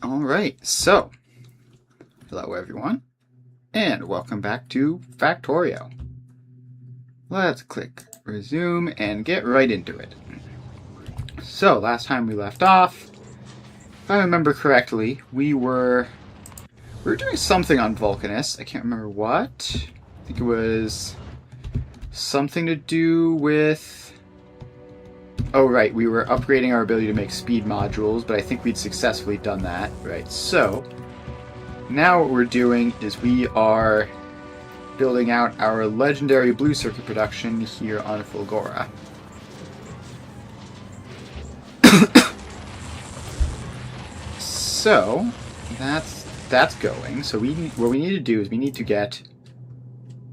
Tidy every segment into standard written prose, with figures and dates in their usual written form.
Alright, so, hello everyone, and welcome back to Factorio. Let's click resume and get right into it. So, last time we left off, if I remember correctly, we were doing something on Vulcanus. I can't remember what. I think it was something to do with... Oh, right, we were upgrading our ability to make speed modules, but I think we'd successfully done that. Right, so now what we're doing is we are building out our legendary blue circuit production here on Fulgora. So that's going. So what we need to do is we need to get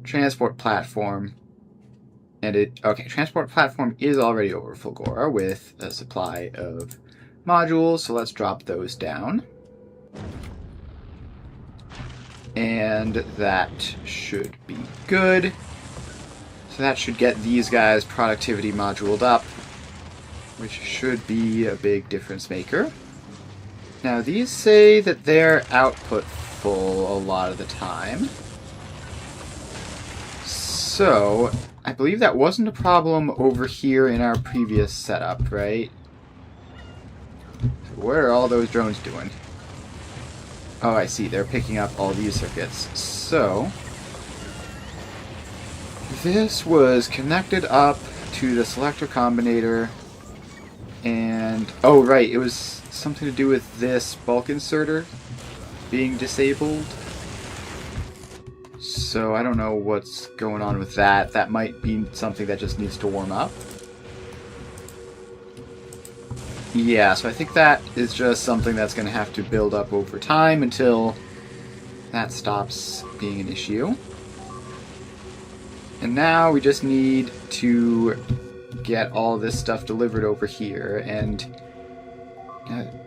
transport platform. And transport platform is already over Fulgora with a supply of modules, so let's drop those down. And that should be good. So that should get these guys productivity moduled up, which should be a big difference maker. Now these say that they're output full a lot of the time. So I believe that wasn't a problem over here in our previous setup, right? So what are all those drones doing? Oh, I see. They're picking up all these circuits. So this was connected up to the selector combinator, and oh right, it was something to do with this bulk inserter being disabled. So I don't know what's going on with that. That might be something that just needs to warm up. Yeah, so I think that is just something that's going to have to build up over time until that stops being an issue. And now we just need to get all this stuff delivered over here. And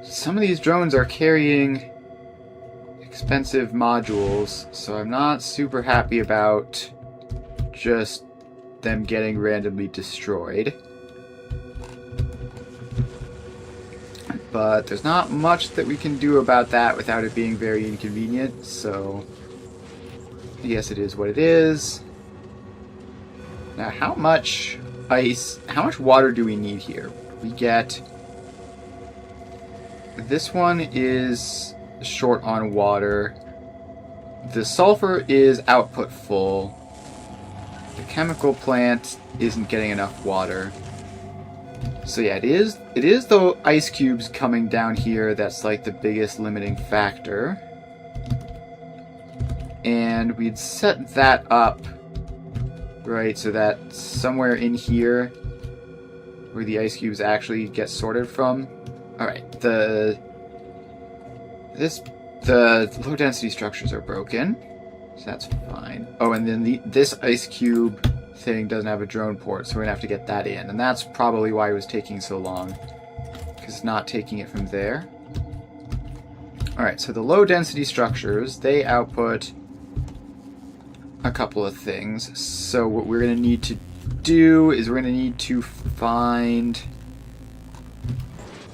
some of these drones are carrying expensive modules, so I'm not super happy about just them getting randomly destroyed. But there's not much that we can do about that without it being very inconvenient, so I guess it is what it is. Now, how much water do we need here? We get... This one is short on water. The sulfur is output full. The chemical plant isn't getting enough water. So yeah, it is the ice cubes coming down here that's like the biggest limiting factor. And we'd set that up, right, so that somewhere in here where the ice cubes actually get sorted from. Alright, the low density structures are broken, so that's fine. Oh, and then this ice cube thing doesn't have a drone port, so we're gonna have to get that in, and that's probably why it was taking so long, because it's not taking it from there. Alright, so the low density structures, they output a couple of things. So what we're gonna need to do is we're gonna need to find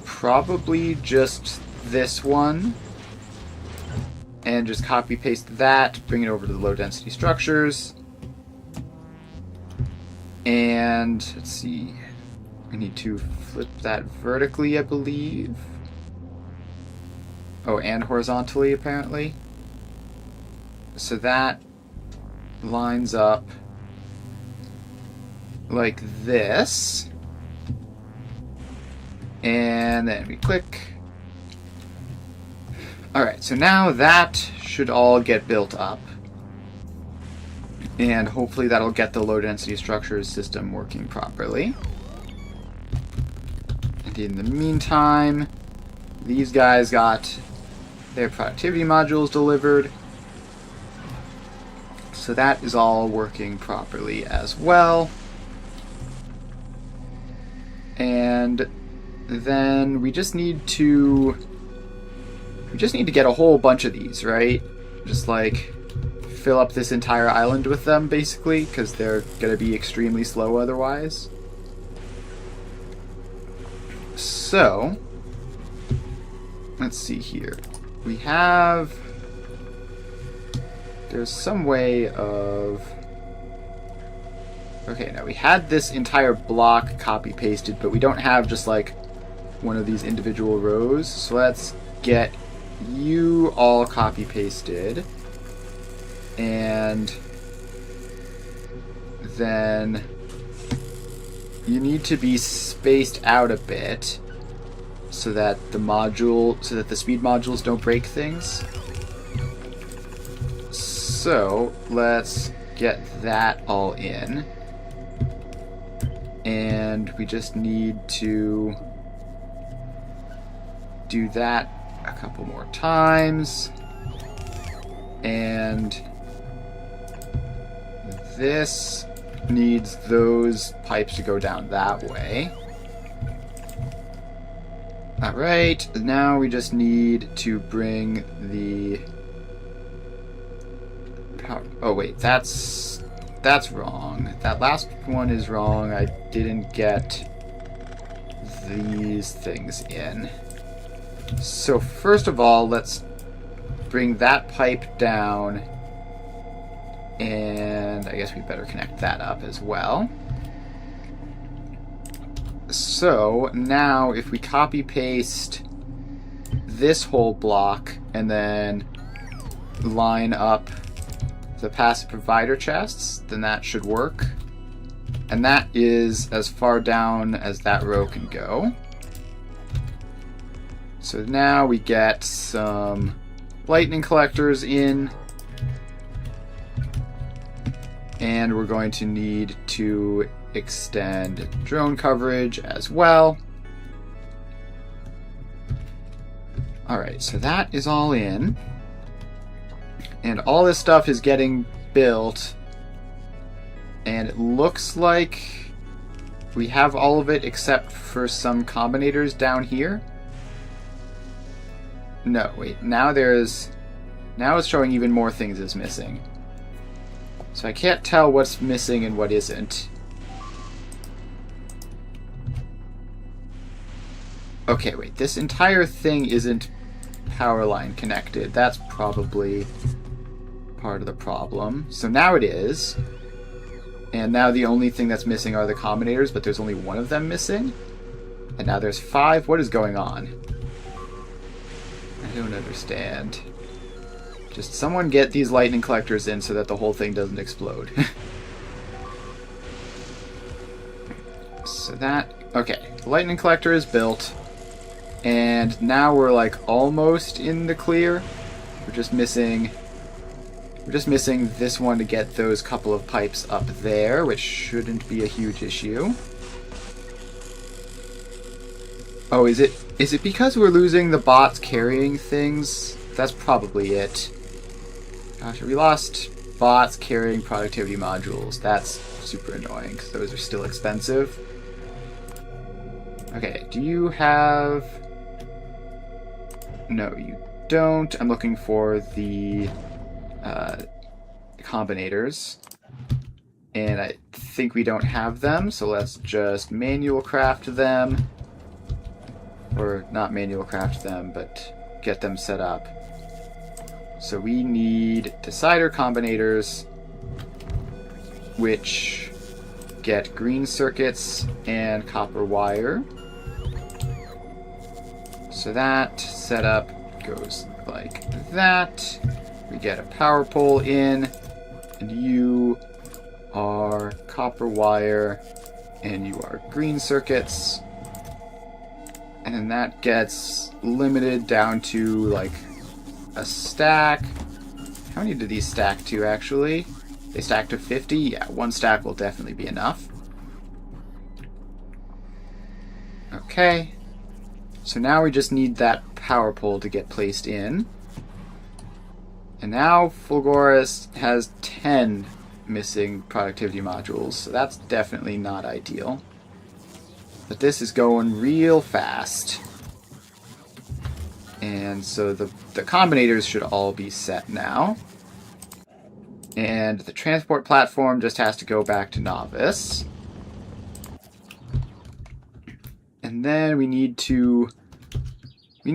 probably just this one and just copy paste that, bring it over to the low density structures. And let's see, we need to flip that vertically, I believe. Oh, and horizontally apparently. So that lines up like this. And then we click. Alright, so now that should all get built up. And hopefully that'll get the low density structures system working properly. And in the meantime, these guys got their productivity modules delivered. So that is all working properly as well. And then we just need to get a whole bunch of these, right? Just like fill up this entire island with them, basically, because they're going to be extremely slow otherwise. So, let's see here. we have... There's some way of... Okay, now we had this entire block copy-pasted, but we don't have just like one of these individual rows. So let's get you all copy-pasted. And then you need to be spaced out a bit so that the speed modules don't break things. So let's get that all in. And we just need to do that a couple more times. And this needs those pipes to go down that way. Alright, now we just need to bring the power... Oh wait, that's wrong. That last one is wrong. I didn't get these things in. So first of all, let's bring that pipe down, and I guess we better connect that up as well. So now if we copy paste this whole block and then line up the passive provider chests, then that should work. And that is as far down as that row can go. So now we get some lightning collectors in, and we're going to need to extend drone coverage as well. Alright, so that is all in, and all this stuff is getting built, and it looks like we have all of it except for some combinators down here. No, wait, now it's showing even more things is missing. So I can't tell what's missing and what isn't. Okay, wait, this entire thing isn't power line connected. That's probably part of the problem. So now it is. And now the only thing that's missing are the combinators, but there's only one of them missing. And now there's 5. What is going on? I don't understand. Just someone get these lightning collectors in so that the whole thing doesn't explode. So that... Okay, the lightning collector is built. And now we're like almost in the clear. We're just missing this one to get those couple of pipes up there, which shouldn't be a huge issue. Oh, is it because we're losing the bots carrying things? That's probably it. Gosh, we lost bots carrying productivity modules. That's super annoying, because those are still expensive. Okay, do you have... No, you don't. I'm looking for the combinators. And I think we don't have them, so let's just manual craft them. Or not manual craft them, but get them set up. So we need decider combinators, which get green circuits and copper wire. So that setup goes like that. We get a power pole in, and you are copper wire, and you are green circuits. And then that gets limited down to like a stack. How many do these stack to actually? They stack to 50? Yeah, one stack will definitely be enough. Okay. So now we just need that power pole to get placed in. And now Fulgora has 10 missing productivity modules, so that's definitely not ideal. But this is going real fast. And so the combinators should all be set now. And the transport platform just has to go back to novice. And then we need to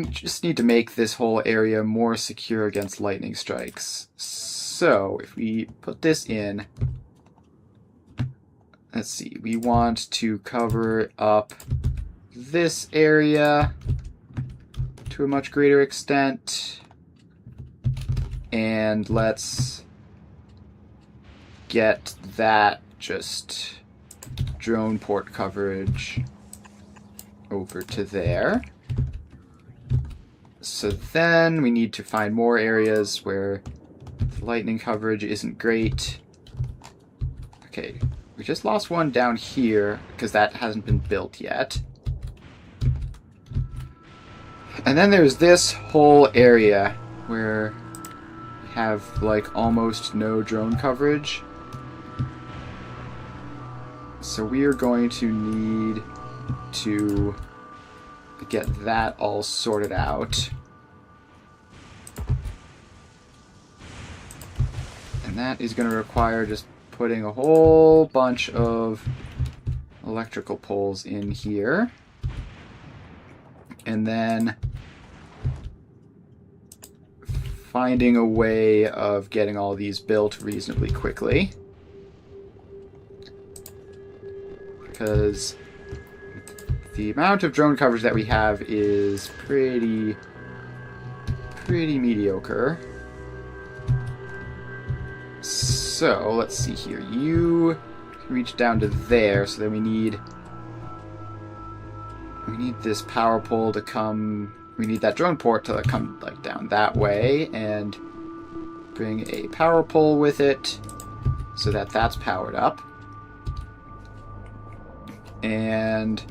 we just need to make this whole area more secure against lightning strikes. So if we put this in, let's see, we want to cover up this area to a much greater extent. And let's get that just drone port coverage over to there. So then we need to find more areas where the lightning coverage isn't great. Okay, we just lost one down here because that hasn't been built yet. And then there's this whole area where we have like almost no drone coverage. So we are going to need to get that all sorted out. And that is going to require just putting a whole bunch of electrical poles in here. And then finding a way of getting all these built reasonably quickly. Because the amount of drone coverage that we have is pretty mediocre. So, let's see here. You can reach down to there, so then we need this power pole to come. We need that drone port to come like down that way and bring a power pole with it so that that's powered up. And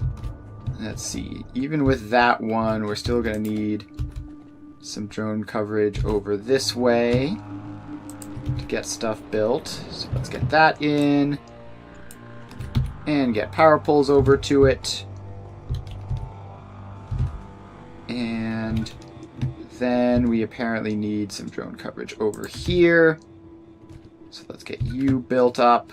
let's see, even with that one, we're still going to need some drone coverage over this way to get stuff built. So let's get that in and get power poles over to it. And then we apparently need some drone coverage over here. So let's get you built up.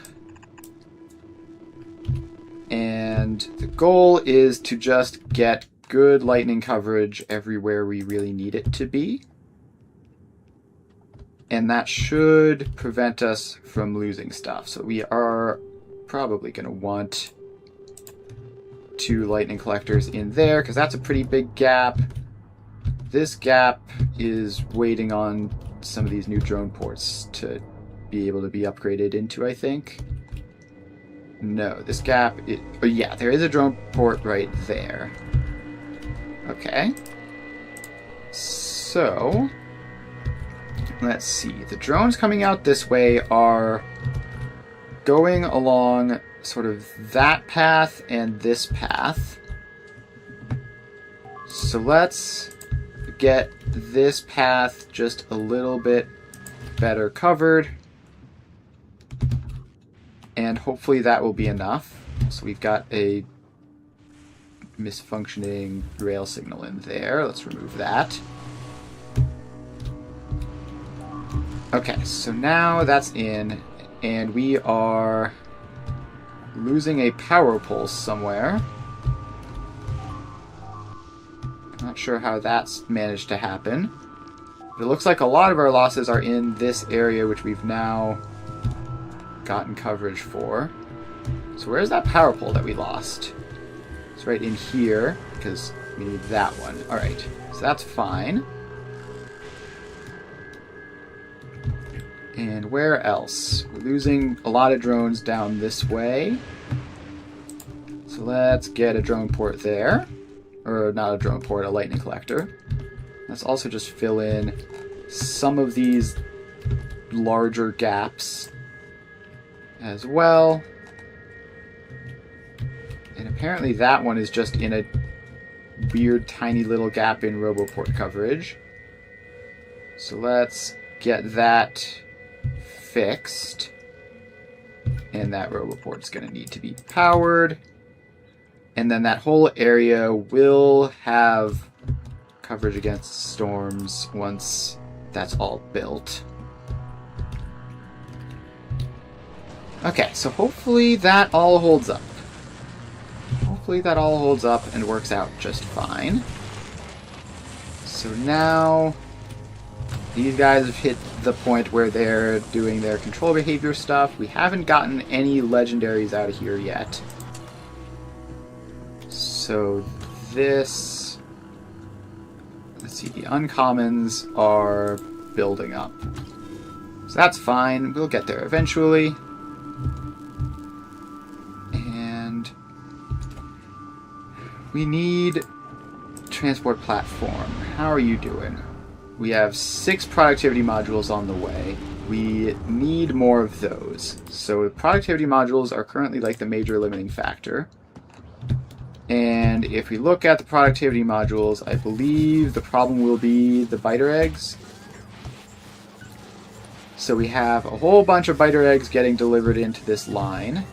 And the goal is to just get good lightning coverage everywhere we really need it to be. And that should prevent us from losing stuff. So we are probably going to want 2 lightning collectors in there, because that's a pretty big gap. This gap is waiting on some of these new drone ports to be able to be upgraded into, I think. No, this gap... oh yeah, there is a drone port right there. Okay. So... let's see. The drones coming out this way are going along sort of that path and this path. So let's get this path just a little bit better covered. And hopefully that will be enough. So we've got a misfunctioning rail signal in there. Let's remove that. Okay, so now that's in, and we are losing a power pole somewhere. Not sure how that's managed to happen. But it looks like a lot of our losses are in this area, which we've now gotten coverage for. So where's that power pole that we lost? It's right in here, because we need that one. Alright, so that's fine. And where else? We're losing a lot of drones down this way. So let's get a drone port there. Or not a drone port, a lightning collector. Let's also just fill in some of these larger gaps as well. And apparently that one is just in a weird tiny little gap in RoboPort coverage. So let's get that fixed. And that RoboPort is going to need to be powered. And then that whole area will have coverage against storms once that's all built. Okay, so hopefully that all holds up. Hopefully that all holds up and works out just fine. So now these guys have hit the point where they're doing their control behavior stuff. We haven't gotten any legendaries out of here yet. So this... Let's see, the uncommons are building up. So that's fine. We'll get there eventually. And we need transport platform. How are you doing? We have 6 productivity modules on the way. We need more of those. So productivity modules are currently like the major limiting factor. And if we look at the productivity modules, I believe the problem will be the biter eggs. So we have a whole bunch of biter eggs getting delivered into this line.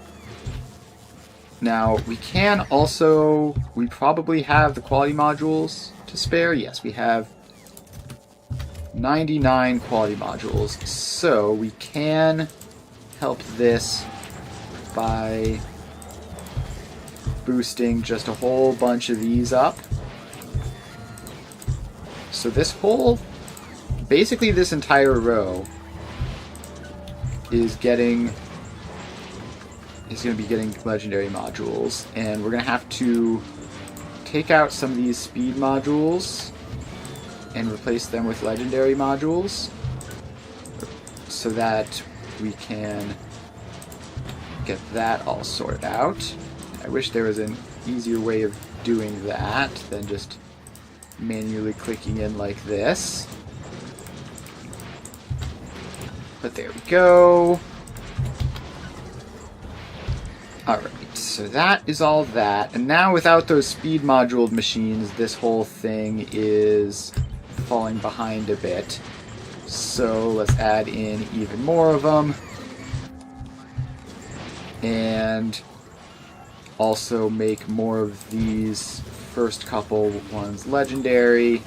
Now, we can also... We probably have the quality modules to spare. Yes, we have 99 quality modules. So we can help this by boosting just a whole bunch of these up. So this whole... Basically this entire row is going to be getting legendary modules, and we're going to have to take out some of these speed modules and replace them with legendary modules so that we can get that all sorted out. I wish there was an easier way of doing that than just manually clicking in like this. But there we go. Alright, so that is all that. And now without those speed moduled machines, this whole thing is falling behind a bit. So let's add in even more of them. And also make more of these first couple ones legendary.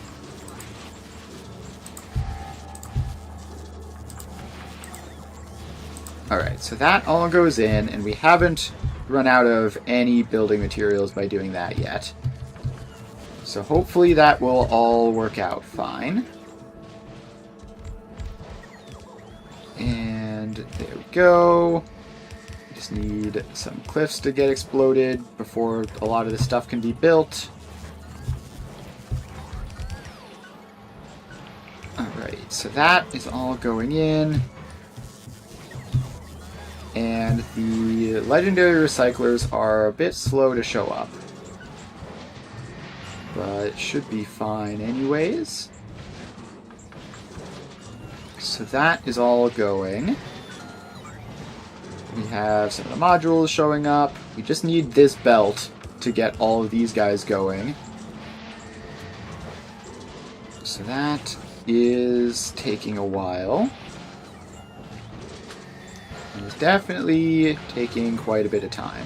Alright, so that all goes in, and we haven't run out of any building materials by doing that yet. So hopefully that will all work out fine. And there we go. Just need some cliffs to get exploded before a lot of this stuff can be built. Alright, so that is all going in. And the legendary recyclers are a bit slow to show up. But it should be fine anyways. So that is all going. We have some of the modules showing up. We just need this belt to get all of these guys going. So that is taking a while. It's definitely taking quite a bit of time.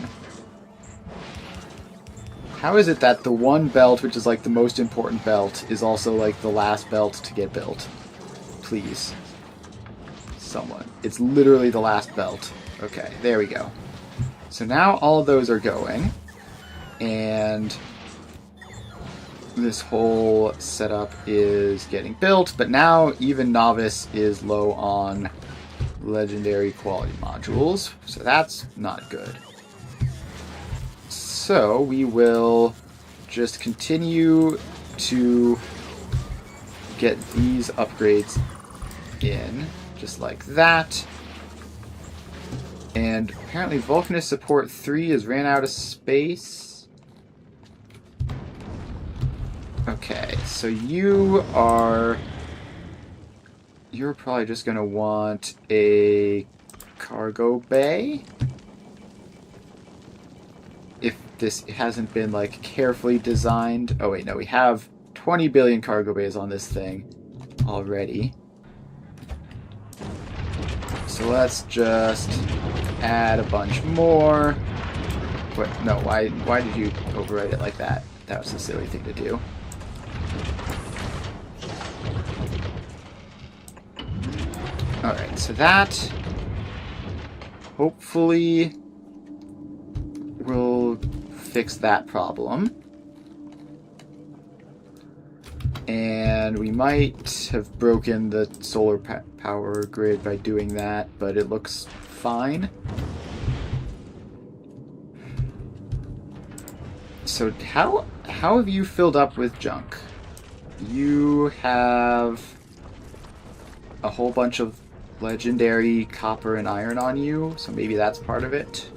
How is it that the one belt, which is like the most important belt, is also like the last belt to get built? Please. Someone. It's literally the last belt. Okay, there we go. So now all of those are going. And this whole setup is getting built, but now even Novice is low on legendary quality modules, so that's not good. So we will just continue to get these upgrades in, just like that. And apparently Vulcanist Support 3 has ran out of space. Okay, so you're probably just going to want a cargo bay. If this hasn't been, like, carefully designed. Oh, wait, no, we have 20 billion cargo bays on this thing already. So let's just add a bunch more. What? No, why did you overwrite it like that? That was a silly thing to do. Alright, so that hopefully will fix that problem. And And we might have broken the solar power grid by doing that, but it looks fine. So how have you filled up with junk? You have a whole bunch of legendary copper and iron on you, so maybe that's part of it.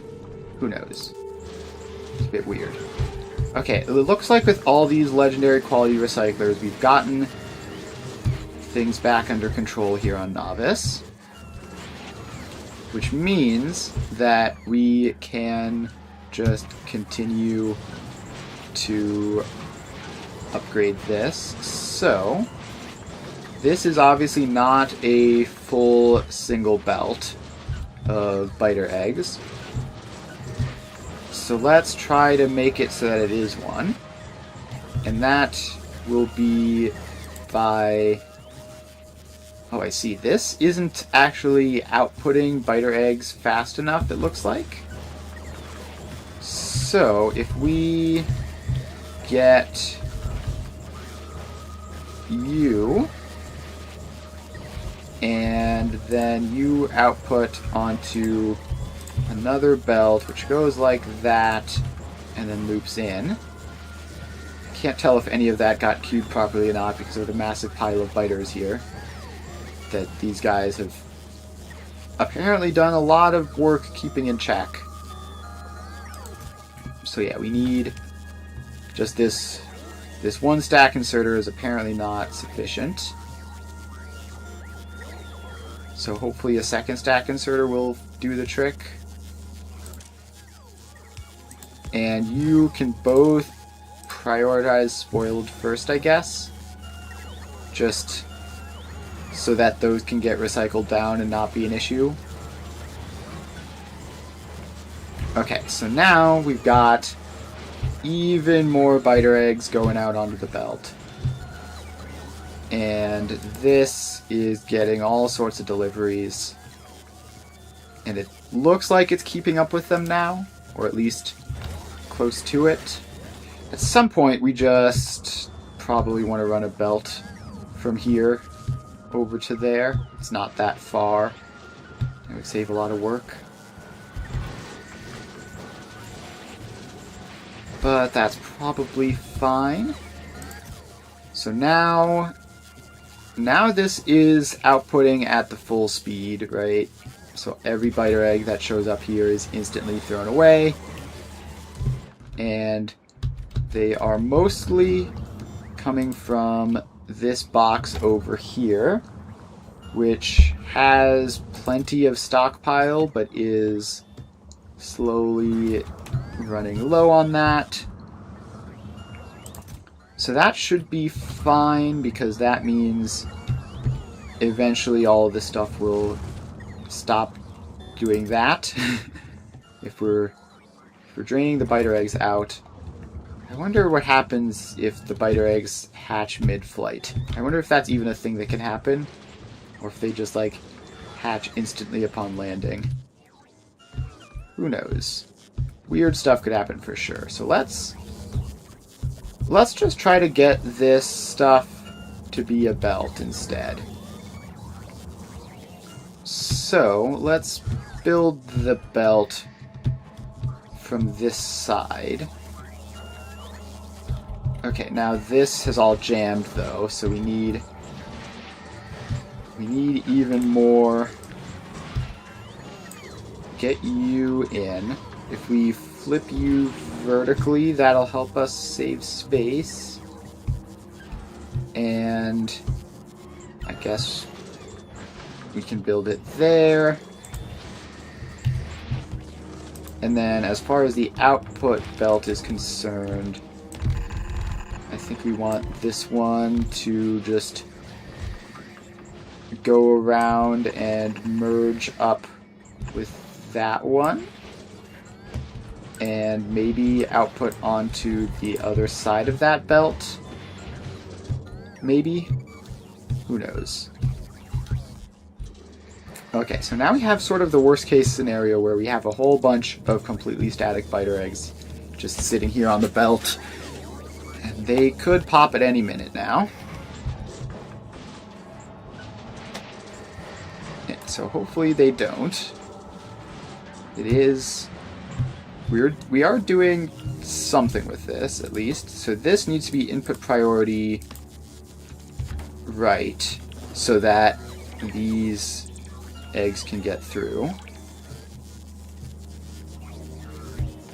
Who knows? It's a bit weird. Okay, it looks like with all these legendary quality recyclers, we've gotten things back under control here on Novice. Which means that we can just continue to upgrade this. So, this is obviously not a full single belt of biter eggs. So let's try to make it so that it is one. And that will be by... Oh, I see. This isn't actually outputting biter eggs fast enough, it looks like. So, if we get you, and then you output onto another belt, which goes like that, and then loops in. Can't tell if any of that got queued properly or not because of the massive pile of biters here that these guys have apparently done a lot of work keeping in check. So yeah, we need just this one stack inserter is apparently not sufficient. So hopefully a second stack inserter will do the trick. And you can both prioritize spoiled first, I guess. Just so that those can get recycled down and not be an issue. Okay, so now we've got even more biter eggs going out onto the belt. And this is getting all sorts of deliveries. And it looks like it's keeping up with them now, or at least close to it. At some point, we just probably want to run a belt from here over to there. It's not that far. It would save a lot of work. But that's probably fine. So now this is outputting at the full speed, right? So every biter egg that shows up here is instantly thrown away. And they are mostly coming from this box over here, which has plenty of stockpile, but is slowly running low on that. So that should be fine, because that means eventually all of this stuff will stop doing that. if we're draining the biter eggs out. I wonder what happens if the biter eggs hatch mid-flight. I wonder if that's even a thing that can happen, or if they just, like, hatch instantly upon landing. Who knows? Weird stuff could happen for sure. So let's just try to get this stuff to be a belt instead. So let's build the belt from this side. Okay, now this has all jammed though, so we need even more. Get you in. If we flip you vertically, that'll help us save space. And I guess we can build it there. And then as far as the output belt is concerned, I think we want this one to just go around and merge up with that one. And maybe output onto the other side of that belt. Maybe? Who knows? Okay, so now we have sort of the worst case scenario where we have a whole bunch of completely static biter eggs just sitting here on the belt. And they could pop at any minute now. So hopefully they don't. It is... We are doing something with this, at least. So this needs to be input priority right, so that these eggs can get through.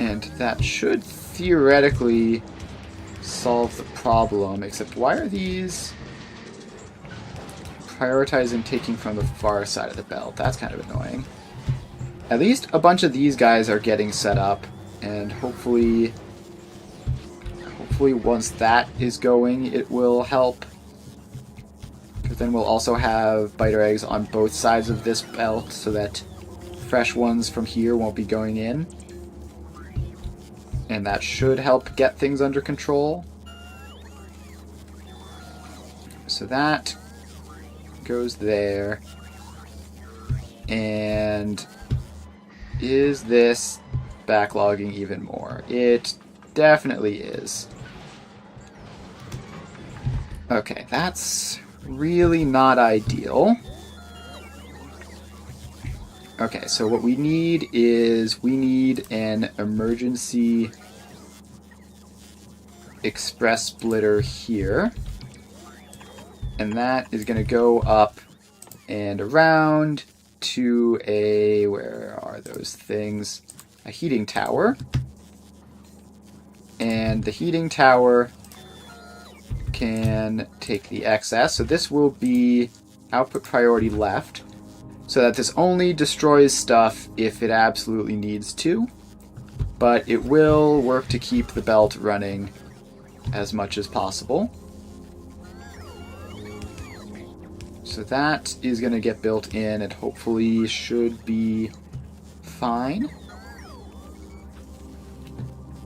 And that should theoretically solve the problem, except why are these prioritizing taking from the far side of the belt? That's kind of annoying. At least a bunch of these guys are getting set up, and hopefully once that is going, it will help. Because then we'll also have biter eggs on both sides of this belt, so that fresh ones from here won't be going in. And that should help get things under control. So that goes there. And is this backlogging even more? It definitely is. Okay, that's really not ideal. Okay, so what we need is an emergency express splitter here. And that is going to go up and around to a, where are those things? A heating tower. And the heating tower can take the excess. So this will be output priority left, so that this only destroys stuff if it absolutely needs to, but it will work to keep the belt running as much as possible. So that is going to get built in and hopefully should be fine.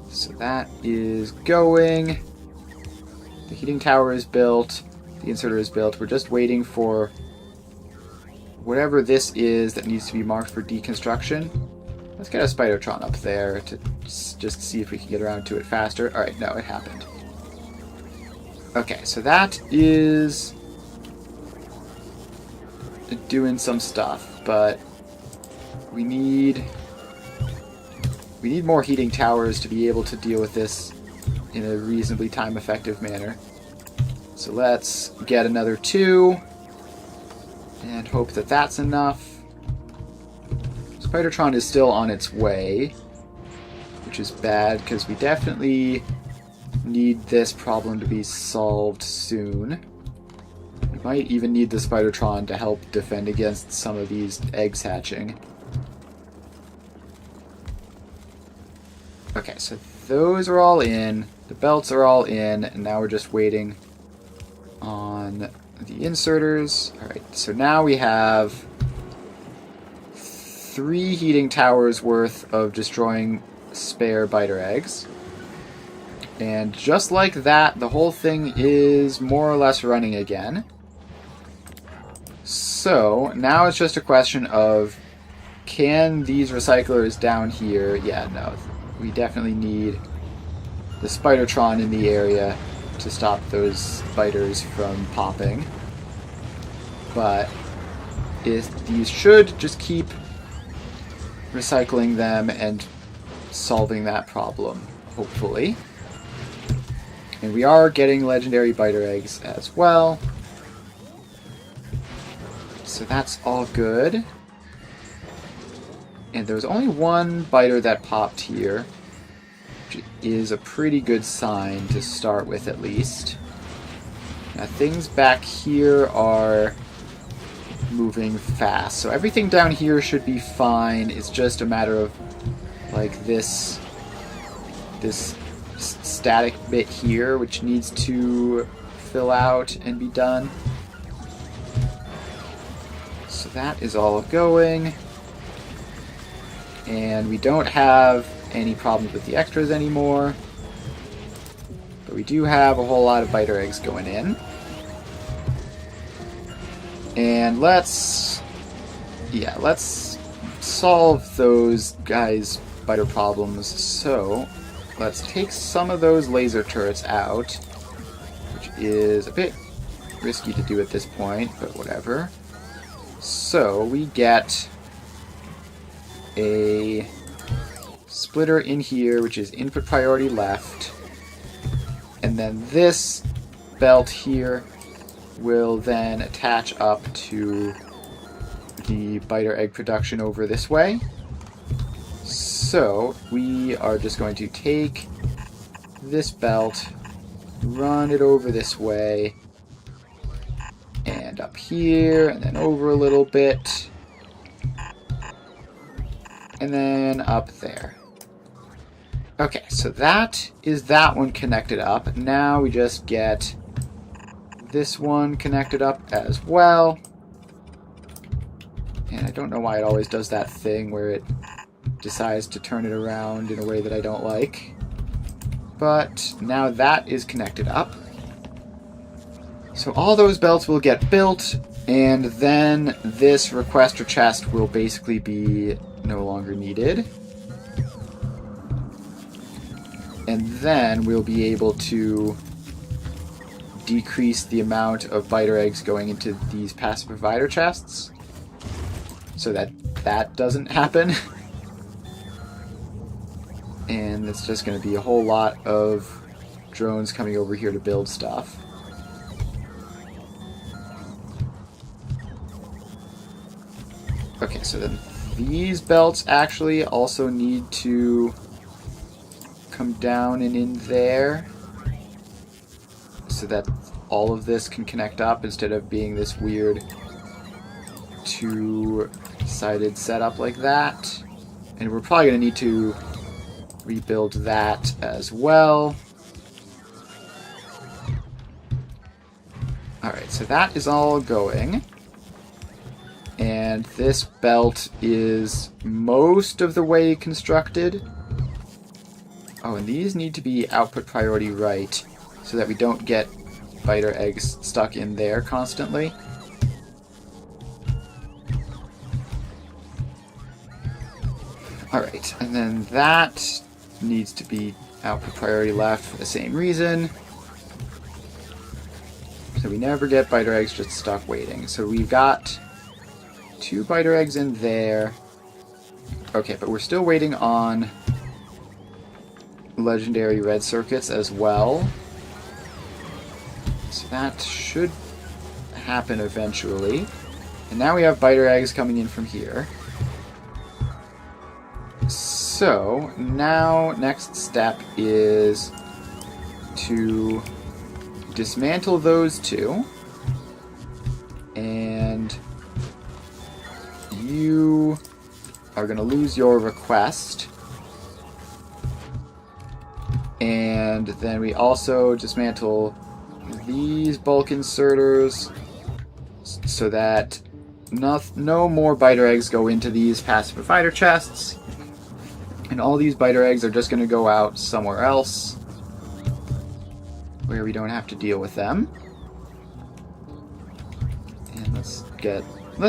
So that is going. The heating tower is built. The inserter is built. We're just waiting for whatever this is that needs to be marked for deconstruction. Let's get a Spidertron up there to just see if we can get around to it faster. Alright, no, it happened. Okay, so that is doing some stuff, but we need more heating towers to be able to deal with this in a reasonably time-effective manner. So let's get another 2 and hope that that's enough. Spidertron is still on its way, which is bad because we definitely need this problem to be solved soon. We might even need the Spidertron to help defend against some of these eggs hatching. Okay, so those are all in, the belts are all in, and now we're just waiting on the inserters. Alright, so now we have 3 heating towers worth of destroying spare biter eggs. And just like that, the whole thing is more or less running again. So, now it's just a question of, can these recyclers down here... Yeah, no, we definitely need the Spidertron in the area to stop those biters from popping. But these should just keep recycling them and solving that problem, hopefully. And we are getting legendary biter eggs as well. So that's all good. And there was only one biter that popped here, which is a pretty good sign to start with, at least. Now, things back here are moving fast, so everything down here should be fine. It's just a matter of, like, this static bit here, which needs to fill out and be done. So that is all going. And we don't have any problems with the extras anymore. But we do have a whole lot of biter eggs going in. And let's solve those guys' biter problems. So let's take some of those laser turrets out, which is a bit risky to do at this point, but whatever. So we get a splitter in here, which is input priority left. And then this belt here will then attach up to the biter egg production over this way. So we are just going to take this belt, run it over this way, and up here, and then over a little bit, and then up there. Okay, so that is that one connected up. Now we just get this one connected up as well. And I don't know why it always does that thing where it decides to turn it around in a way that I don't like. But now that is connected up. So all those belts will get built, and then this requester chest will basically be no longer needed. And then we'll be able to decrease the amount of biter eggs going into these passive provider chests so that that doesn't happen. And it's just going to be a whole lot of drones coming over here to build stuff. Okay, so then these belts actually also need to come down and in there so that all of this can connect up instead of being this weird two-sided setup like that. And we're probably going to need to rebuild that as well. Alright, so that is all going. And this belt is most of the way constructed. Oh, and these need to be output priority right so that we don't get biter eggs stuck in there constantly. Alright, and then that needs to be output priority left for the same reason. So we never get biter eggs just stuck waiting. So we've got 2 biter eggs in there. Okay, but we're still waiting on legendary red circuits as well. So that should happen eventually. And now we have biter eggs coming in from here. So now next step is to dismantle those 2. And you are going to lose your request. And then we also dismantle these bulk inserters so that no more biter eggs go into these passive provider chests. And all these biter eggs are just going to go out somewhere else where we don't have to deal with them. And let's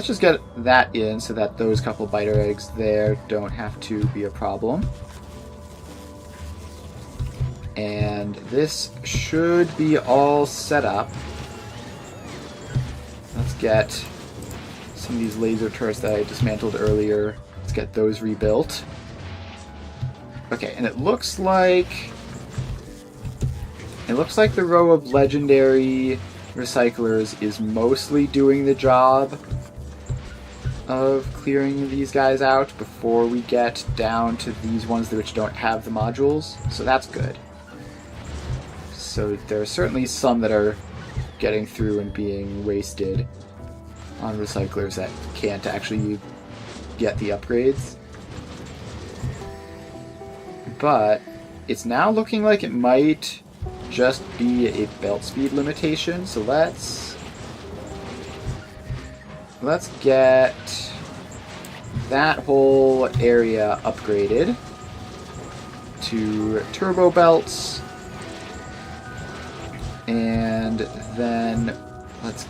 just get that in so that those couple biter eggs there don't have to be a problem. And this should be all set up. Let's get some of these laser turrets that I dismantled earlier. Let's get those rebuilt. Okay, and it looks like the row of legendary recyclers is mostly doing the job of clearing these guys out before we get down to these ones which don't have the modules. So that's good. So there are certainly some that are getting through and being wasted on recyclers that can't actually get the upgrades. But it's now looking like it might just be a belt speed limitation. So let's get that whole area upgraded to turbo belts. And then let's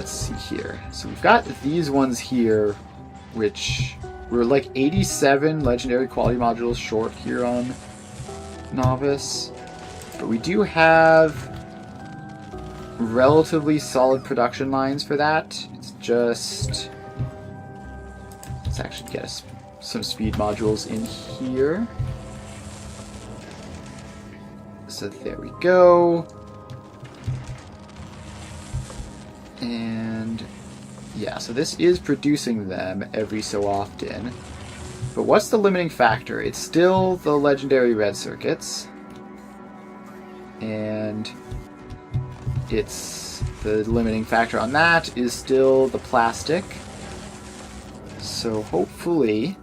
see here. So we've got these ones here, which we're like 87 legendary quality modules short here on Novice. But we do have relatively solid production lines for that. It's just... Let's actually get us some speed modules in here. So there we go. And yeah, so this is producing them every so often. But what's the limiting factor? It's still the legendary red circuits. And it's the limiting factor on that is still the plastic. So hopefully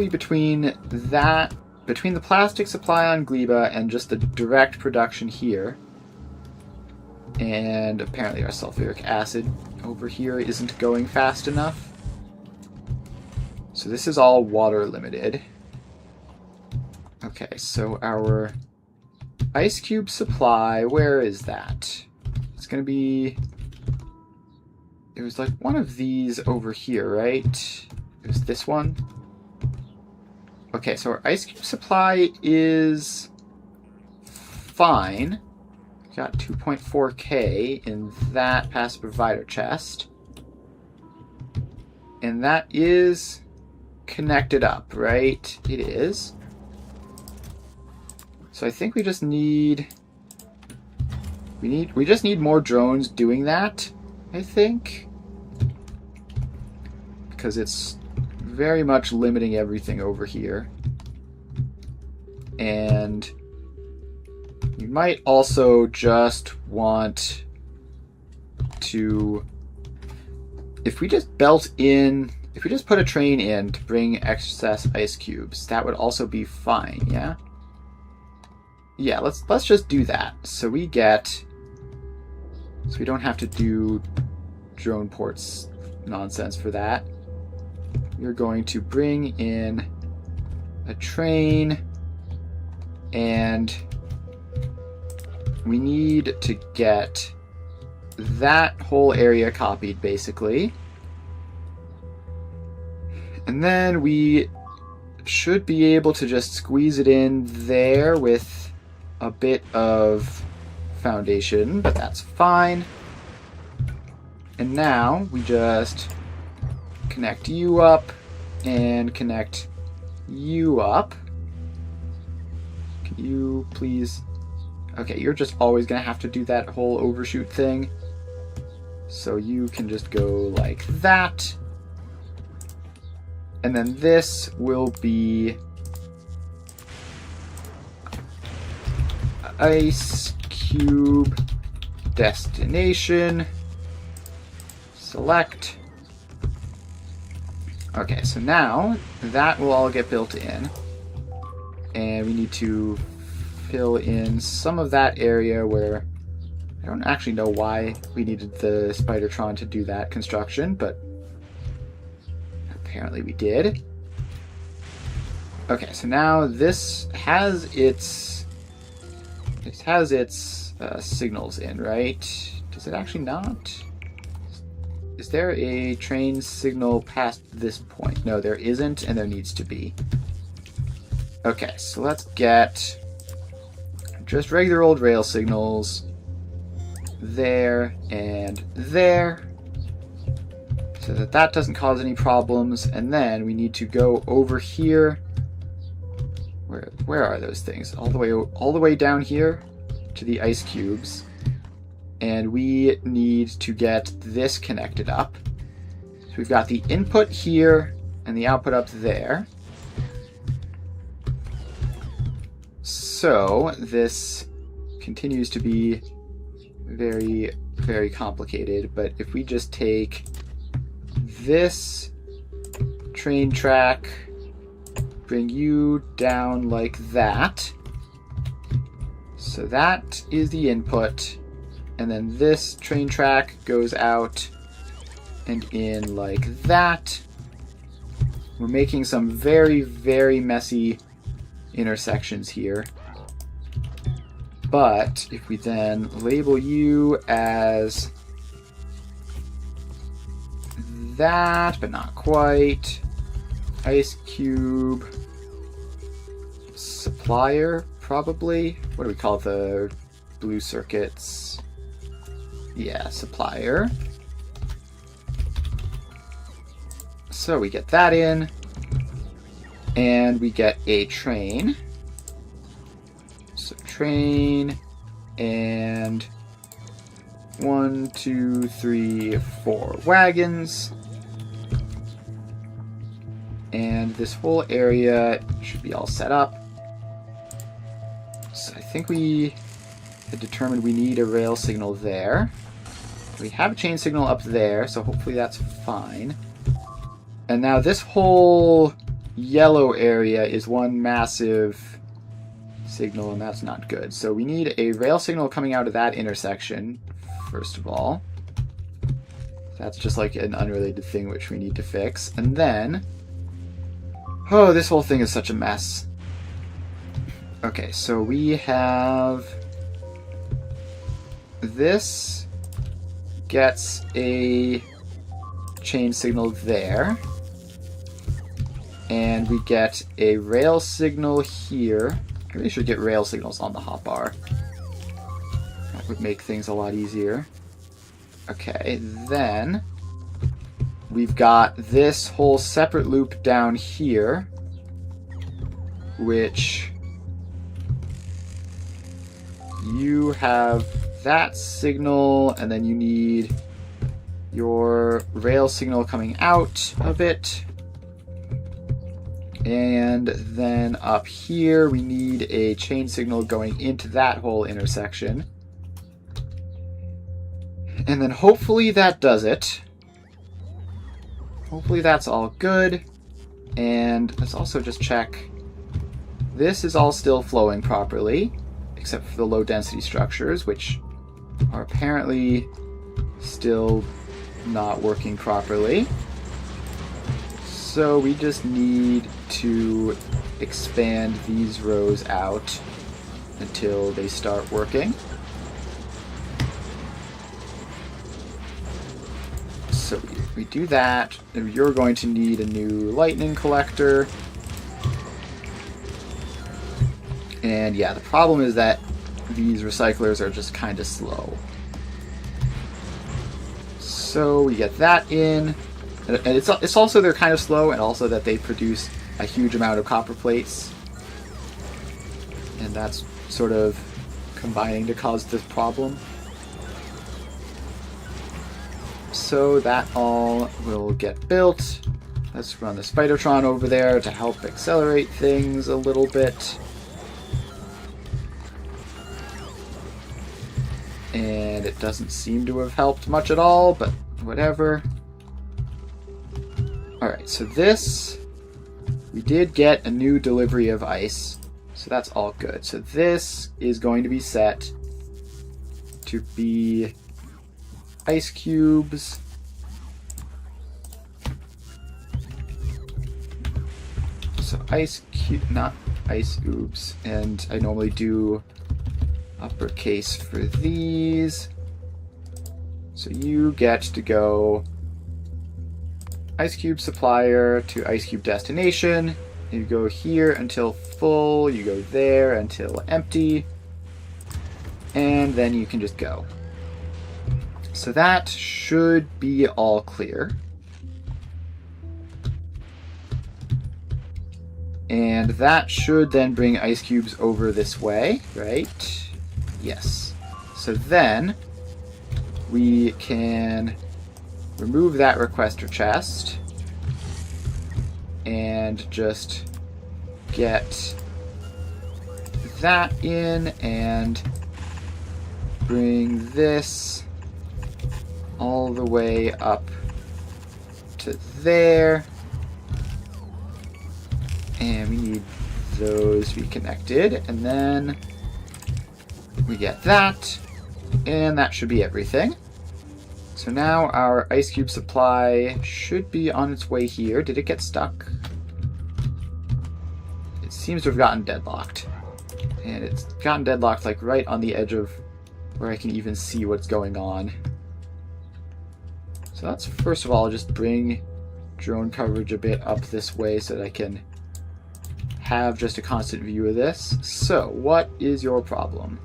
between the plastic supply on Gleba and just the direct production here, and apparently our sulfuric acid over here isn't going fast enough. So this is all water limited. Okay, so our ice cube supply, where is that? It's gonna be... It was like one of these over here, right? It was this one? Okay, so our ice cube supply is fine. We got 2.4k in that passive provider chest. And that is connected up, right? It is. So I think we just need... We just need more drones doing that, I think. Because it's very much limiting everything over here. And you might also just want to, if we just put a train in to bring excess ice cubes, that would also be fine, yeah? Yeah, let's just do that. So we don't have to do drone ports nonsense for that. You're going to bring in a train, and we need to get that whole area copied, basically. And then we should be able to just squeeze it in there with a bit of foundation, but that's fine. And now we just connect you up and connect you up. Can you please... Okay, you're just always going to have to do that whole overshoot thing. So you can just go like that. And then this will be ice cube destination. Select. Okay, so now that will all get built in. And we need to fill in some of that area where I don't actually know why we needed the Spidertron to do that construction, but apparently we did. Okay, so now this has its signals in, right? Does it actually not? Is there a train signal past this point? No, there isn't, and there needs to be. Okay, so let's get just regular old rail signals there and there, so that doesn't cause any problems. And then we need to go over here. Where are those things? All the way down here to the ice cubes. And we need to get this connected up. So we've got the input here and the output up there. So this continues to be very, very complicated, but if we just take this train track, bring you down like that. So that is the input. And then this train track goes out and in like that. We're making some very, very messy intersections here. But if we then label you as that, but not quite, ice cube supplier, probably. What do we call the blue circuits. Yeah, supplier. So we get that in. And we get a train. So train and 1, 2, 3, 4 wagons. And this whole area should be all set up. So I think we had determined we need a rail signal there. We have a chain signal up there, so hopefully that's fine. And now this whole yellow area is one massive signal, and that's not good. So we need a rail signal coming out of that intersection, first of all. That's just like an unrelated thing which we need to fix. And then... oh, this whole thing is such a mess. Okay, so we have... this gets a chain signal there. And we get a rail signal here. I really should get rail signals on the hotbar. That would make things a lot easier. Okay, then we've got this whole separate loop down here, which you have that signal, and then you need your rail signal coming out of it. And then up here, we need a chain signal going into that whole intersection. And then hopefully that does it. Hopefully that's all good. And let's also just check. This is all still flowing properly, except for the low density structures, which are apparently still not working properly. So we just need to expand these rows out until they start working. So we do that, and you're going to need a new lightning collector. And yeah, the problem is that these recyclers are just kind of slow. So we get that in. And it's also they're kind of slow, and also that they produce a huge amount of copper plates. And that's sort of combining to cause this problem. So that all will get built. Let's run the Spidertron over there to help accelerate things a little bit. And it doesn't seem to have helped much at all, but whatever. Alright, so this, we did get a new delivery of ice, so that's all good. So this is going to be set to be ice cubes. So ice cube, not ice oops, and I normally do uppercase for these. So you get to go ice cube supplier to ice cube destination. You go here until full, you go there until empty, and then you can just go. So that should be all clear. And that should then bring ice cubes over this way, right? Yes. So then we can remove that requester chest and just get that in and bring this all the way up to there. And we need those reconnected, and then we get that, and that should be everything. So now our ice cube supply should be on its way here. Did it get stuck? It seems to have gotten deadlocked. And it's gotten deadlocked like right on the edge of where I can even see what's going on. So let's first of all just bring drone coverage a bit up this way so that I can have just a constant view of this. So what is your problem?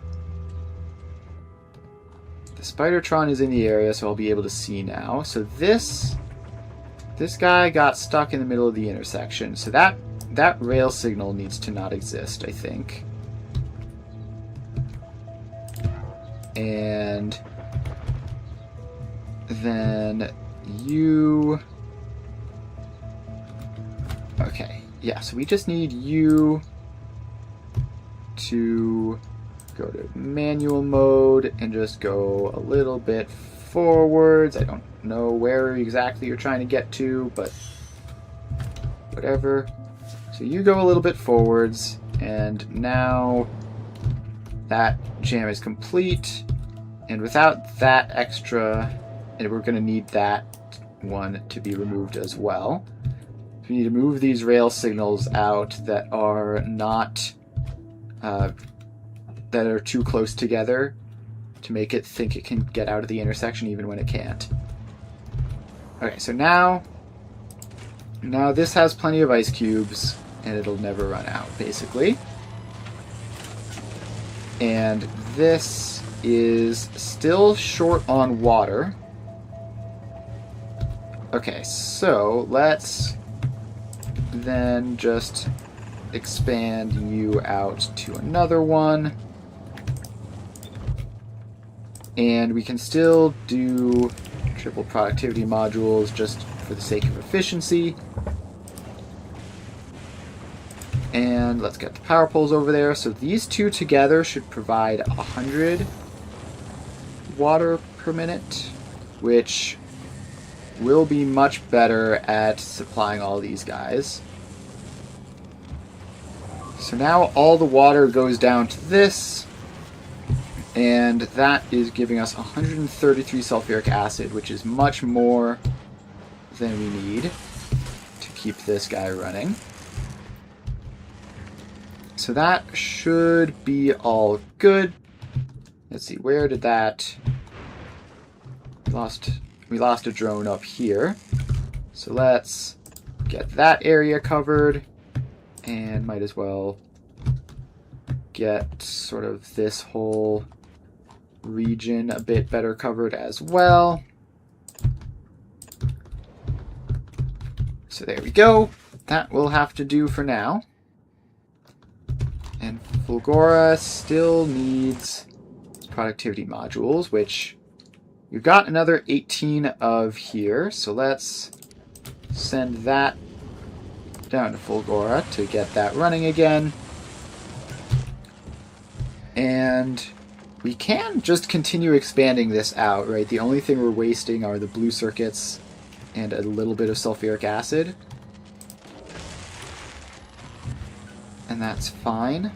The Spidertron is in the area, so I'll be able to see now. So this guy got stuck in the middle of the intersection. So that rail signal needs to not exist, I think. And then you... Okay, yeah, so we just need you to go to manual mode and just go a little bit forwards. I don't know where exactly you're trying to get to, but whatever. So you go a little bit forwards, and now that jam is complete. And without that extra, and we're going to need that one to be removed as well. We need to move these rail signals out that are not that are too close together to make it think it can get out of the intersection even when it can't. Okay, so now this has plenty of ice cubes and it'll never run out, basically. And this is still short on water. Okay, so let's then just expand you out to another one. And we can still do triple productivity modules just for the sake of efficiency. And let's get the power poles over there. So these two together should provide 100 water per minute, which will be much better at supplying all these guys. So now all the water goes down to this, and that is giving us 133 sulfuric acid, which is much more than we need to keep this guy running. So that should be all good. Let's see, where did that... We lost a drone up here. So let's get that area covered, and might as well get sort of this whole region a bit better covered as well. So there we go. That will have to do for now. And Fulgora still needs productivity modules, which we've got another 18 of here. So let's send that down to Fulgora to get that running again. And we can just continue expanding this out, right? The only thing we're wasting are the blue circuits and a little bit of sulfuric acid. And that's fine.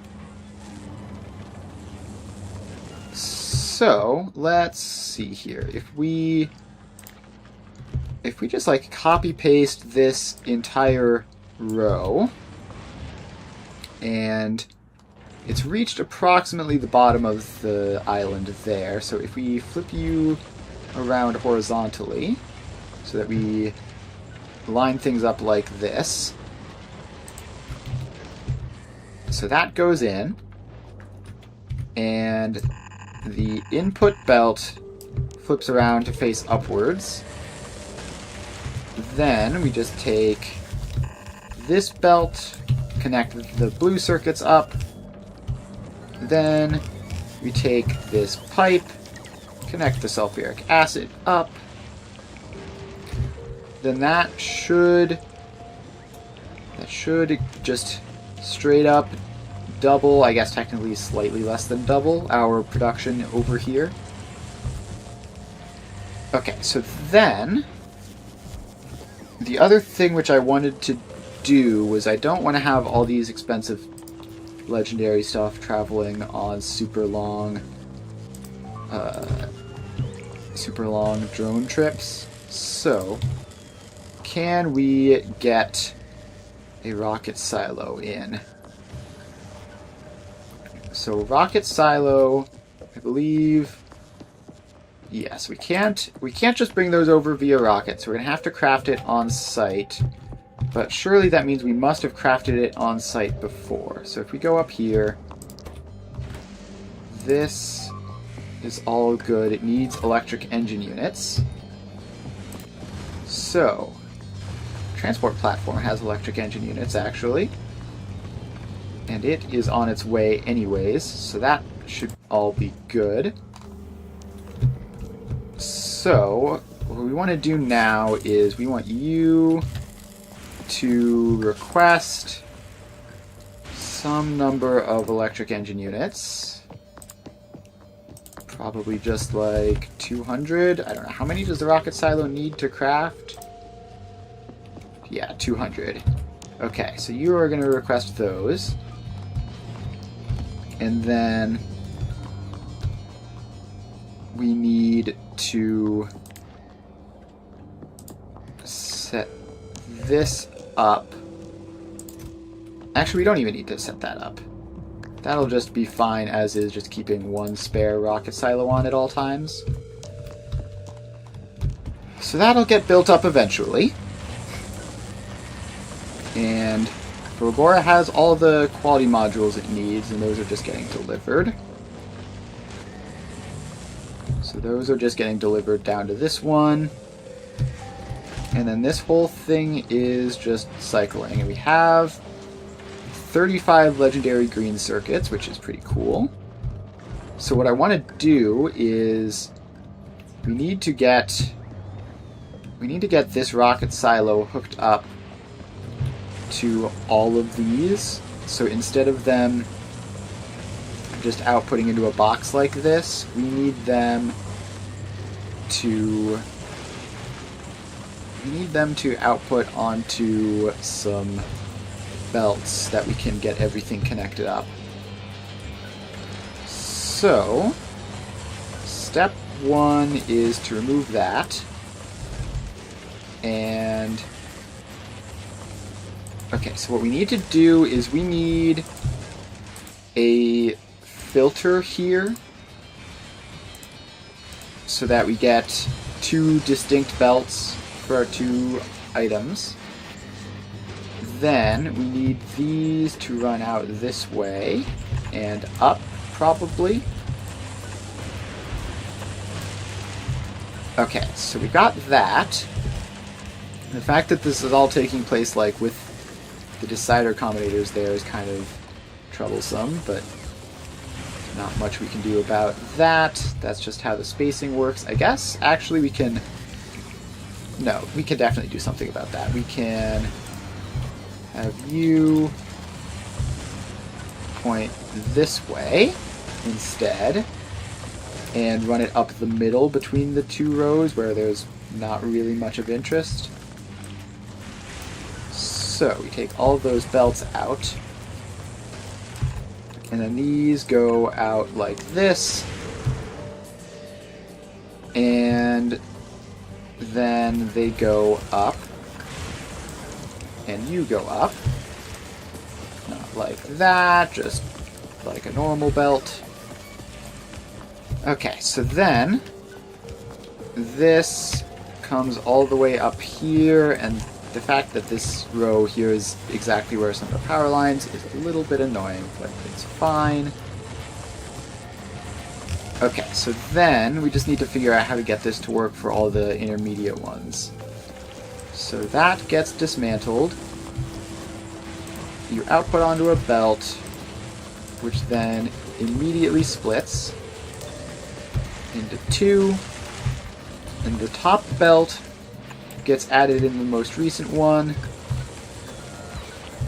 So, let's see here. If we just like copy paste this entire row, and it's reached approximately the bottom of the island there. So if we flip you around horizontally so that we line things up like this. So that goes in, and the input belt flips around to face upwards. Then we just take this belt, connect the blue circuits up. Then we take this pipe, connect the sulfuric acid up. Then that should just straight up double, I guess technically slightly less than double, our production over here. Okay, so then the other thing which I wanted to do was I don't want to have all these expensive legendary stuff traveling on super long drone trips. So can we get a rocket silo in? So rocket silo, I believe, yes, we can't just bring those over via rocket, so we're gonna have to craft it on site. But surely that means we must have crafted it on site before. So if we go up here, this is all good. It needs electric engine units. So, transport platform has electric engine units, actually. And it is on its way anyways, so that should all be good. So, what we want to do now is we want you to request some number of electric engine units. Probably just like 200. I don't know. How many does the rocket silo need to craft? Yeah, 200. Okay, so you are going to request those. And then we need to set this up. Actually, we don't even need to set that up. That'll just be fine as is, just keeping one spare rocket silo on at all times. So that'll get built up eventually. And Fulgora has all the quality modules it needs, and those are just getting delivered. So those are just getting delivered down to this one. And then this whole thing is just cycling. And we have 35 legendary green circuits, which is pretty cool. So what I want to do is we need to get this rocket silo hooked up to all of these. So instead of them just outputting into a box like this, we need them to output onto some belts that we can get everything connected up. So step one is to remove that, and okay, so what we need to do is we need a filter here so that we get two distinct belts for our two items. Then we need these to run out this way and up, probably. Okay, so we got that. The fact that this is all taking place like with the decider combinators there is kind of troublesome, but not much we can do about that. That's just how the spacing works, I guess. Actually, we can... No, we can definitely do something about that. We can have you point this way instead and run it up the middle between the two rows where there's not really much of interest. So we take all of those belts out, and then these go out like this, and then they go up, and you go up. Not like that, just like a normal belt. Okay, so then this comes all the way up here, and the fact that this row here is exactly where some of the power lines is a little bit annoying, but it's fine. Okay, so then we just need to figure out how to get this to work for all the intermediate ones. So that gets dismantled. You output onto a belt, which then immediately splits into two, and the top belt gets added in the most recent one,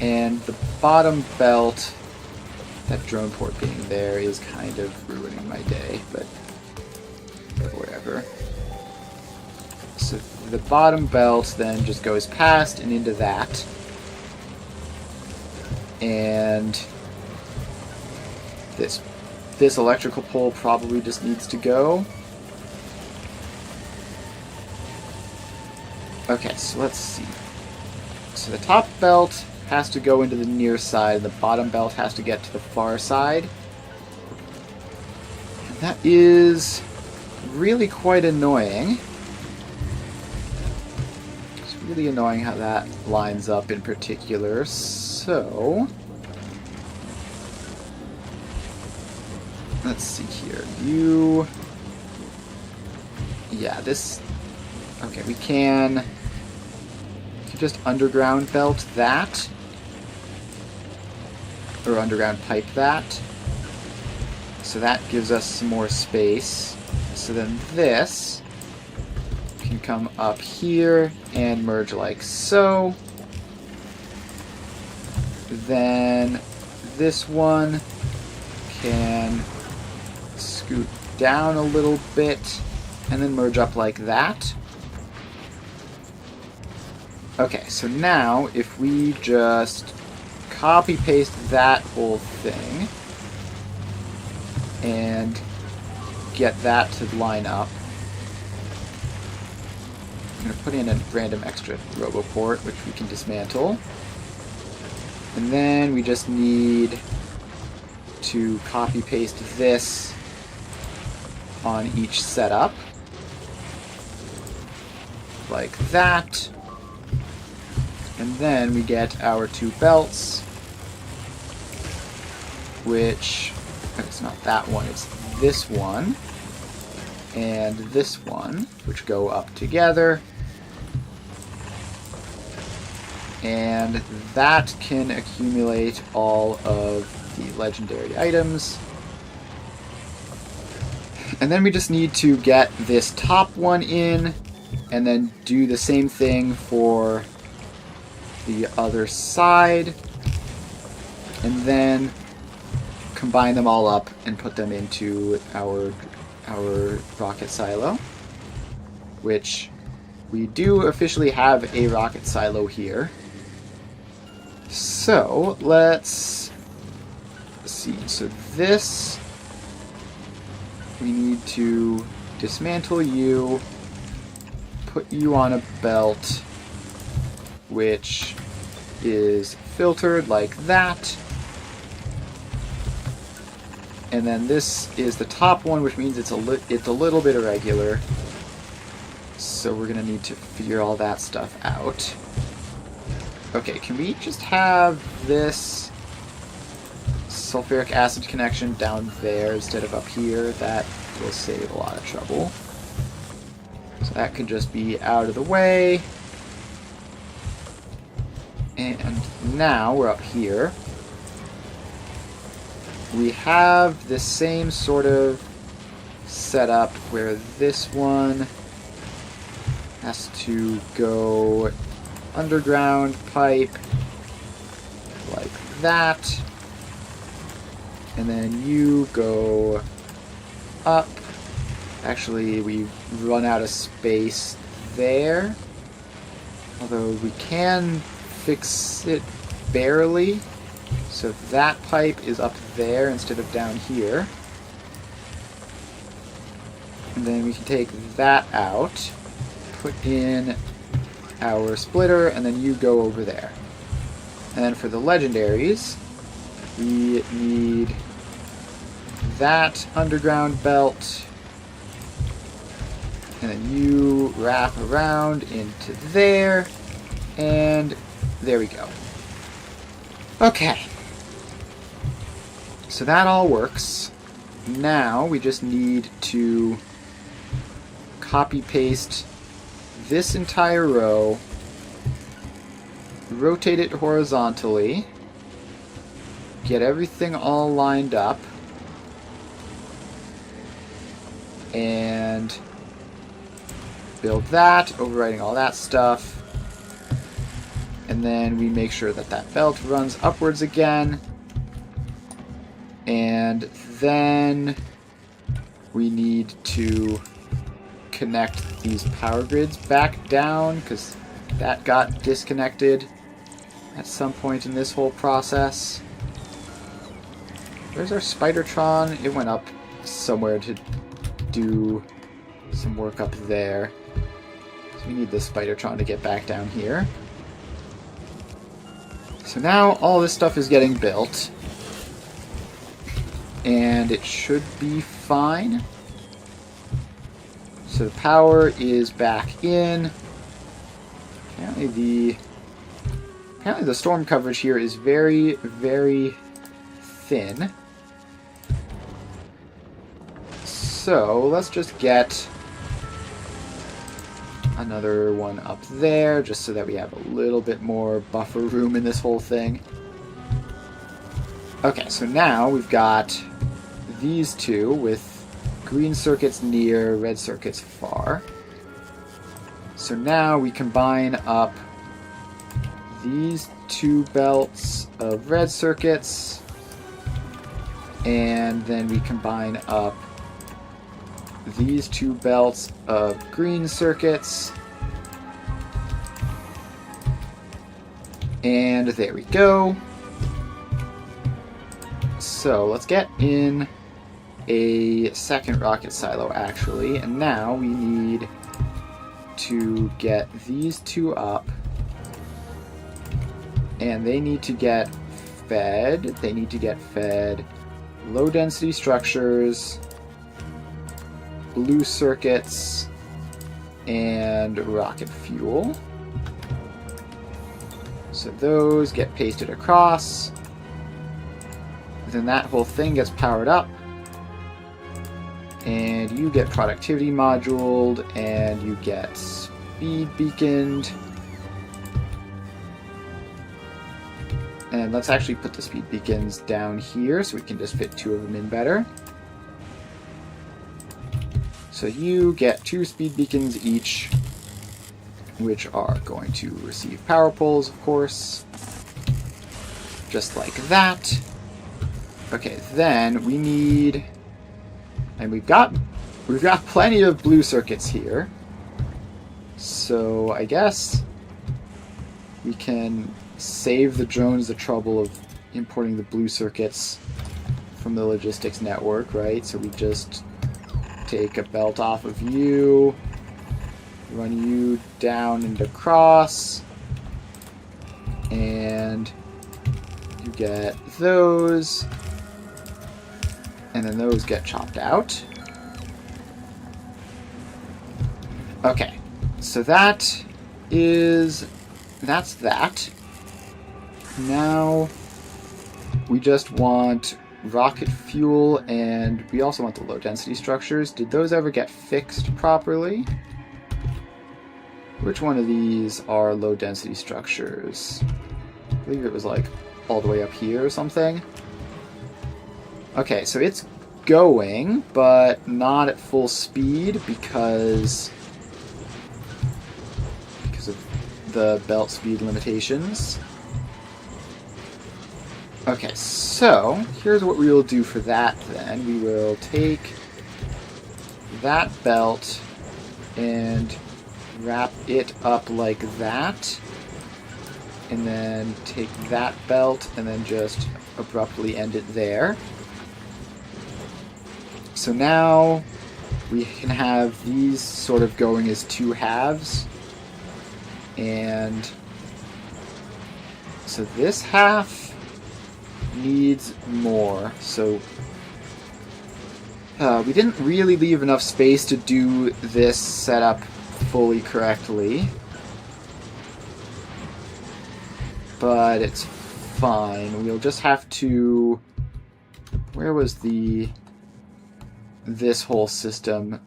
and the bottom belt, that drone port being there is kind of ruining my day, but whatever. So the bottom belt then just goes past and into that, and this electrical pole probably just needs to go. Okay, so let's see. So the top belt has to go into the near side, the bottom belt has to get to the far side. And that is really quite annoying. It's really annoying how that lines up in particular. So let's see here. You yeah, this... Okay, we can just underground belt that. Or underground pipe that. So that gives us some more space. So then this can come up here and merge like so. Then this one can scoot down a little bit and then merge up like that. Okay, so now if we just copy paste that whole thing and get that to line up. I'm going to put in a random extra roboport, which we can dismantle. And then we just need to copy paste this on each setup. Like that. And then we get our two belts, which, it's not that one, it's this one, and this one, which go up together. And that can accumulate all of the legendary items. And then we just need to get this top one in, and then do the same thing for the other side, and then combine them all up and put them into our rocket silo, which we do officially have a rocket silo here. So let's see. So this, we need to dismantle you, put you on a belt, which is filtered like that. And then this is the top one, which means it's a little bit irregular. So we're going to need to figure all that stuff out. Okay, can we just have this sulfuric acid connection down there instead of up here? That will save a lot of trouble. So that could just be out of the way. And now we're up here. We have the same sort of setup where this one has to go underground pipe like that. And then you go up. Actually, we run out of space there. Although we can fix it barely, so that pipe is up there instead of down here. And then we can take that out, put in our splitter, and then you go over there. And then for the legendaries, we need that underground belt, and then you wrap around into there, and there we go. Okay. So that all works. Now we just need to copy paste this entire row, rotate it horizontally, get everything all lined up, and build that, overwriting all that stuff. And then we make sure that that belt runs upwards again. And then we need to connect these power grids back down, because that got disconnected at some point in this whole process. Where's our Spidertron? It went up somewhere to do some work up there. So we need the Spidertron to get back down here. So now all this stuff is getting built, and it should be fine. So the power is back in. Apparently the storm coverage here is very, very thin. So let's just get Another one up there, just so that we have a little bit more buffer room in this whole thing. Okay, so now we've got these two with green circuits near, red circuits far. So now we combine up these two belts of red circuits, and then we combine up these two belts of green circuits. And there we go. So let's get in a second rocket silo, actually. And now we need to get these two up. And they need to get fed. They need to get fed low density structures, blue circuits, and rocket fuel. So those get pasted across. Then that whole thing gets powered up. And you get productivity moduled, and you get speed beaconed. And let's actually put the speed beacons down here so we can just fit two of them in better. So you get 2 speed beacons each, which are going to receive power poles, of course. Just like that. Okay, then we need... And we've got plenty of blue circuits here. So I guess we can save the drones the trouble of importing the blue circuits from the logistics network, right? So we just take a belt off of you, run you down and across, and you get those, and then those get chopped out. Okay, so that's that. Now we just want rocket fuel, and we also want the low density structures. Did those ever get fixed properly? Which one of these are low density structures? I believe it was like all the way up here or something. Okay, so it's going, but not at full speed because of the belt speed limitations. Okay, so here's what we will do for that then. We will take that belt and wrap it up like that, and then take that belt and then just abruptly end it there. So now we can have these sort of going as 2 halves, and so this half needs more. So we didn't really leave enough space to do this setup fully correctly, but it's fine. We'll just have to... Where was this whole system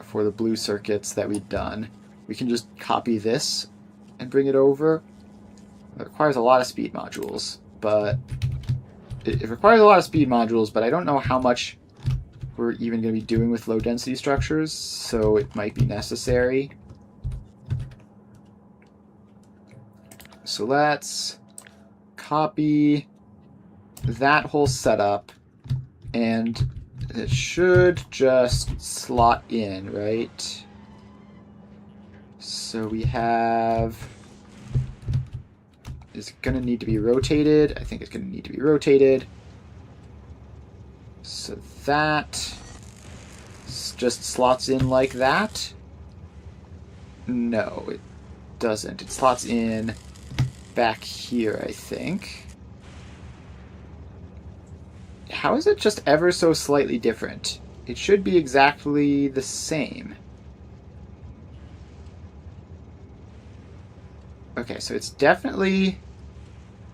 for the blue circuits that we'd done? We can just copy this and bring it over. It requires a lot of speed modules, but it requires a lot of speed modules, but I don't know how much we're even going to be doing with low density structures, so it might be necessary. So let's copy that whole setup, and it should just slot in, right? So we have... Is it going to need to be rotated? I think it's going to need to be rotated. So that just slots in like that. No, it doesn't. It slots in back here, I think. How is it just ever so slightly different? It should be exactly the same. Okay, so it's definitely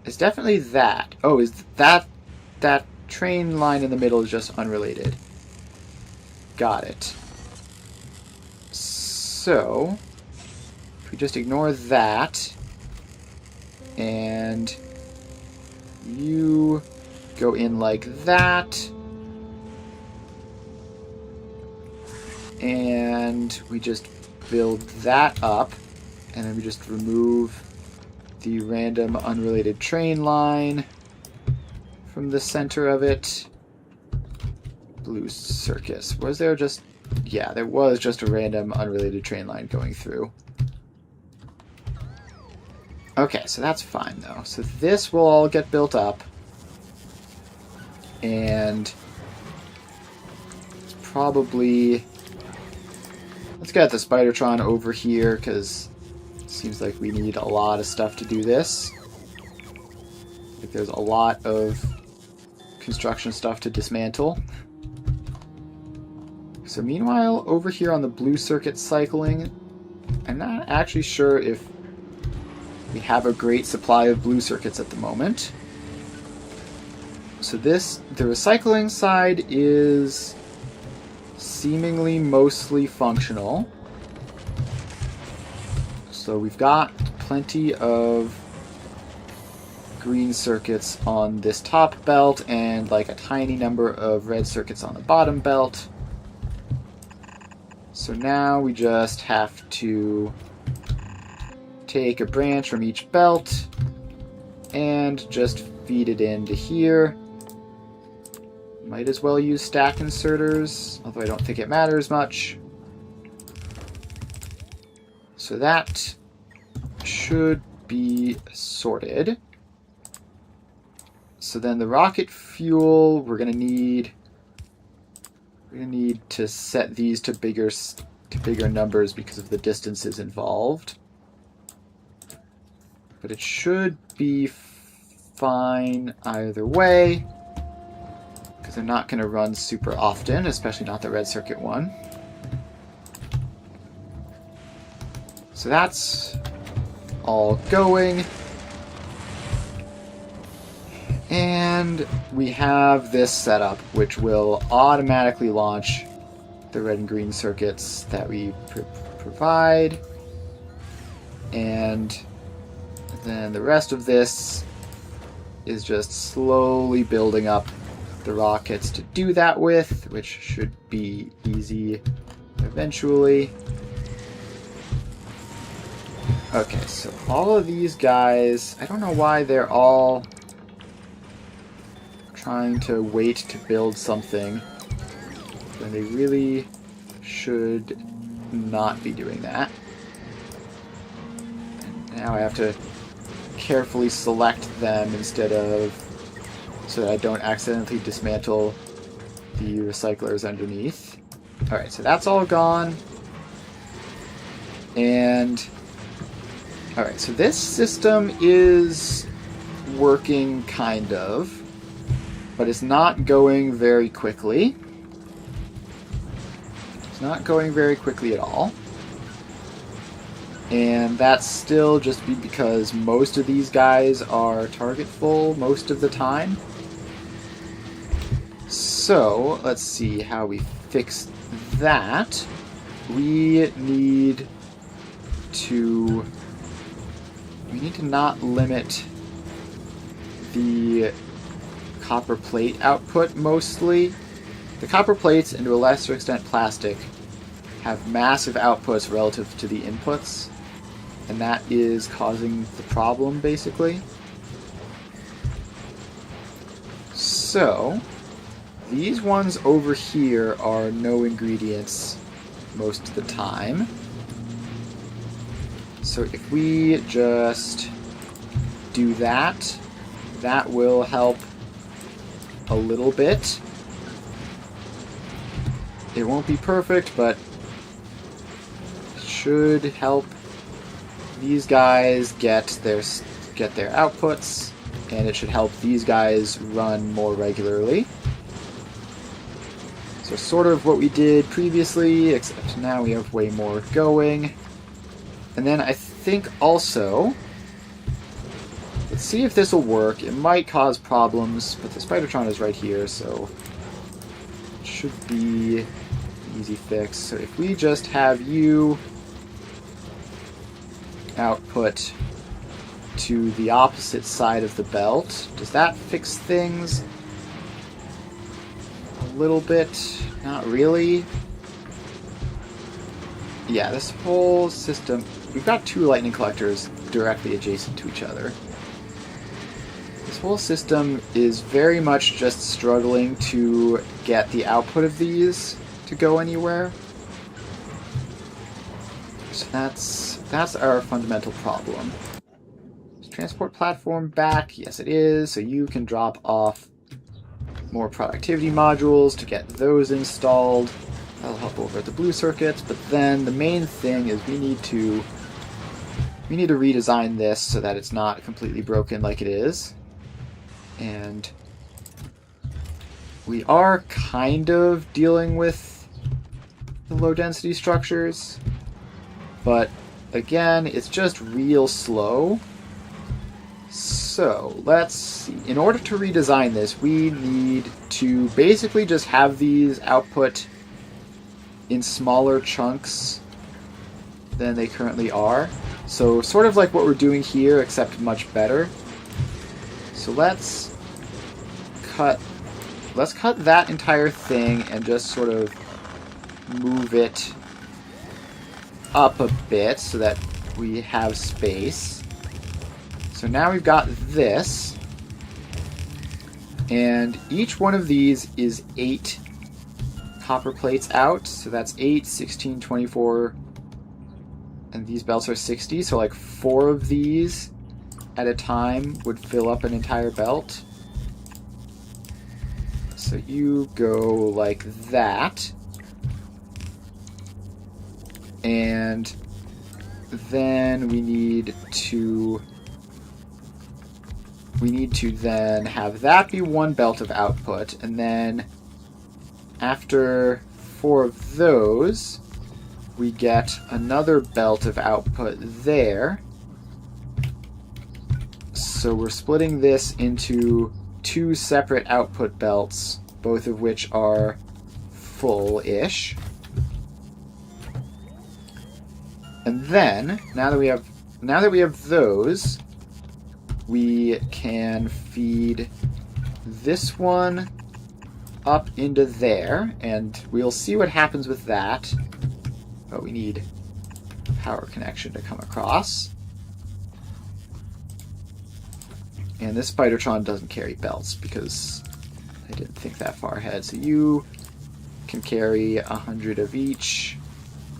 that. Oh, is that train line in the middle is just unrelated. Got it. So if we just ignore that, and you go in like that, and we just build that up, and then we just remove the random unrelated train line from the center of it. Blue circus. Was there just... Yeah, there was just a random unrelated train line going through. Okay, so that's fine though. So this will all get built up. And it's probably... Let's get the Spidertron over here, because it seems like we need a lot of stuff to do this. Like there's a lot of construction stuff to dismantle. So meanwhile, over here on the blue circuit cycling, I'm not actually sure if we have a great supply of blue circuits at the moment. So the recycling side is seemingly mostly functional. So we've got plenty of green circuits on this top belt and like a tiny number of red circuits on the bottom belt. So now we just have to take a branch from each belt and just feed it into here. Might as well use stack inserters, although I don't think it matters much. So that should be sorted. So then the rocket fuel, we're gonna need to set these to bigger numbers because of the distances involved. But it should be fine either way, because they're not going to run super often, especially not the red circuit one. So that's all going. And we have this setup, which will automatically launch the red and green circuits that we provide. And then the rest of this is just slowly building up the rockets to do that with, which should be easy eventually. Okay, so all of these guys, I don't know why they're all trying to wait to build something when they really should not be doing that. And now I have to carefully select them instead of, so that I don't accidentally dismantle the recyclers underneath. Alright, so that's all gone. And alright, so this system is working kind of, but it's not going very quickly. It's not going very quickly at all. And that's still just because most of these guys are target full most of the time. So, let's see how we fix that. We need to not limit the copper plate output mostly. The copper plates, and to a lesser extent plastic, have massive outputs relative to the inputs, and that is causing the problem, basically. So, these ones over here are no ingredients most of the time. So if we just do that, that will help a little bit. It won't be perfect, but it should help these guys get their outputs, and it should help these guys run more regularly. So sort of what we did previously, except now we have way more going. And then I think also, let's see if this will work. It might cause problems, but the Spidertron is right here, so it should be an easy fix. So if we just have you output to the opposite side of the belt. Does that fix things? A little bit. Not really. Yeah, this whole system... We've got two lightning collectors directly adjacent to each other. This whole system is very much just struggling to get the output of these to go anywhere. So that's our fundamental problem. Is transport platform back? Yes, it is. So you can drop off more productivity modules to get those installed. That'll help over at the blue circuits. But then the main thing is we need to redesign this so that it's not completely broken like it is. And we are kind of dealing with the low density structures, but again, it's just real slow. So let's see. In order to redesign this, we need to basically just have these output in smaller chunks than they currently are. So sort of like what we're doing here, except much better. So let's cut that entire thing and just sort of move it up a bit so that we have space. So now we've got this, and each one of these is 8 copper plates out. So that's 8, 16, 24, and these belts are 60. So like 4 of these at a time would fill up an entire belt. So you go like that, and then we need to then have that be one belt of output, and then after 4 of those we get another belt of output there. So we're splitting this into 2 separate output belts, both of which are full-ish. And then, now that we have those, we can feed this one up into there, and we'll see what happens with that. But we need a power connection to come across. And this Spidertron doesn't carry belts because I didn't think that far ahead. So you can carry 100 of each,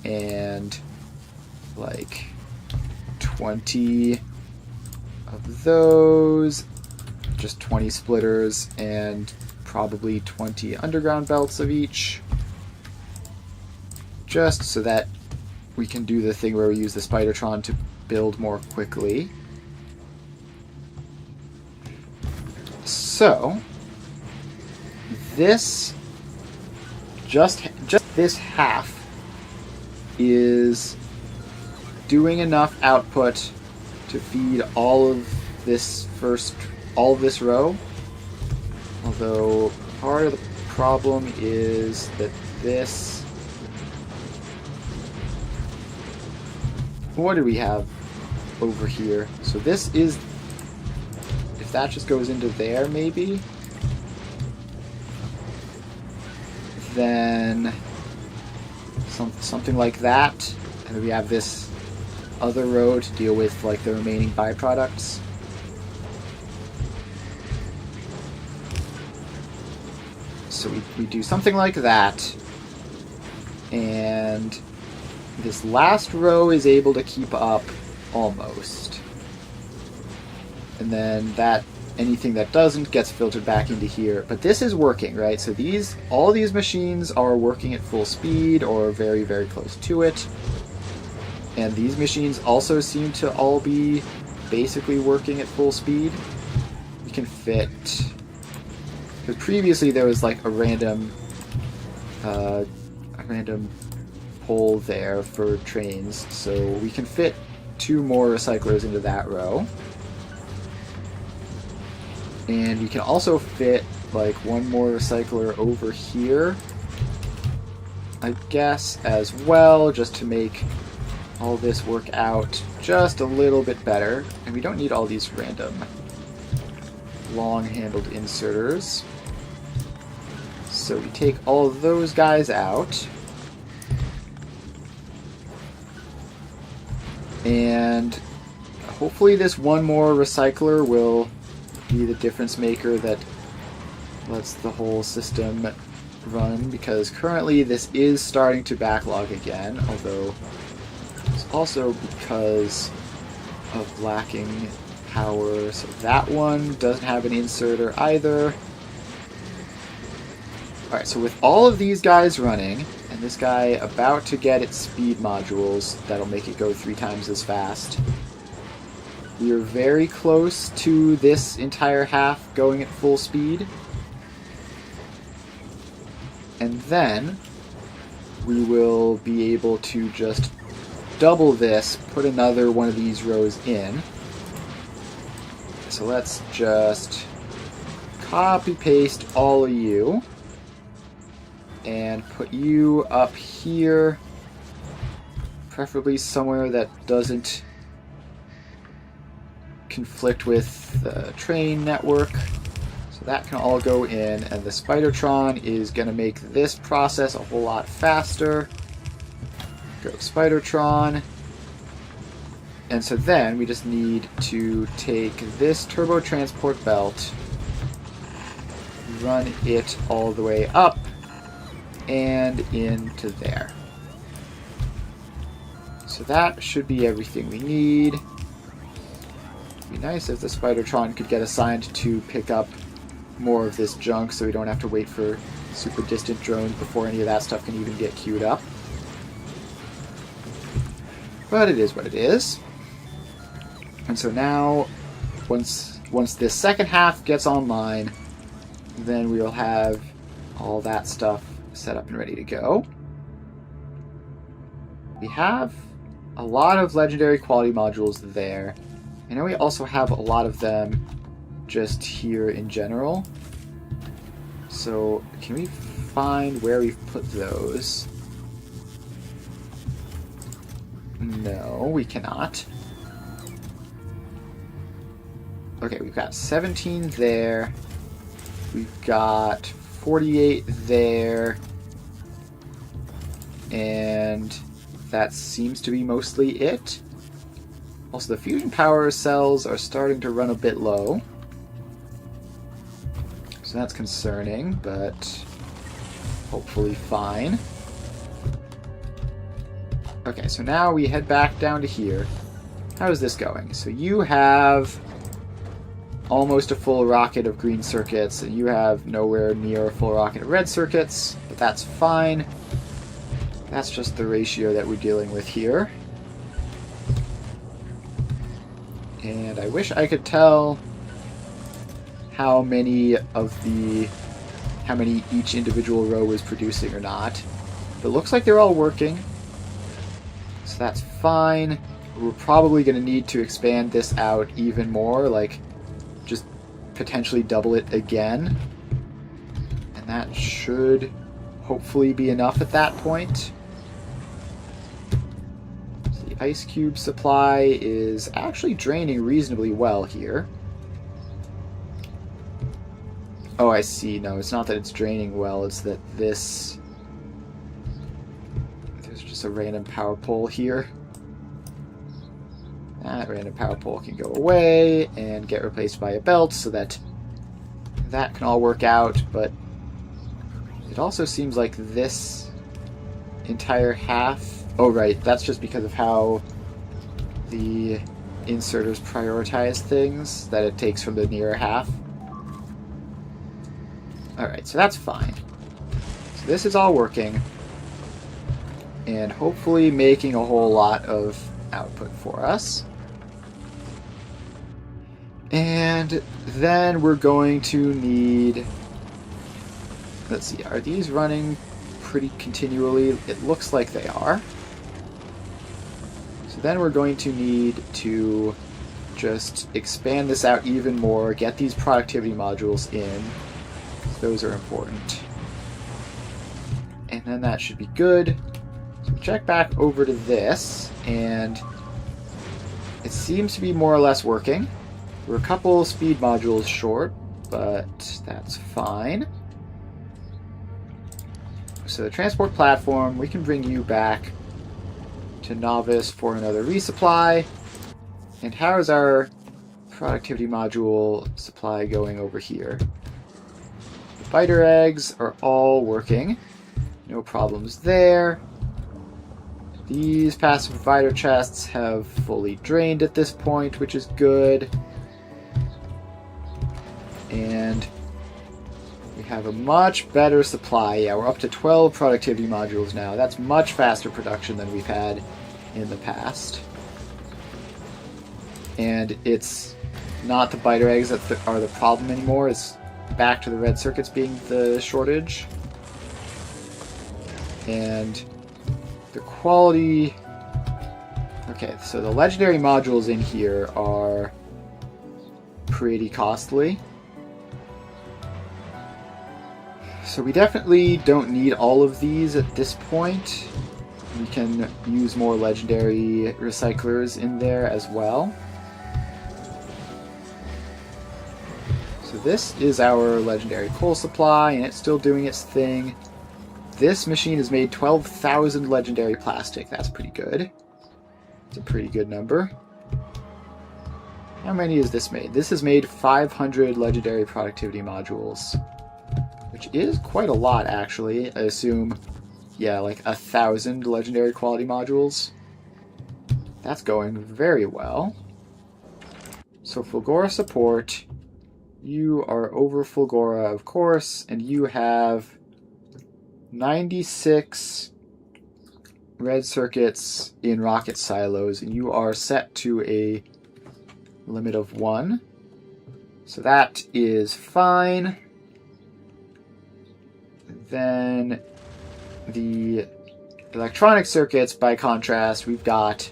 and like 20 of those, just 20 splitters, and probably 20 underground belts of each, just so that we can do the thing where we use the Spidertron to build more quickly. So this just this half is doing enough output to feed all of this row. Although part of the problem is that this... What do we have over here? So this is... If that just goes into there, maybe? Then... something like that. And then we have this other row to deal with like the remaining byproducts. So we do something like that, and this last row is able to keep up almost. And then that anything that doesn't gets filtered back into here. But this is working, right? So all these machines are working at full speed or very, very close to it. And these machines also seem to all be basically working at full speed. We can fit... Because previously there was like a random hole there for trains, so we can fit 2 more recyclers into that row. And we can also fit like 1 more recycler over here, I guess, as well, just to make all this work out just a little bit better. And we don't need all these random long-handled inserters. So we take all of those guys out. And hopefully this one more recycler will be the difference maker that lets the whole system run, because currently this is starting to backlog again, although it's also because of lacking power. So that one doesn't have an inserter either. Alright, so with all of these guys running, and this guy about to get its speed modules that'll make it go 3 times as fast, we are very close to this entire half going at full speed. And then we will be able to just double this, put another one of these rows in. So let's just copy paste all of you and put you up here, preferably somewhere that doesn't conflict with the train network. So that can all go in, and the Spidertron is going to make this process a whole lot faster. Go Spidertron. And so then we just need to take this turbo transport belt, run it all the way up and into there. So that should be everything we need. It'd be nice if the Spidertron could get assigned to pick up more of this junk so we don't have to wait for super distant drones before any of that stuff can even get queued up. But it is what it is. And so now, once this second half gets online, then we'll have all that stuff set up and ready to go. We have a lot of legendary quality modules there. I know we also have a lot of them just here in general. So can we find where we've put those? No, we cannot. Okay, we've got 17 there. We've got 48 there. And that seems to be mostly it. Also, the fusion power cells are starting to run a bit low. So that's concerning, but hopefully fine. Okay, so now we head back down to here. How is this going? So you have almost a full rocket of green circuits, and you have nowhere near a full rocket of red circuits, but that's fine. That's just the ratio that we're dealing with here. And I wish I could tell how many each individual row is producing or not. But it looks like they're all working. So that's fine. We're probably going to need to expand this out even more, like just potentially double it again. And that should hopefully be enough at that point. So the ice cube supply is actually draining reasonably well here. Oh, I see. No, it's not that it's draining well, it's that there's just a random power pole here. That random power pole can go away and get replaced by a belt so that can all work out, but it also seems like this entire half... Oh, right, that's just because of how the inserters prioritize things, that it takes from the nearer half. Alright, so that's fine. So this is all working, and hopefully making a whole lot of output for us. And then we're going to need... Let's see, are these running pretty continually? It looks like they are. So then we're going to need to just expand this out even more, get these productivity modules in. Those are important. And then that should be good. So check back over to this. and it seems to be more or less working. We're a couple speed modules short, but that's fine. So the transport platform, we can bring you back to Novice for another resupply. And how is our productivity module supply going over here? The fighter eggs are all working. No problems there. These passive provider chests have fully drained at this point, which is good. And we have a much better supply. Yeah, we're up to 12 productivity modules now. That's much faster production than we've had in the past. And it's not the biter eggs that are the problem anymore. It's back to the red circuits being the shortage. And the quality... Okay, so the legendary modules in here are pretty costly. So we definitely don't need all of these at this point. We can use more legendary recyclers in there as well. So this is our legendary coal supply, and it's still doing its thing. This machine has made 12,000 legendary plastic. That's pretty good. It's a pretty good number. How many has this made? This has made 500 legendary productivity modules, which is quite a lot, actually. I assume, yeah, like 1,000 legendary quality modules. That's going very well. So Fulgora support. You are over Fulgora, of course, and you have 96 red circuits in rocket silos, and you are set to a limit of 1. So that is fine. Then the electronic circuits, by contrast, we've got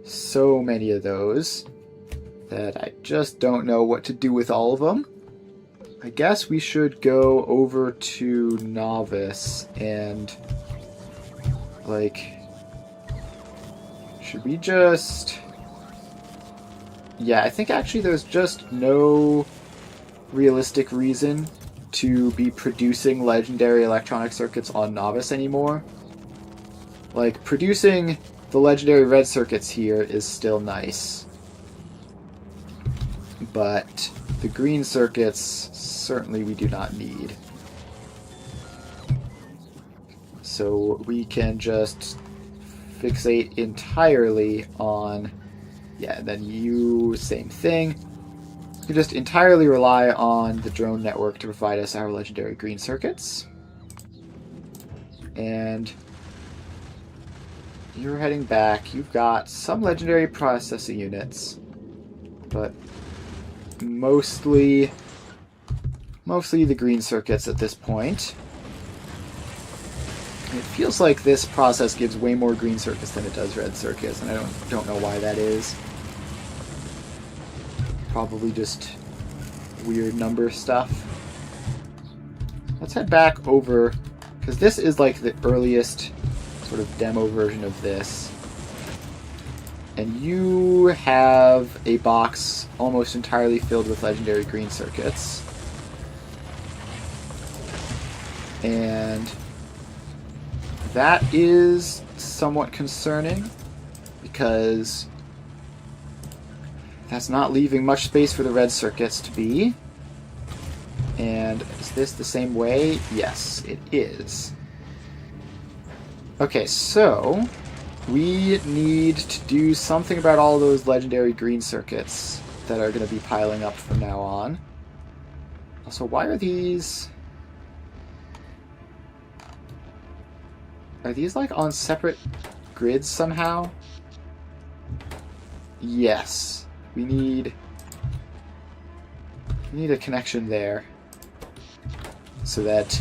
so many of those that I just don't know what to do with all of them. I guess we should go over to Novice and, like, should we just... Yeah, I think actually there's just no realistic reason to be producing legendary electronic circuits on Novice anymore. Like, producing the legendary red circuits here is still nice, but the green circuits certainly we do not need. So we can just fixate entirely on, yeah, then you, same thing. We can just entirely rely on the drone network to provide us our legendary green circuits. And you're heading back. You've got some legendary processing units, but mostly the green circuits at this point. It feels like this process gives way more green circuits than it does red circuits, and I don't know why that is. Probably just weird number stuff. Let's head back over, because this is like the earliest sort of demo version of this. And you have a box almost entirely filled with legendary green circuits. And that is somewhat concerning, because that's not leaving much space for the red circuits to be. And is this the same way? Yes, it is. Okay, so we need to do something about all those legendary green circuits that are going to be piling up from now on. Also, why are these... Are these like on separate grids somehow? Yes. We need a connection there so that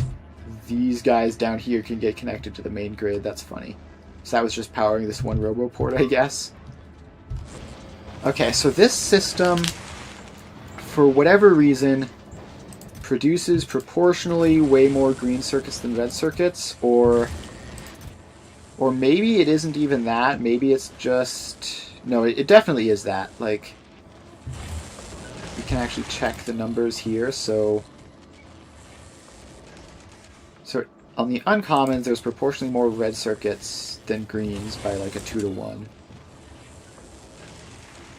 these guys down here can get connected to the main grid. That's funny. So that was just powering this one roboport, I guess. Okay, so this system, for whatever reason, produces proportionally way more green circuits than red circuits, or Or maybe it isn't even that. Maybe it's just... No, it definitely is that. Like, we can actually check the numbers here. So on the uncommons, there's proportionally more red circuits than greens by like a 2-to-1.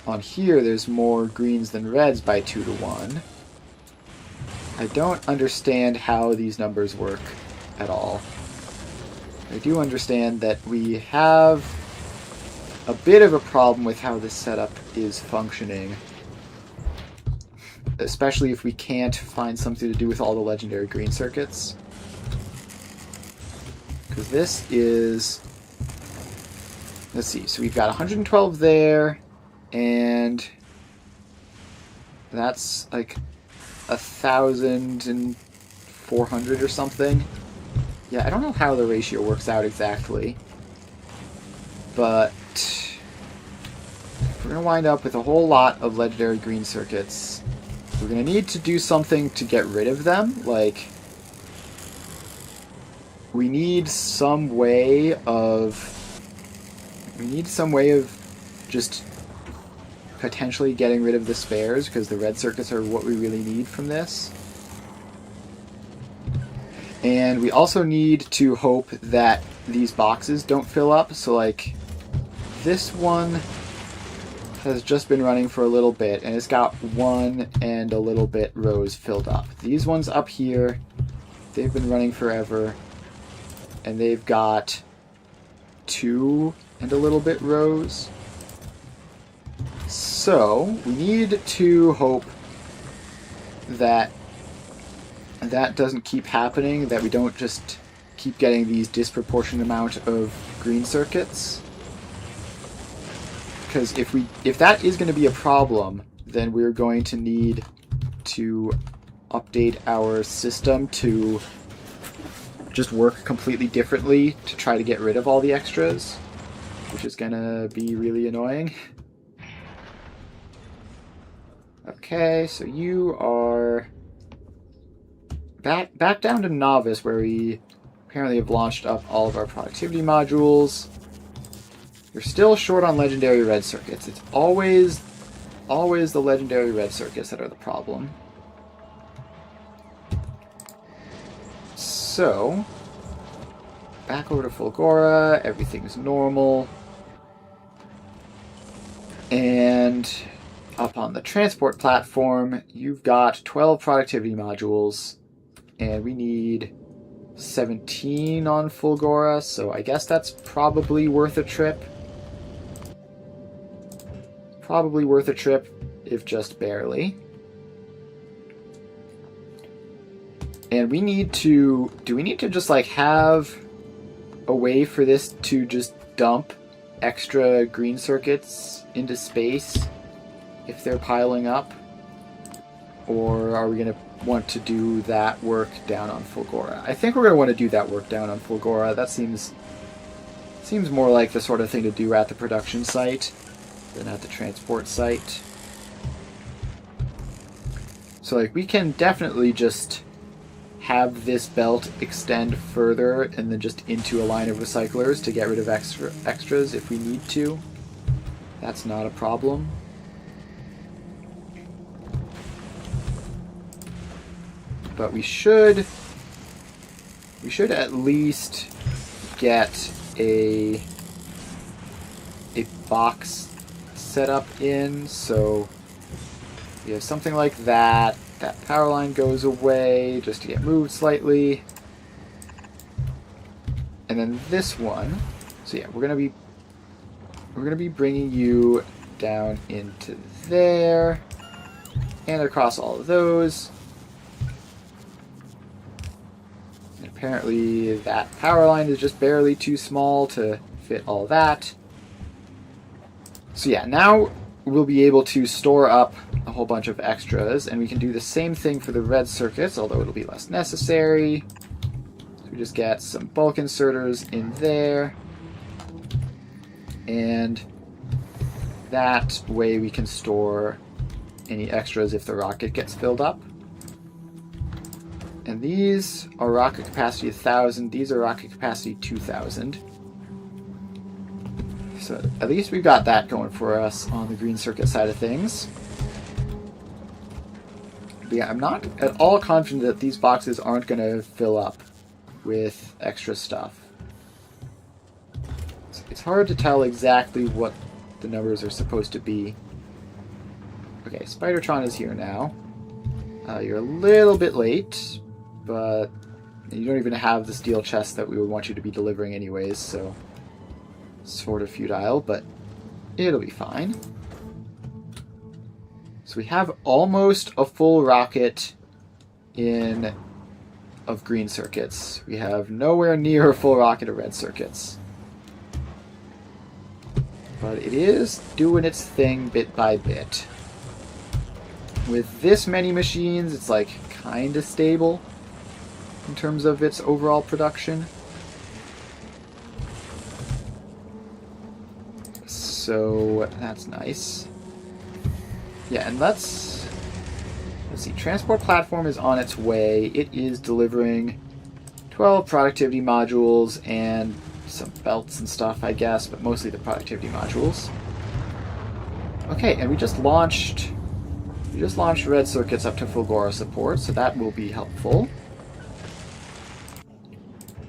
On here, there's more greens than reds by 2-to-1. I don't understand how these numbers work at all. I do understand that we have a bit of a problem with how this setup is functioning. Especially if we can't find something to do with all the legendary green circuits. Because this is... Let's see, so we've got 112 there, and that's like 1,400 or something. Yeah, I don't know how the ratio works out exactly, but we're going to wind up with a whole lot of legendary green circuits. We're going to need to do something to get rid of them. Like, we need some way of just potentially getting rid of the spares, because the red circuits are what we really need from this. And we also need to hope that these boxes don't fill up. So like, this one has just been running for a little bit, and it's got 1 and a little bit rows filled up. These ones up here, they've been running forever, and they've got 2 and a little bit rows. So we need to hope that that doesn't keep happening, that we don't just keep getting these disproportionate amount of green circuits. Because if that is going to be a problem, then we're going to need to update our system to just work completely differently to try to get rid of all the extras, which is going to be really annoying. Okay, so you are back down to Novice, where we apparently have launched up all of our productivity modules. You're still short on legendary red circuits. It's always the legendary red circuits that are the problem. So, back over to Fulgora, everything's normal. And up on the transport platform, you've got 12 productivity modules, and we need 17 on Fulgora, so I guess that's probably worth a trip. Probably worth a trip, if just barely. And we need to... Do we need to just, like, have a way for this to just dump extra green circuits into space if they're piling up? Or are we going to want to do that work down on Fulgora? I think we're going to want to do that work down on Fulgora. That seems more like the sort of thing to do at the production site than at the transport site. So, like, we can definitely just have this belt extend further and then just into a line of recyclers to get rid of extras if we need to. That's not a problem. But we should at least get a box set up in, so we have something like that. That power line goes away just to get moved slightly. And then this one, so yeah, we're gonna be bringing you down into there and across all of those. And apparently that power line is just barely too small to fit all that. So yeah, now we'll be able to store up a whole bunch of extras, and we can do the same thing for the red circuits, although it'll be less necessary. So we just get some bulk inserters in there, and that way we can store any extras if the rocket gets filled up. And these are rocket capacity 1,000, these are rocket capacity 2,000. So at least we've got that going for us on the green circuit side of things. But yeah, I'm not at all confident that these boxes aren't going to fill up with extra stuff. It's hard to tell exactly what the numbers are supposed to be. Okay, Spidertron is here now. You're a little bit late, but you don't even have the steel chest that we would want you to be delivering anyways, so sort of futile, but it'll be fine. So we have almost a full rocket of green circuits. We have nowhere near a full rocket of red circuits. But it is doing its thing bit by bit. With this many machines, it's like kind of stable in terms of its overall production. So that's nice. Yeah, and let's see. Transport platform is on its way. It is delivering 12 productivity modules and some belts and stuff, I guess, but mostly the productivity modules. Okay, and we just launched red circuits up to Fulgora support, so that will be helpful.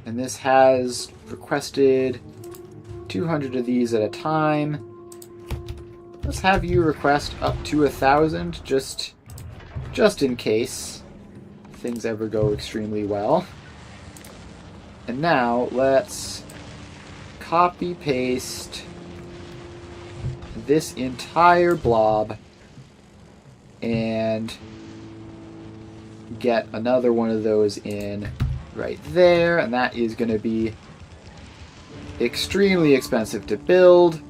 And this has requested 200 of these at a time. Let's have you request up to 1,000, just in case things ever go extremely well. And now let's copy paste this entire blob and get another one of those in right there, and that is going to be extremely expensive to build,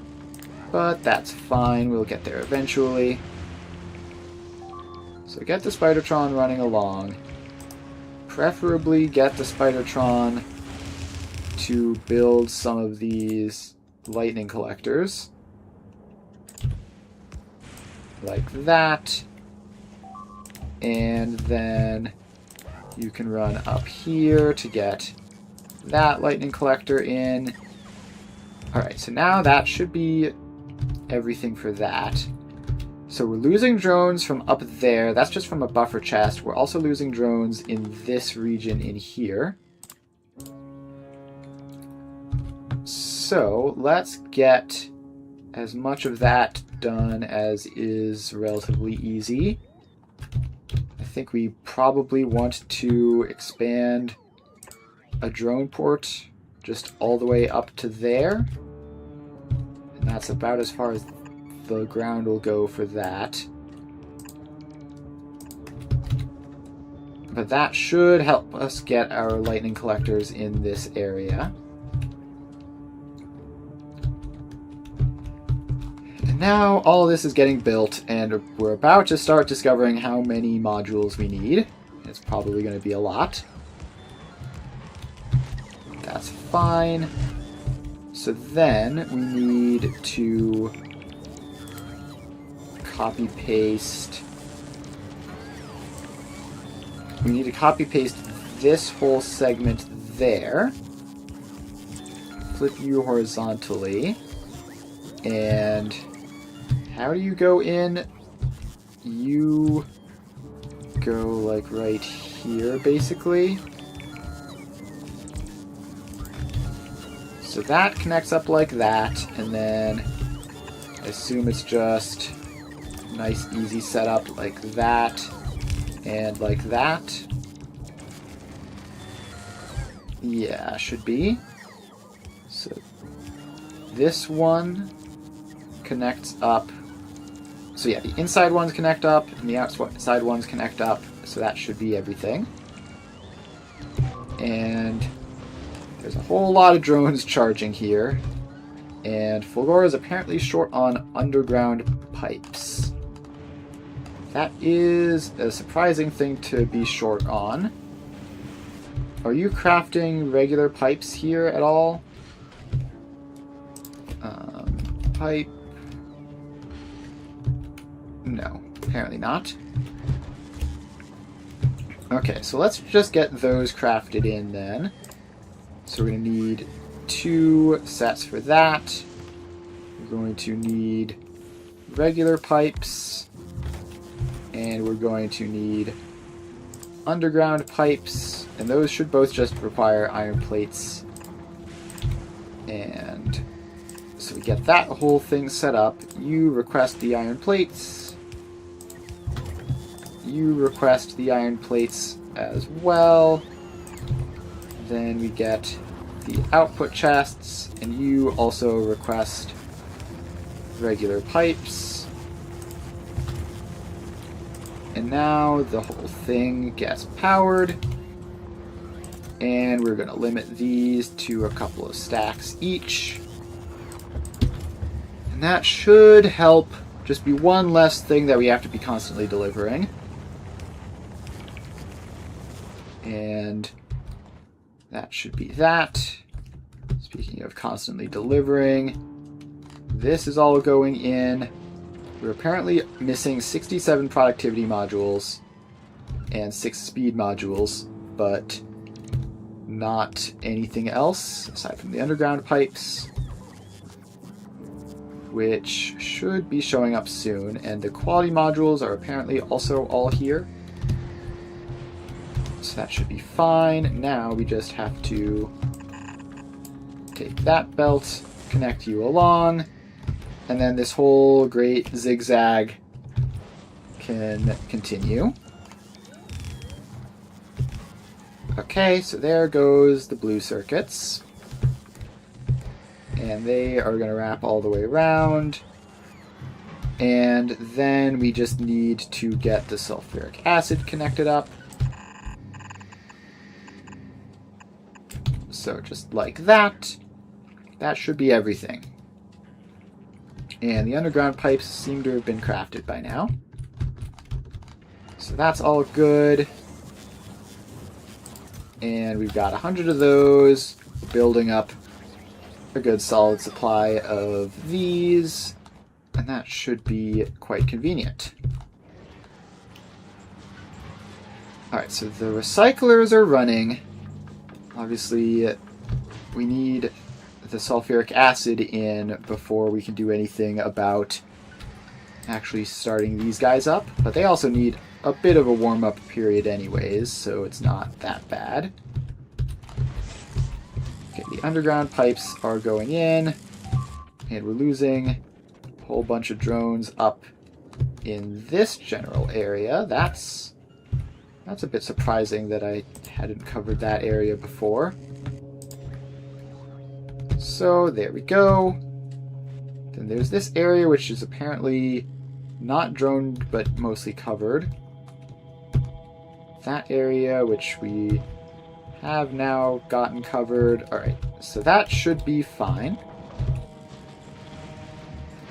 but that's fine, we'll get there eventually. So get the Spidertron running along. Preferably get the Spidertron to build some of these lightning collectors. Like that. And then you can run up here to get that lightning collector in. Alright, so now that should be everything for that. So we're losing drones from up there. That's just from a buffer chest. We're also losing drones in this region in here. So let's get as much of that done as is relatively easy. I think we probably want to expand a drone port just all the way up to there. And that's about as far as the ground will go for that. But that should help us get our lightning collectors in this area. And now all this is getting built, and we're about to start discovering how many modules we need. It's probably going to be a lot. That's fine. So then we need to copy paste. We need to copy paste this whole segment there. Flip you horizontally. And how do you go in? You go like right here, basically. So that connects up like that, and then I assume it's just nice, easy setup like that, and like that. Yeah, should be. So this one connects up. So yeah, the inside ones connect up, and the outside ones connect up, so that should be everything. And there's a whole lot of drones charging here, and Fulgora is apparently short on underground pipes. That is a surprising thing to be short on. Are you crafting regular pipes here at all? Pipe. No, apparently not. Okay, so let's just get those crafted in then. So we're going to need 2 sets for that. We're going to need regular pipes, and we're going to need underground pipes, and those should both just require iron plates. And so we get that whole thing set up. You request the iron plates. You request the iron plates as well. Then we get the output chests, and you also request regular pipes. And now the whole thing gets powered. And we're going to limit these to a couple of stacks each. And that should help just be one less thing that we have to be constantly delivering. And that should be that. Speaking of constantly delivering, this is all going in. We're apparently missing 67 productivity modules and 6 speed modules, but not anything else aside from the underground pipes, which should be showing up soon. And the quality modules are apparently also all here. So that should be fine. Now we just have to take that belt, connect you along, and then this whole great zigzag can continue. Okay, so there goes the blue circuits. And they are going to wrap all the way around. And then we just need to get the sulfuric acid connected up. So just like that. That should be everything. And the underground pipes seem to have been crafted by now. So that's all good. And we've got 100 of those, building up a good solid supply of these. And that should be quite convenient. Alright, so the recyclers are running. Obviously, we need the sulfuric acid in before we can do anything about actually starting these guys up. But they also need a bit of a warm-up period anyways, so it's not that bad. Okay, the underground pipes are going in, and we're losing a whole bunch of drones up in this general area. That's a bit surprising that I hadn't covered that area before. So there we go. Then there's this area which is apparently not droned but mostly covered. That area which we have now gotten covered. Alright, so that should be fine.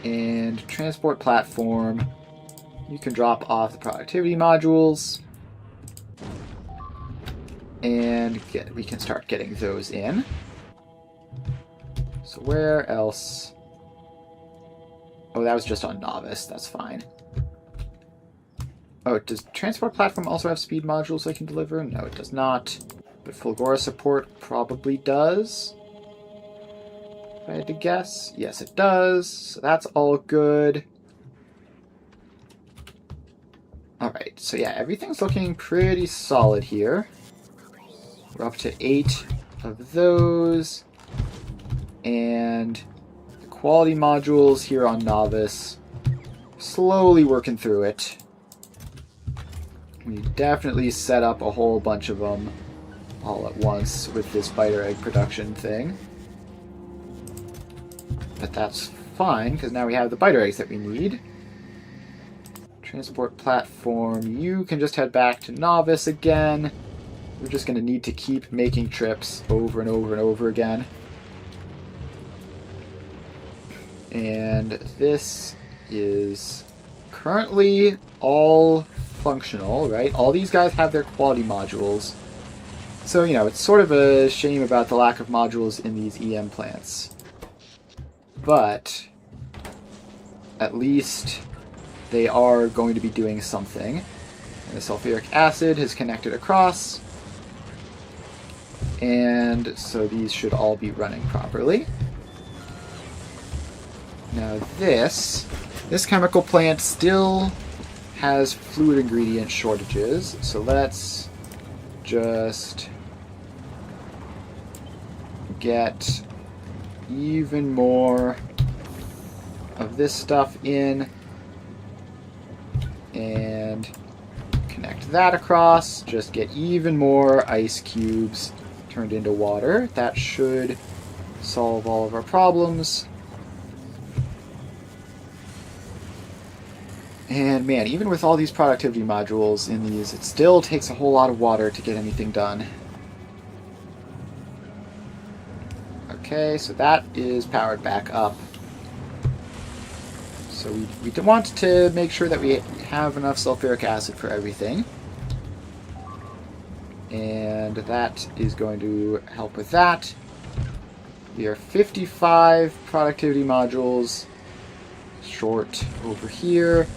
And transport platform, you can drop off the productivity modules. And we can start getting those in. So where else? Oh, that was just on Novice. That's fine. Oh, does transport platform also have speed modules I can deliver? No, it does not. But Fulgora support probably does. If I had to guess. Yes, it does. So that's all good. Alright, so yeah, everything's looking pretty solid here. We're up to 8 of those. And the quality modules here on Novice, slowly working through it. We definitely set up a whole bunch of them all at once with this biter egg production thing. But that's fine, because now we have the biter eggs that we need. Transport platform, you can just head back to Novice again. We're just going to need to keep making trips over and over and over again. And this is currently all functional, right? All these guys have their quality modules. So, you know, it's sort of a shame about the lack of modules in these EM plants. But at least they are going to be doing something. And the sulfuric acid has connected across. And so these should all be running properly. Now this chemical plant still has fluid ingredient shortages, so let's just get even more of this stuff in and connect that across. Just get even more ice cubes turned into water. That should solve all of our problems. And man, even with all these productivity modules in these, it still takes a whole lot of water to get anything done. Okay, so that is powered back up. So we want to make sure that we have enough sulfuric acid for everything. And that is going to help with that. We are 55 productivity modules short over here.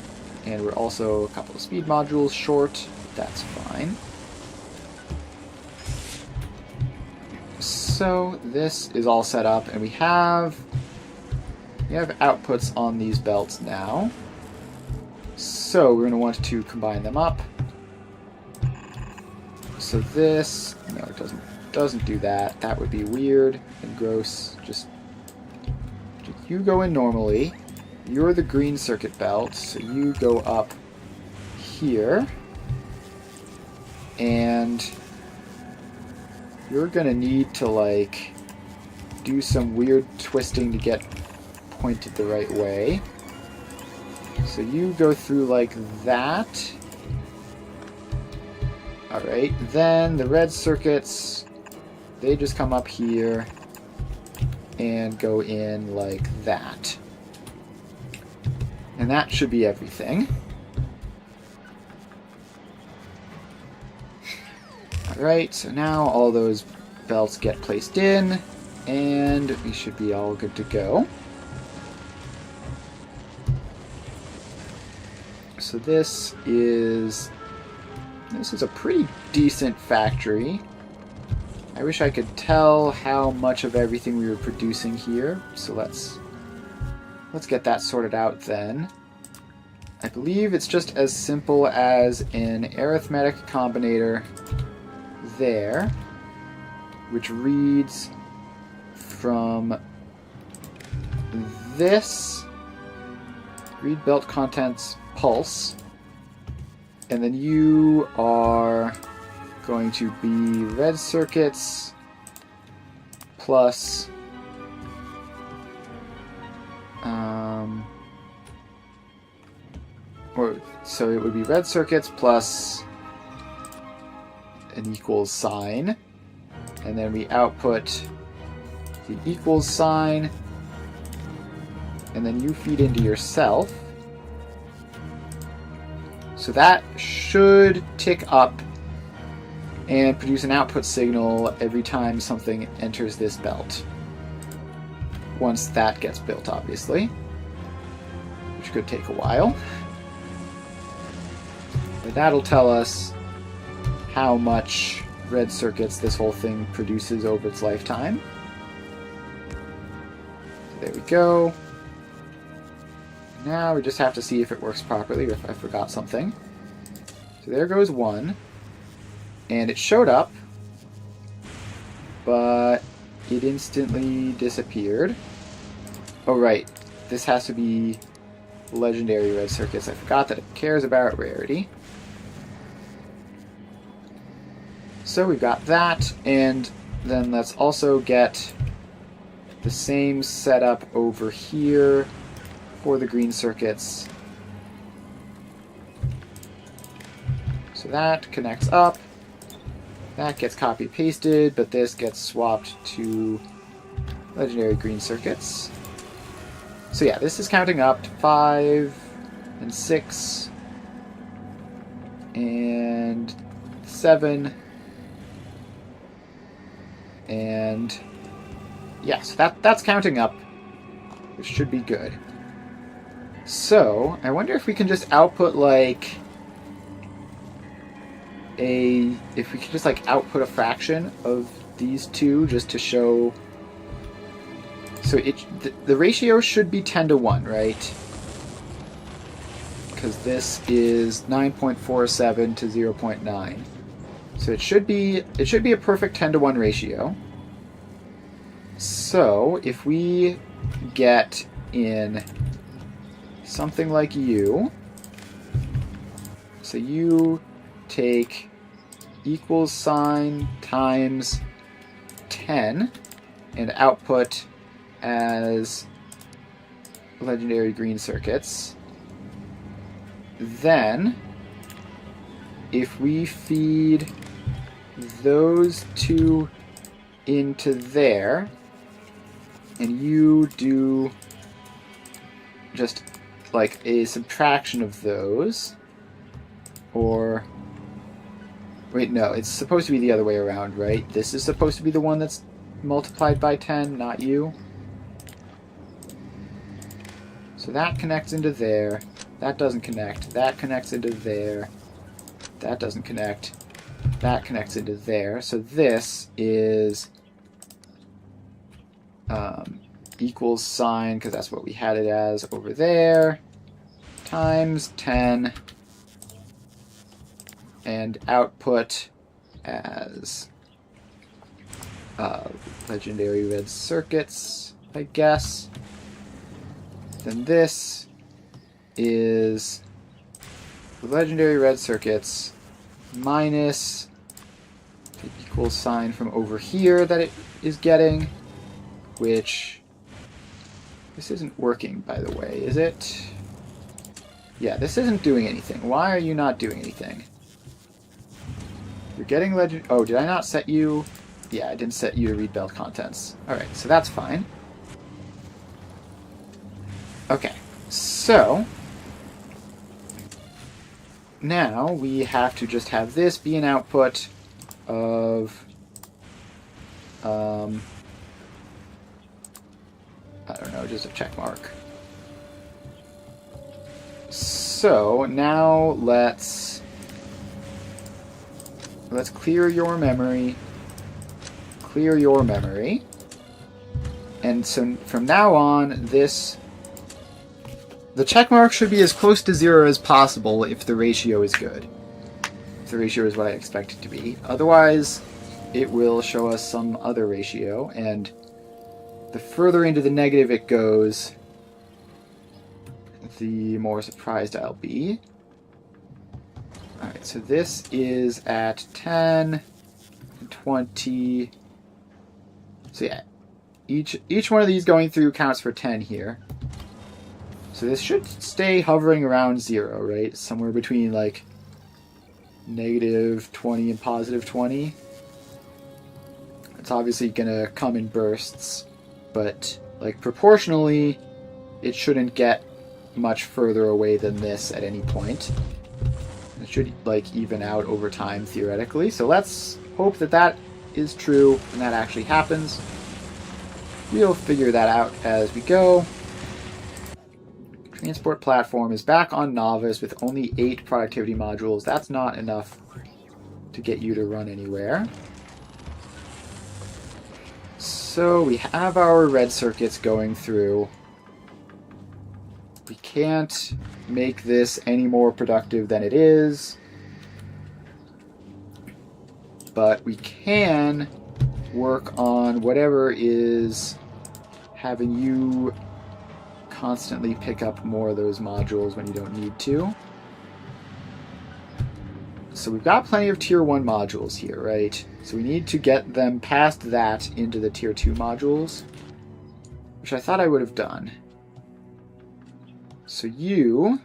And we're also a couple of speed modules short. That's fine. So this is all set up, and we have outputs on these belts now. So we're going to want to combine them up. So this, no, it doesn't do that. That would be weird and gross. Just you go in normally. You're the green circuit belt, so you go up here, and you're gonna need to like do some weird twisting to get pointed the right way. So you go through like that. Alright, then the red circuits, they just come up here and go in like that. And that should be everything. Alright, so now all those belts get placed in, and we should be all good to go. So this is a pretty decent factory. I wish I could tell how much of everything we were producing here, so let's get that sorted out then. I believe it's just as simple as an arithmetic combinator there, which reads from this read belt contents pulse, and then you are going to be red circuits plus so it would be red circuits plus an equals sign, and then we output the equals sign, and then you feed into yourself. So that should tick up and produce an output signal every time something enters this belt. Once that gets built, obviously, which could take a while. But that'll tell us how much red circuits this whole thing produces over its lifetime. So there we go. Now we just have to see if it works properly, or if I forgot something. So there goes one. And it showed up, but it instantly disappeared. Oh right, this has to be legendary red circuits. I forgot that it cares about rarity. So we've got that, and then let's also get the same setup over here for the green circuits. So that connects up. That gets copy-pasted, but this gets swapped to legendary green circuits. So yeah, this is counting up to 5 and 6 and 7 and yeah, so that's counting up, which should be good. So I wonder if we can just output like if we could just like output a fraction of these two just to show So the ratio should be 10 to 1, right? Because this is 9.47 to 0.9. So it should be a perfect 10 to 1 ratio. So if we get in something like you, so you take equals sign times 10 and output as legendary green circuits, then if we feed those two into there and you do just like a subtraction of those, or wait, no, it's supposed to be the other way around, right? This is supposed to be the one that's multiplied by 10, not you. So that connects into there. That doesn't connect. That connects into there. That doesn't connect. That connects into there. So this is equals sign, because that's what we had it as over there, times 10, and output as legendary red circuits, I guess. Then this is the legendary red circuits minus the equal sign from over here that it is getting, which this isn't working, by the way, is it? Yeah, this isn't doing anything. Why are you not doing anything? You're getting legend. Oh, did I not set you? Yeah, I didn't set you to read belt contents. Alright, so that's fine. Okay, so now we have to just have this be an output of I don't know, just a check mark. So now let's clear your memory. Clear your memory. And so from now on, the check mark should be as close to 0 as possible if the ratio is good. If the ratio is what I expect it to be. Otherwise, it will show us some other ratio, and the further into the negative it goes, the more surprised I'll be. Alright, so this is at 10, 20. So yeah, each one of these going through counts for 10 here. So this should stay hovering around 0, right? Somewhere between like negative 20 and positive 20. It's obviously gonna come in bursts, but like proportionally, it shouldn't get much further away than this at any point. It should like even out over time theoretically. So let's hope that that is true and that actually happens. We'll figure that out as we go. Transport platform is back on Novice with only 8 productivity modules. That's not enough to get you to run anywhere. So we have our red circuits going through. We can't make this any more productive than it is. But we can work on whatever is having you constantly pick up more of those modules when you don't need to. So we've got plenty of tier 1 modules here, right? So we need to get them past that into the tier 2 modules, which I thought I would have done. So you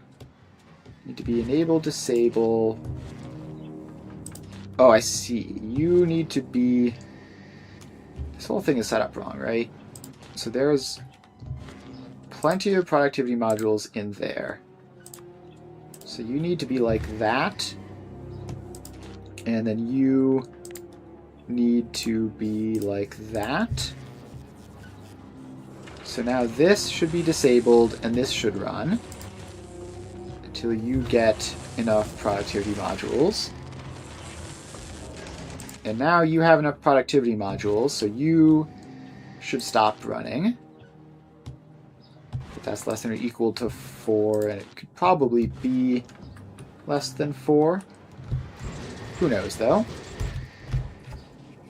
need to be enable, disable. Oh, I see. You need to be... This whole thing is set up wrong, right? So there's plenty of productivity modules in there. So you need to be like that. And then you need to be like that. So now this should be disabled and this should run until you get enough productivity modules. And now you have enough productivity modules, so you should stop running. That's less than or equal to 4, and it could probably be less than 4. Who knows, though?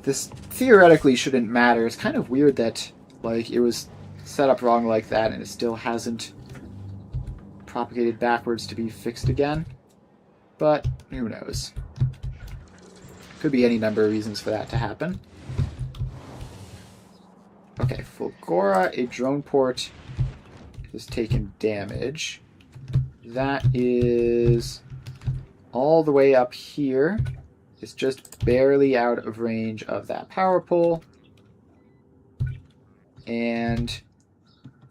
This theoretically shouldn't matter. It's kind of weird that, like, it was set up wrong like that, and it still hasn't propagated backwards to be fixed again. But who knows? Could be any number of reasons for that to happen. Okay, Fulgora, a drone port, has taken damage. That is all the way up here. It's just barely out of range of that power pole. And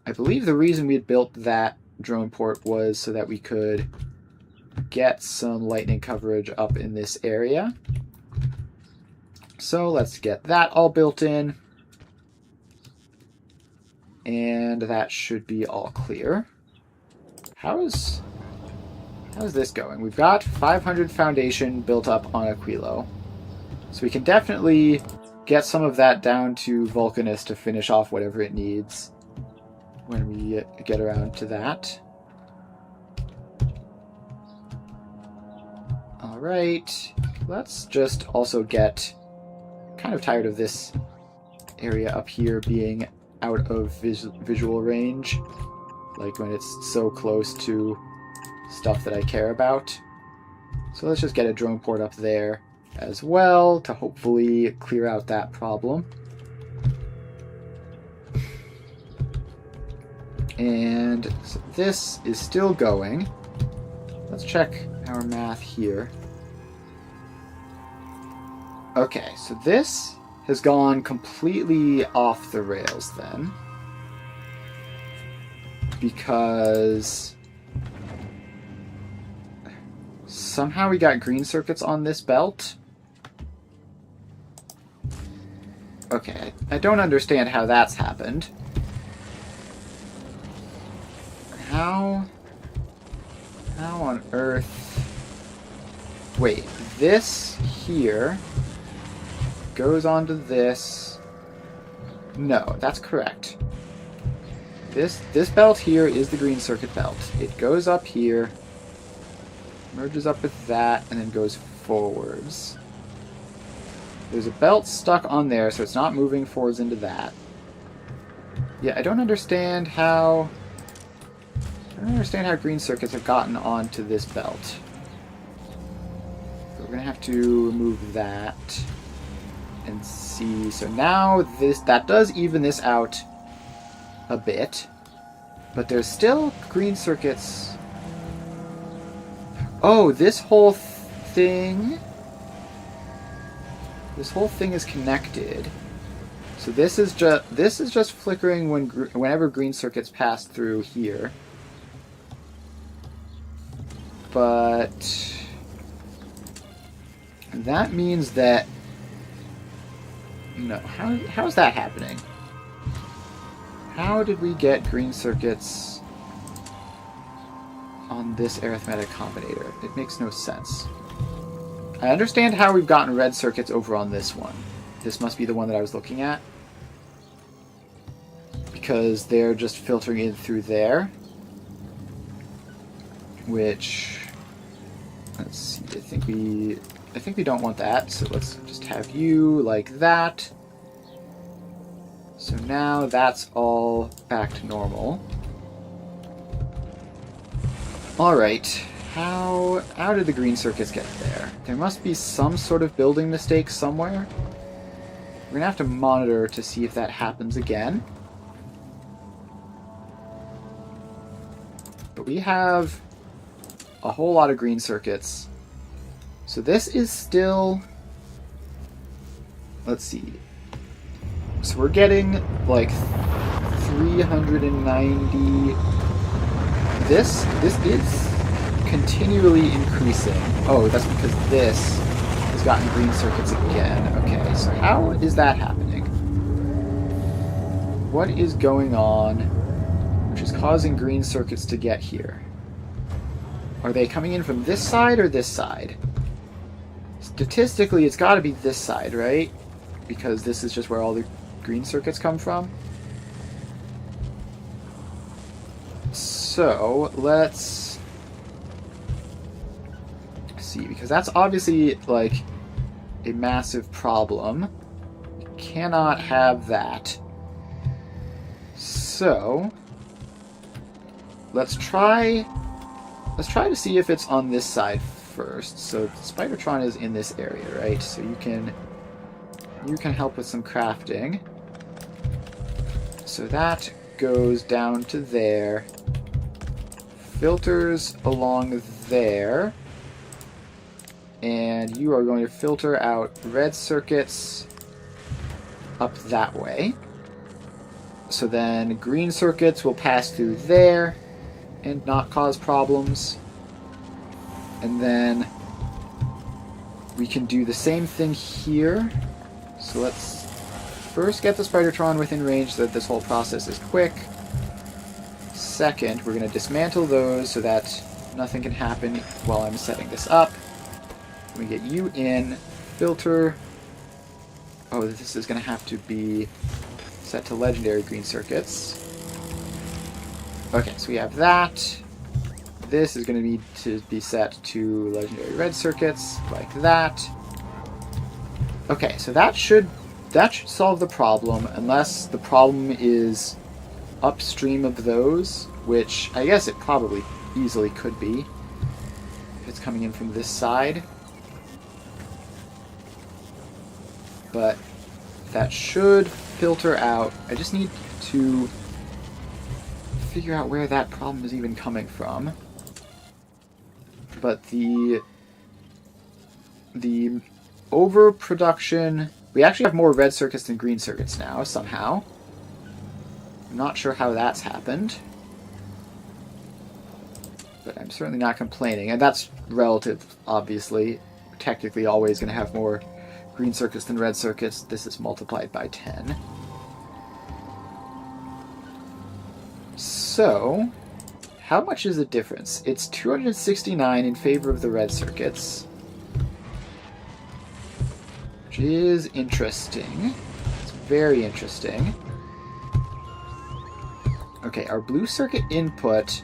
I believe the reason we had built that drone port was so that we could get some lightning coverage up in this area. So let's get that all built in. And that should be all clear. How's this going? We've got 500 foundation built up on Aquilo. So we can definitely get some of that down to Vulcanus to finish off whatever it needs when we get around to that. Alright, let's just also get kind of tired of this area up here being out of visual range, like when it's so close to stuff that I care about. So let's just get a drone port up there as well to hopefully clear out that problem. And so this is still going. Let's check our math here. Okay, so this has gone completely off the rails then, because somehow we got green circuits on this belt. Okay, I don't understand how that's happened. How on earth... Wait, this here goes onto this. No, that's correct. This belt here is the green circuit belt. It goes up here, merges up with that, and then goes forwards. There's a belt stuck on there, so it's not moving forwards into that. Yeah, I don't understand how green circuits have gotten onto this belt. So we're gonna have to remove that and see. So now that does even this out a bit, but there's still green circuits. Oh, this whole thing is connected. So this is just flickering whenever green circuits pass through here. But that means that no, how's that happening? How did we get green circuits on this arithmetic combinator? It makes no sense. I understand how we've gotten red circuits over on this one. This must be the one that I was looking at, because they're just filtering in through there. Which, let's see, I think we don't want that, so let's just have you like that. So now that's all back to normal. Alright, how did the green circuits get there? There must be some sort of building mistake somewhere. We're gonna have to monitor to see if that happens again. But we have a whole lot of green circuits. So this is still... Let's see. So we're getting like 390... This is continually increasing. Oh, that's because this has gotten green circuits again. Okay, so how is that happening? What is going on which is causing green circuits to get here? Are they coming in from this side or this side? Statistically, it's got to be this side, right? Because this is just where all the green circuits come from. So let's see, because that's obviously like a massive problem. We cannot have that. So let's try to see if it's on this side first. So Spidertron is in this area, right? So you can help with some crafting. So that goes down to there. Filters along there. And you are going to filter out red circuits up that way. So then green circuits will pass through there and not cause problems. And then we can do the same thing here. So let's first get the Spidertron within range so that this whole process is quick. Second, we're going to dismantle those so that nothing can happen while I'm setting this up. We get you in, filter. Oh, this is going to have to be set to legendary green circuits. Okay, so we have that. This is going to need to be set to legendary red circuits, like that. Okay, so that should solve the problem, unless the problem is upstream of those, which I guess it probably easily could be if it's coming in from this side. But that should filter out. I just need to figure out where that problem is even coming from. But the overproduction... We actually have more red circuits than green circuits now, somehow. I'm not sure how that's happened. But I'm certainly not complaining. And that's relative, obviously. We're technically always going to have more green circuits than red circuits. This is multiplied by 10. So, how much is the difference? It's 269 in favor of the red circuits. Which is interesting. It's very interesting. Okay, our blue circuit input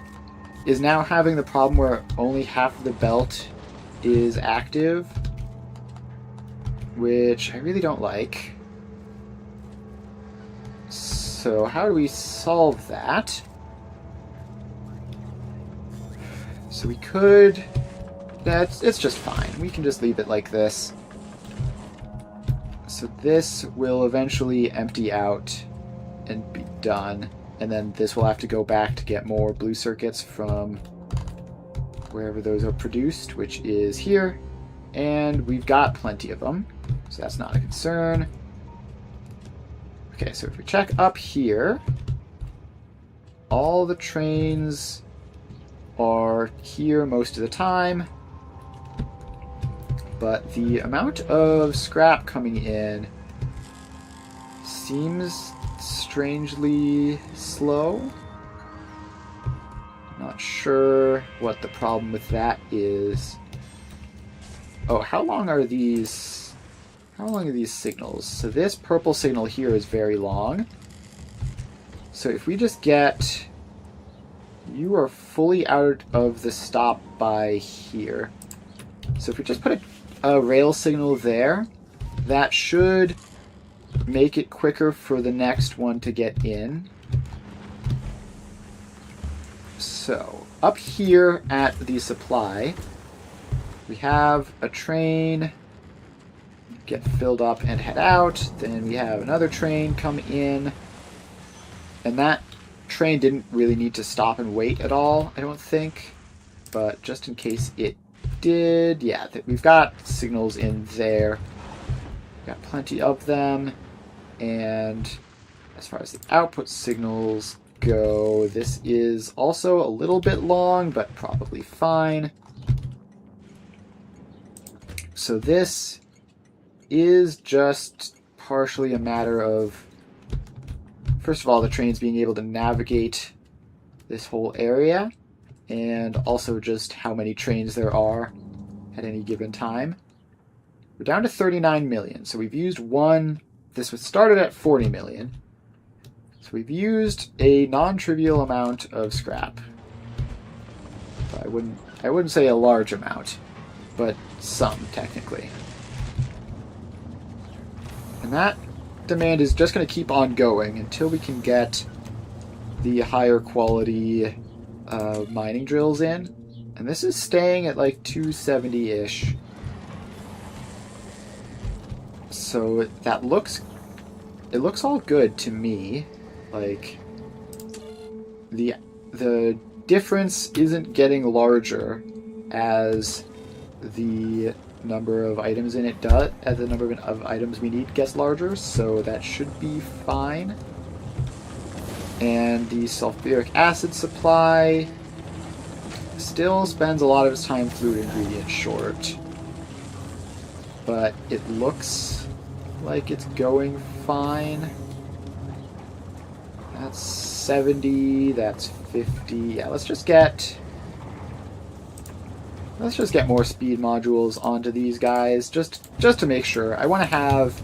is now having the problem where only half of the belt is active, which I really don't like. So how do we solve that? So we could... it's just fine. We can just leave it like this. So this will eventually empty out and be done. And then this will have to go back to get more blue circuits from wherever those are produced, which is here. And we've got plenty of them, so that's not a concern. Okay, so if we check up here, all the trains are here most of the time, but the amount of scrap coming in seems strangely slow. Not sure what the problem with that is. Oh, how long are these signals? So this purple signal here is very long. So if we just get... You are fully out of the stop by here. So if we just put a rail signal there, that should make it quicker for the next one to get in. So up here at the supply, we have a train get filled up and head out. Then we have another train come in. And that train didn't really need to stop and wait at all, I don't think. But just in case it did, yeah, we've got signals in there. We've got plenty of them. And as far as the output signals go, this is also a little bit long, but probably fine. So this is just partially a matter of, first of all, the trains being able to navigate this whole area, and also just how many trains there are at any given time. We're down to 39 million, so we've used one. This was started at 40 million. So we've used a non-trivial amount of scrap. I wouldn't say a large amount, but some technically. And that demand is just going to keep on going until we can get the higher quality mining drills in. And this is staying at like 270-ish. So that looks all good to me. Like the difference isn't getting larger as the number of items in it does, as the number of items we need gets larger, so that should be fine. And the sulfuric acid supply still spends a lot of its time fluid ingredient short, but it looks like it's going fine. That's 70, that's 50. Yeah, let's just get more speed modules onto these guys, just to make sure. I want to have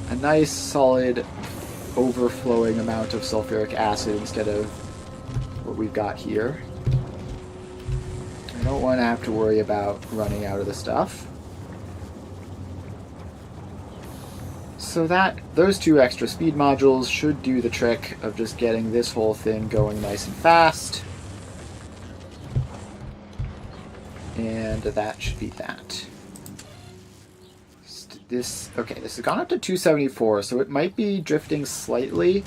a nice solid overflowing amount of sulfuric acid instead of what we've got here. I don't want to have to worry about running out of the stuff. So those 2 extra speed modules should do the trick of just getting this whole thing going nice and fast. And that should be that. This has gone up to 274, so it might be drifting slightly,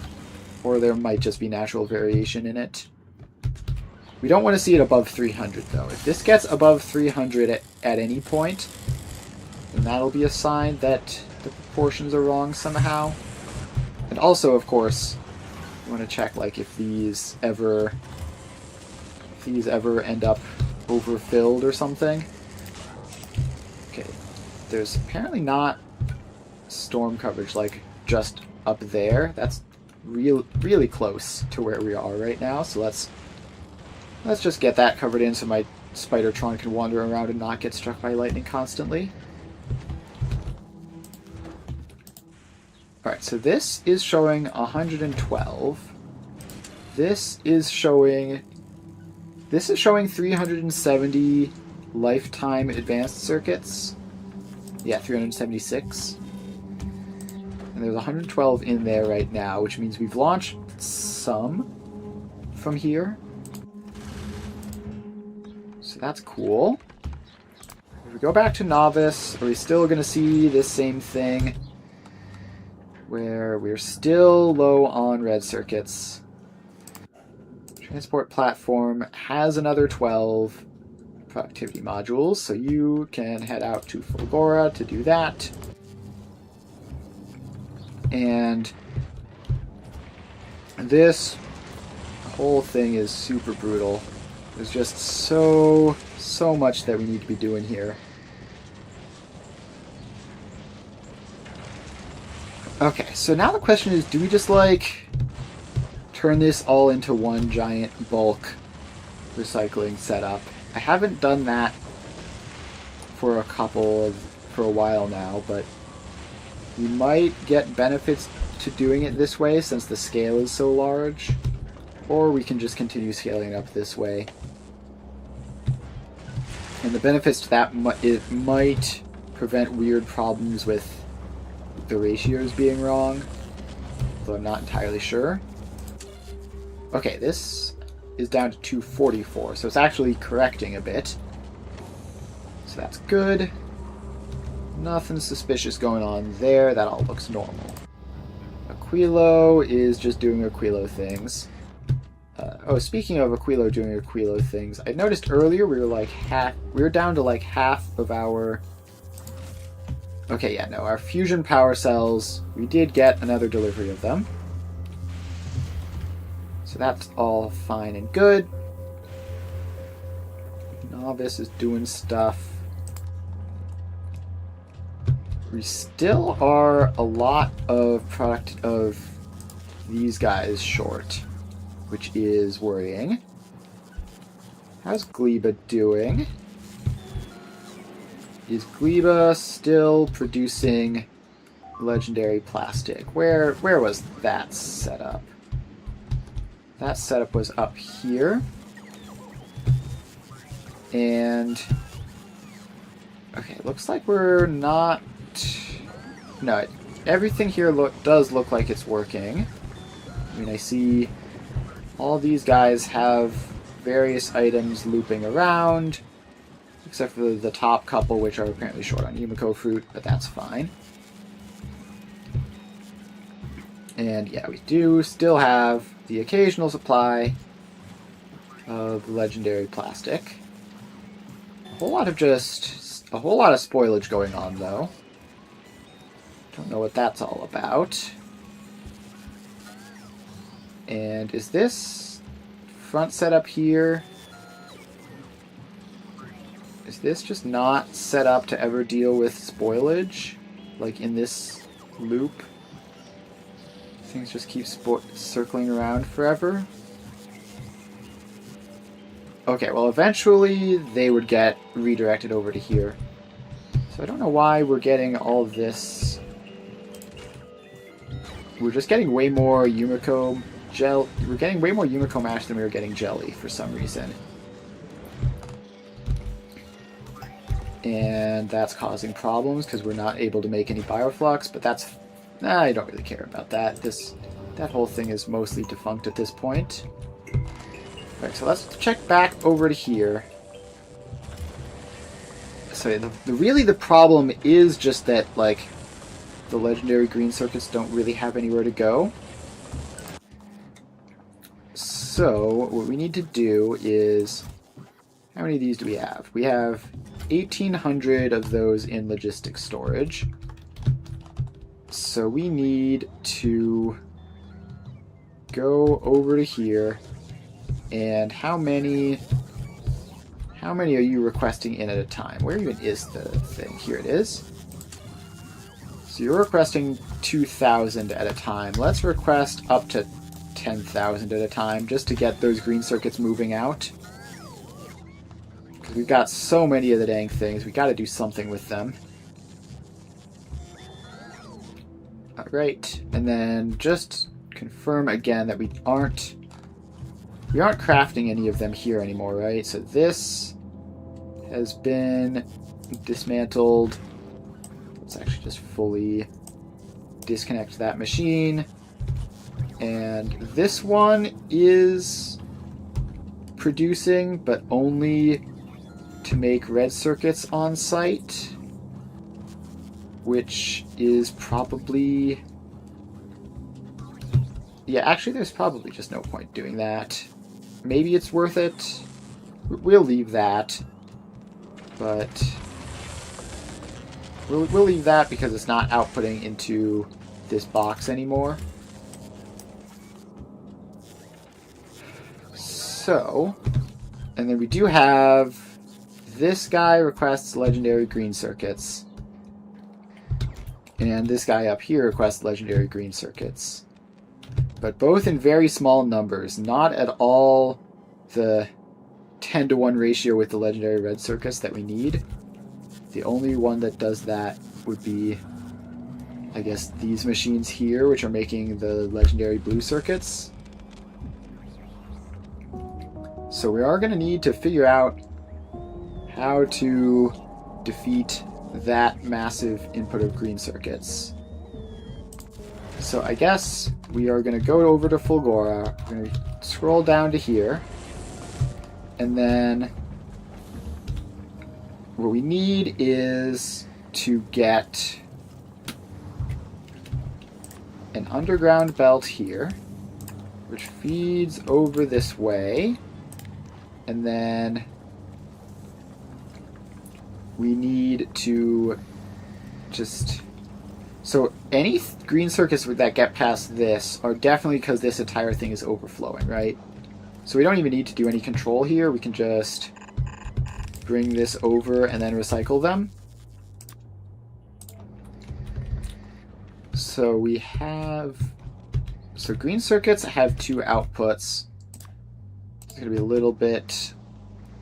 or there might just be natural variation in it. We don't want to see it above 300, though. If this gets above 300 at any point, then that'll be a sign that the proportions are wrong somehow. And also, of course, you want to check like if these ever end up overfilled or something. Okay, there's apparently not storm coverage like just up there. That's really close to where we are right now. So let's just get that covered in so my Spidertron can wander around and not get struck by lightning constantly. Alright, so this is showing 112. This is showing 370 lifetime advanced circuits. Yeah, 376. And there's 112 in there right now, which means we've launched some from here. So that's cool. If we go back to Novice, are we still going to see this same thing where we're still low on red circuits? Transport platform has another 12 productivity modules, so you can head out to Fulgora to do that. And this whole thing is super brutal. There's just so much that we need to be doing here. Okay, so now the question is, do we just like turn this all into one giant bulk recycling setup? I haven't done that for a while now, but we might get benefits to doing it this way since the scale is so large, or we can just continue scaling up this way. And the benefits to that it might prevent weird problems with the ratios being wrong, though I'm not entirely sure. Okay, this is down to 244, so it's actually correcting a bit. So that's good. Nothing suspicious going on there. That all looks normal. Aquilo is just doing Aquilo things. Speaking of Aquilo doing Aquilo things, I noticed earlier we were down to like half of our... Okay, yeah, no, our fusion power cells, we did get another delivery of them. So that's all fine and good. Novice is doing stuff. We still are a lot of product of these guys short, which is worrying. How's Gleba doing? Is Gleba still producing legendary plastic? Where was that setup? That setup was up here. And okay, looks like we're not. No, everything here does look like it's working. I mean, I see all these guys have various items looping around, except for the top couple, which are apparently short on Yumiko fruit, but that's fine. And yeah, we do still have the occasional supply of legendary plastic. A whole lot of spoilage going on, though. Don't know what that's all about. And is this front setup here? Is this just not set up to ever deal with spoilage? Like in this loop? Things just keep circling around forever? Okay, well eventually they would get redirected over to here. So I don't know why we're getting all of this. We're just getting way more Yumiko gel. We're getting way more Yumiko mash than we were getting jelly for some reason. And that's causing problems because we're not able to make any bioflux, but that's... I don't really care about that. That whole thing is mostly defunct at this point. Alright, so let's check back over to here. So really the problem is just that, like, the legendary green circuits don't really have anywhere to go. So what we need to do is... How many of these do we have? We have 1,800 of those in logistics storage. So we need to go over to here. And how many are you requesting in at a time? Where even is the thing? Here it is. So you're requesting 2,000 at a time. Let's request up to 10,000 at a time just to get those green circuits moving out. Because we've got so many of the dang things. We got to do something with them. Alright, and then just confirm again that we aren't crafting any of them here anymore, right? So this has been dismantled. Let's actually just fully disconnect that machine. And this one is producing, but only to make red circuits on site, which is probably... Yeah, actually there's probably just no point doing that. Maybe it's worth it. We'll leave that. But we'll leave that because it's not outputting into this box anymore. So, and then we do have this guy requests legendary green circuits. And this guy up here requests legendary green circuits. But both in very small numbers, not at all the 10-to-1 ratio with the legendary red circuits that we need. The only one that does that would be, I guess, these machines here, which are making the legendary blue circuits. So we are going to need to figure out how to defeat that massive input of green circuits. So I guess we are going to go over to Fulgora. We're going to scroll down to here. And then what we need is to get an underground belt here, which feeds over this way. And then we need to just... So any green circuits that get past this are definitely because this entire thing is overflowing, right? So we don't even need to do any control here. We can just bring this over and then recycle them. So we have... So green circuits have two outputs. It's going to be a little bit...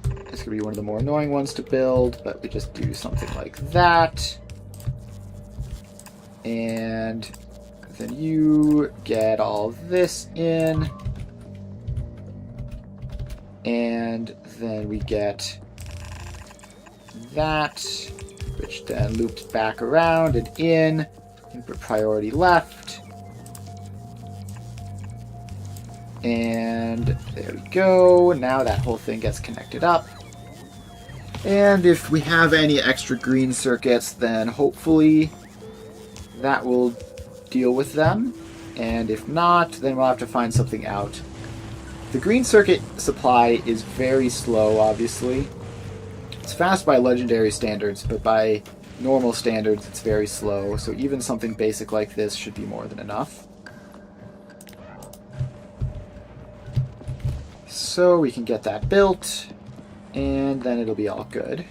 It's going to be one of the more annoying ones to build, but we just do something like that. And then you get all this in. And then we get that, which then loops back around and in. Input priority left. And there we go. Now that whole thing gets connected up. And if we have any extra green circuits, then hopefully that will deal with them. And if not, then we'll have to find something out. The green circuit supply is very slow, obviously. It's fast by legendary standards, but by normal standards it's very slow. So even something basic like this should be more than enough. So we can get that built, and then it'll be all good.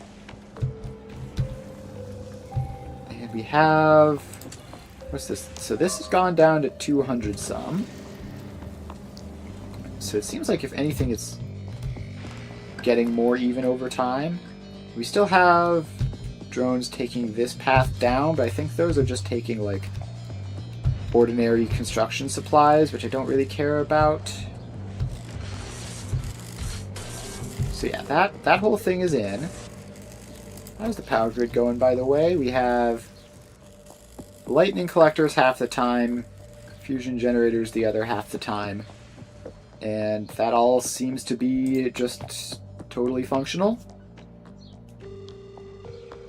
And we have... what's this? So this has gone down to 200 some. So it seems like if anything it's getting more even over time. We still have drones taking this path down, but I think those are just taking like ordinary construction supplies, which I don't really care about. So yeah, that whole thing is in. How's the power grid going, by the way? We have lightning collectors half the time, fusion generators the other half the time, and that all seems to be just totally functional.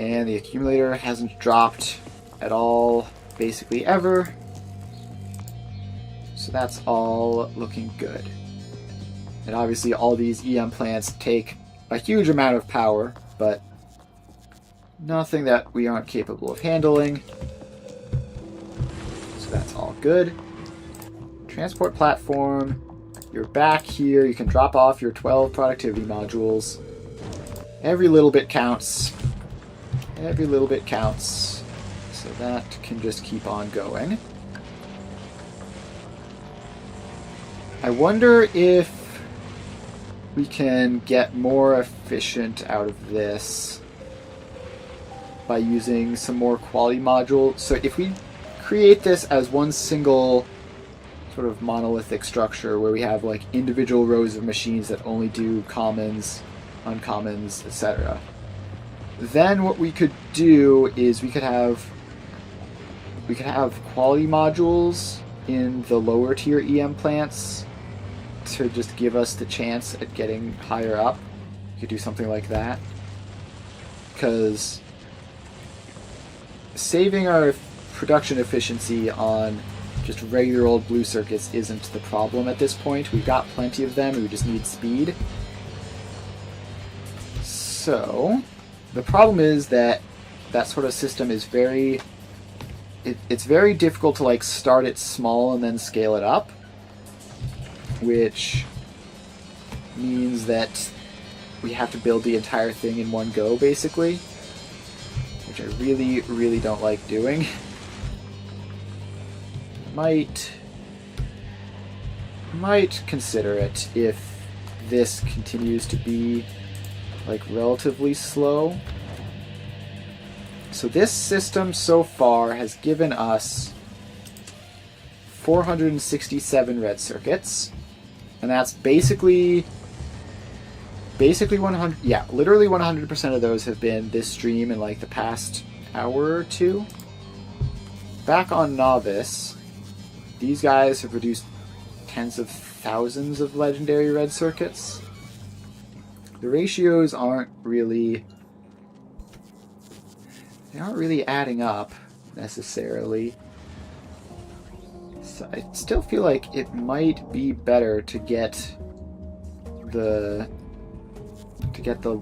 And the accumulator hasn't dropped at all, basically ever. So that's all looking good. And obviously all these EM plants take a huge amount of power, but nothing that we aren't capable of handling. So that's all good. Transport platform. You're back here. You can drop off your 12 productivity modules. Every little bit counts. Every little bit counts. So that can just keep on going. I wonder if we can get more efficient out of this by using some more quality modules. So if we create this as one single sort of monolithic structure where we have like individual rows of machines that only do commons, uncommons, etc., then what we could do is we could have quality modules in the lower tier EM plants to just give us the chance at getting higher up. You could do something like that. Because saving our production efficiency on just regular old blue circuits isn't the problem at this point. We've got plenty of them, we just need speed. So, the problem is that that sort of system is very... It's very difficult to like start it small and then scale it up. Which means that we have to build the entire thing in one go, basically. Which I really, really don't like doing. Might consider it if this continues to be like relatively slow. So this system so far has given us 467 red circuits. And that's basically 100, yeah, literally 100% of those have been this stream in like the past hour or two. Back on Novice, these guys have produced tens of thousands of legendary red circuits. The ratios aren't really adding up necessarily. So I still feel like it might be better to get the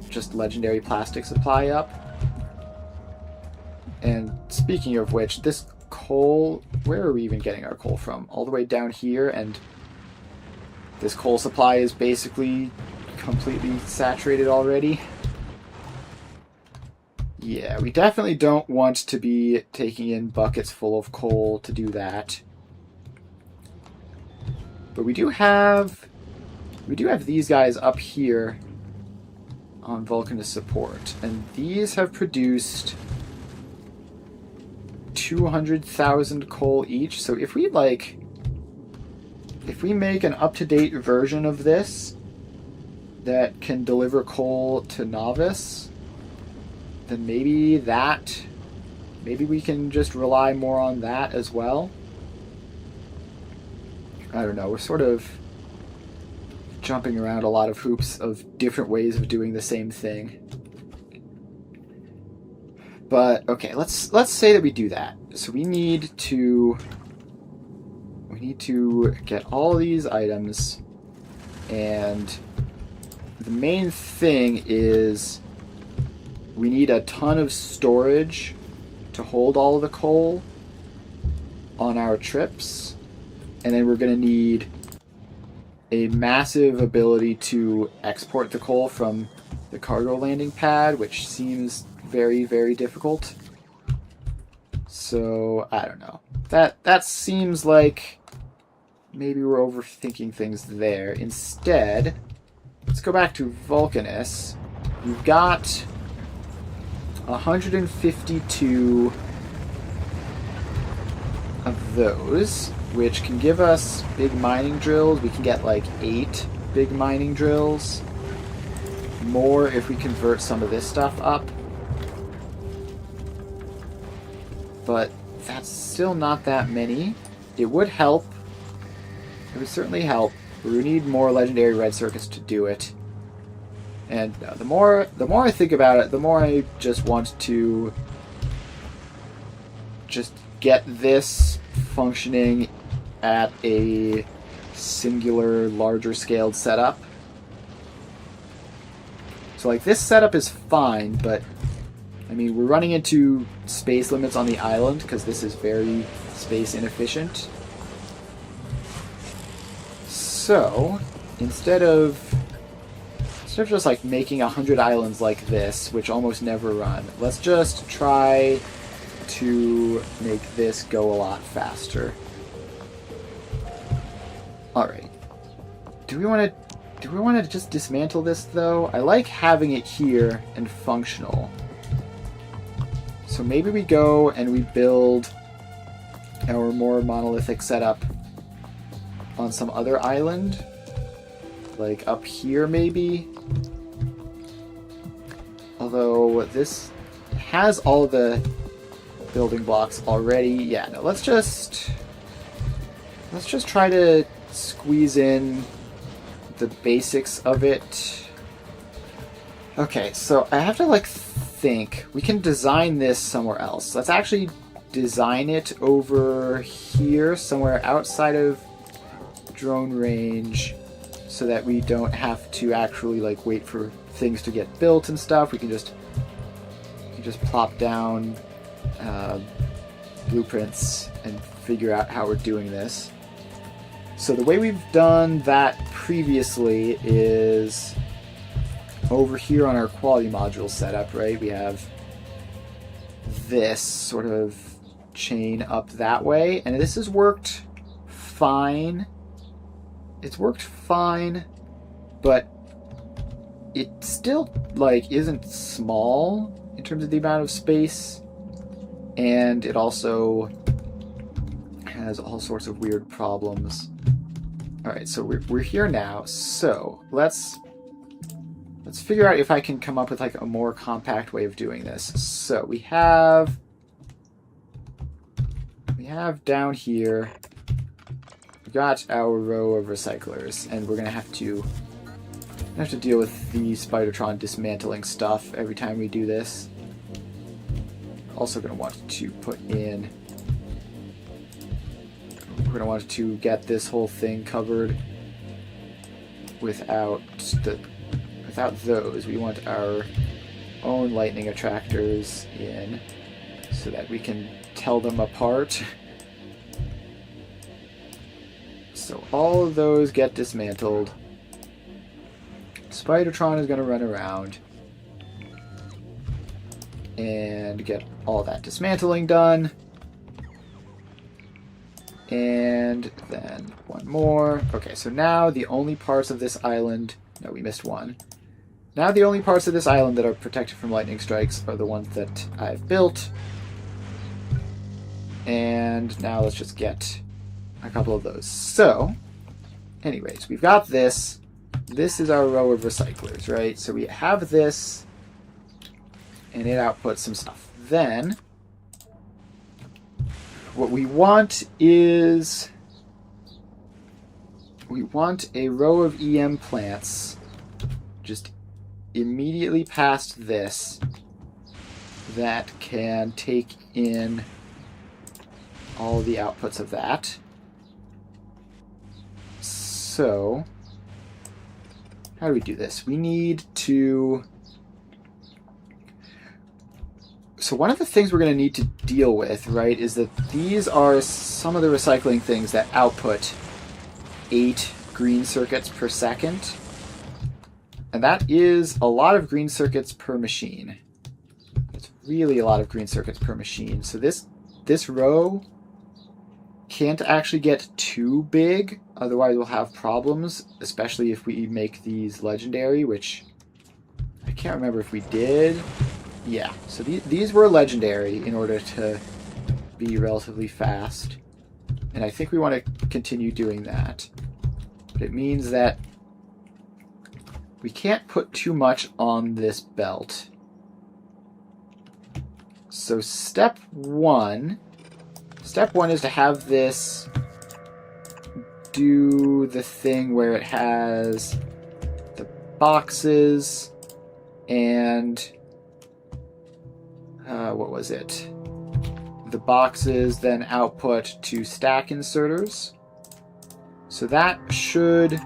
just legendary plastic supply up. And speaking of which, this coal, where are we even getting our coal from? All the way down here, and this coal supply is basically completely saturated already. Yeah, we definitely don't want to be taking in buckets full of coal to do that. But we do have these guys up here on Vulcanus support, and these have produced 200,000 coal each. So if we make an up-to-date version of this that can deliver coal to Novice, then maybe we can just rely more on that as well. I don't know. We're sort of jumping around a lot of hoops of different ways of doing the same thing. But okay, let's say that we do that. So we need to get all these items, and the main thing is we need a ton of storage to hold all of the coal on our trips, and then we're going to need a massive ability to export the coal from the cargo landing pad, which seems very, very difficult. So, I don't know. That seems like maybe we're overthinking things there. Instead, let's go back to Vulcanus. We've got 152 of those, which can give us big mining drills. We can get like 8 big mining drills. More if we convert some of this stuff up. But that's still not that many. It would help. It would certainly help. But we need more legendary red circuits to do it. And the more I think about it, the more I just want to just get this functioning at a singular, larger scaled setup. So like this setup is fine, but I mean we're running into space limits on the island because this is very space inefficient. So instead of just like making 100 islands like this, which almost never run, let's just try to make this go a lot faster. Alright. Do we want to just dismantle this though? I like having it here and functional. So maybe we go and we build our more monolithic setup on some other island. Like up here maybe. Although this has all the building blocks already. Yeah, no, let's just try to squeeze in the basics of it. Okay, so I have to like think. We can design this somewhere else. Let's actually design it over here, somewhere outside of drone range, so that we don't have to actually like wait for things to get built and stuff. We can just plop down blueprints and figure out how we're doing this. So the way we've done that previously is over here on our quality module setup, right? We have this sort of chain up that way, and this has worked fine. It's worked fine, but it still like isn't small in terms of the amount of space, and it also has all sorts of weird problems. All right, so we're here now. So let's figure out if I can come up with like a more compact way of doing this. So we have down here, we've got our row of recyclers, and we're gonna have to deal with the Spidertron dismantling stuff every time we do this. Also gonna want to put in. We're gonna want to get this whole thing covered without those. We want our own lightning attractors in so that we can tell them apart. So all of those get dismantled. Spidertron is going to run around and get all that dismantling done. And then one more. Okay, so now the only parts of this island... No, we missed one. Now the only parts of this island that are protected from lightning strikes are the ones that I've built. And now let's just get a couple of those. So, anyways, we've got this. This is our row of recyclers, right? So we have this and it outputs some stuff. Then what we want is we want a row of EM plants just immediately past this that can take in all the outputs of that. So how do we do this? We need to... So one of the things we're going to need to deal with, right, is that these are some of the recycling things that output 8 green circuits per second. And that is a lot of green circuits per machine. It's really a lot of green circuits per machine. So this row can't actually get too big, otherwise we'll have problems, especially if we make these legendary, which I can't remember if we did. Yeah, so these were legendary in order to be relatively fast. And I think we want to continue doing that. But it means that we can't put too much on this belt. So step one is to have this do the thing where it has the boxes and what was it? The boxes then output to stack inserters. So that should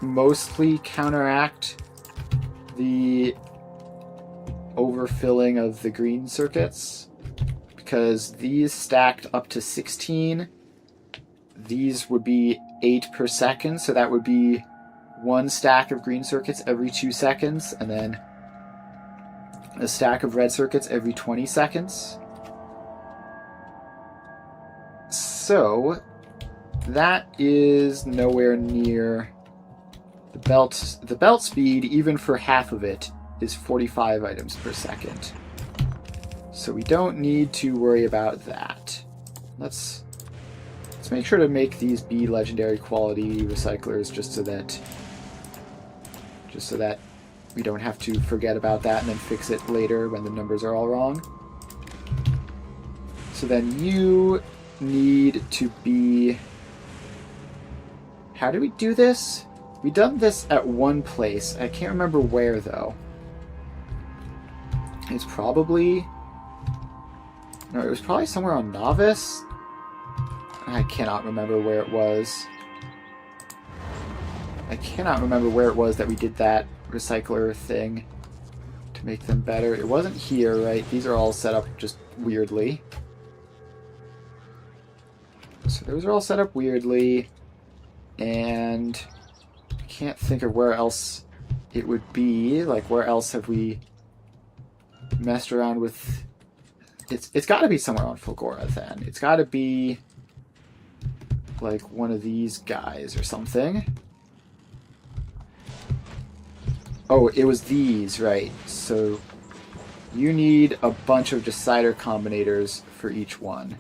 mostly counteract the overfilling of the green circuits, because these stacked up to 16, these would be 8 per second, so that would be 1 stack of green circuits every 2 seconds, and then a stack of red circuits every 20 seconds. So that is nowhere near the belt. The belt speed, even for half of it, is 45 items per second. So we don't need to worry about that. Let's make sure to make these be legendary quality recyclers just so that we don't have to forget about that and then fix it later when the numbers are all wrong. So then you need to be... How do we do this? We done this at one place. I can't remember where, though. It's probably... No, it was probably somewhere on Novice. I cannot remember where it was. I cannot remember where it was that we did that recycler thing to make them better. It wasn't here, right? These are all set up just weirdly. So those are all set up weirdly, and I can't think of where else it would be. Like, where else have we messed around with? It's got to be somewhere on Fulgora then. It's got to be like one of these guys or something. Oh, it was these, right? So you need a bunch of decider combinators for each one.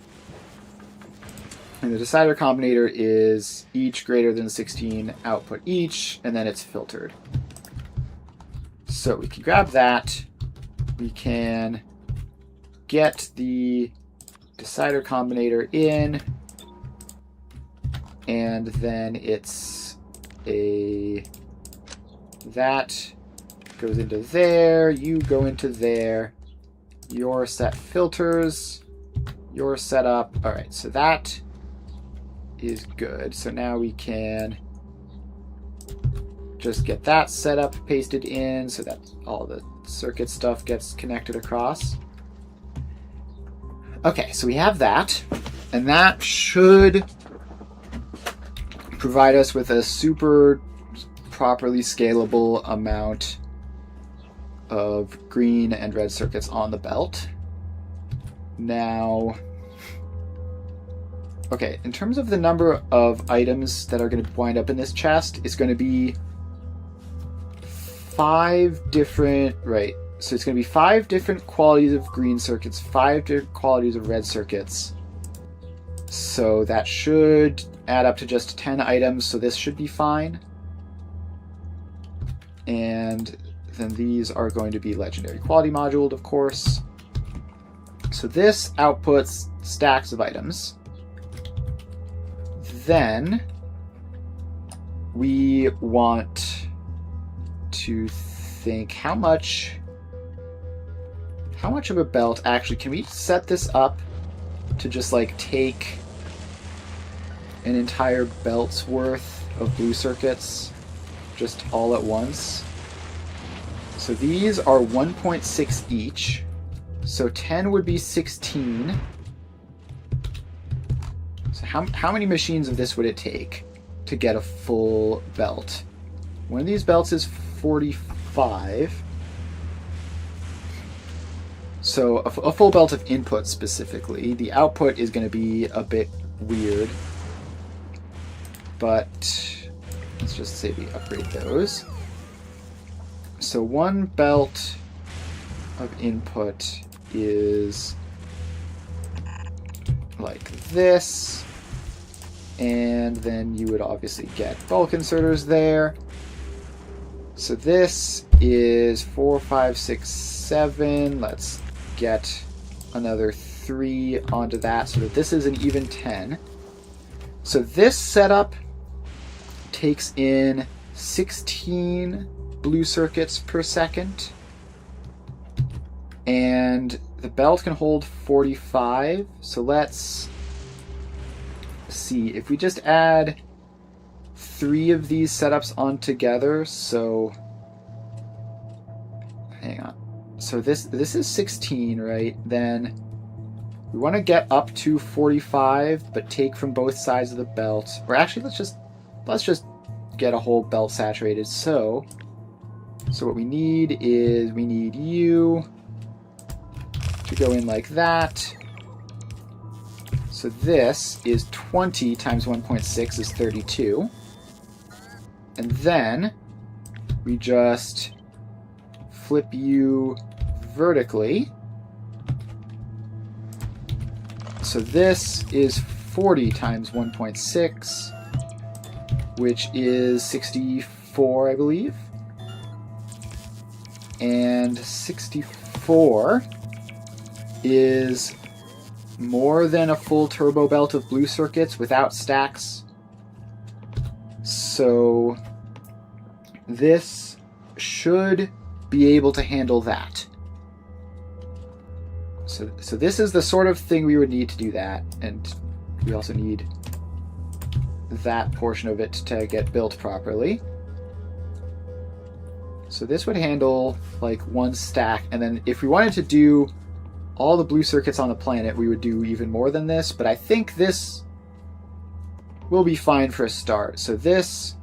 And the decider combinator is each greater than 16 output each, and then it's filtered. So we can grab that. We can get the decider combinator in, and then it's a... That goes into there, you go into there, your set filters, your setup. Alright, so that is good. So now we can just get that set up, pasted in, so that all the circuit stuff gets connected across. Okay, so we have that, and that should provide us with a super properly scalable amount of green and red circuits on the belt. Now, okay, in terms of the number of items that are going to wind up in this chest, it's going to be 5 different, right, so it's going to be 5 different qualities of green circuits, 5 different qualities of red circuits. So that should add up to just 10 items, so this should be fine. And then these are going to be legendary quality moduled, of course. So this outputs stacks of items. Then we want to think how much of a belt actually can we set this up to just like take an entire belt's worth of blue circuits just all at once. So these are 1.6 each. So 10 would be 16. So how many machines of this would it take to get a full belt? One of these belts is 45. So a full belt of input specifically. The output is going to be a bit weird. But let's just say we upgrade those. So one belt of input is like this. And then you would obviously get bulk inserters there. So this is 4, 5, 6, 7. Let's get another 3 onto that so that this is an even 10. So this setup takes in 16 blue circuits per second. And the belt can hold 45. So let's see. If we just add 3 of these setups on together, so hang on. So this is 16, right? Then we want to get up to 45, but take from both sides of the belt. Or actually, let's just get a whole belt saturated. So what we need is we need you to go in like that. So this is 20 times 1.6 is 32. And then we just flip you vertically. So this is 40 times 1.6, which is 64, I believe. And 64 is more than a full turbo belt of blue circuits without stacks. So this should be able to handle that. So this is the sort of thing we would need to do that, and we also need that portion of it to get built properly. So this would handle like 1 stack, and then if we wanted to do all the blue circuits on the planet, we would do even more than this, but I think this will be fine for a start. So this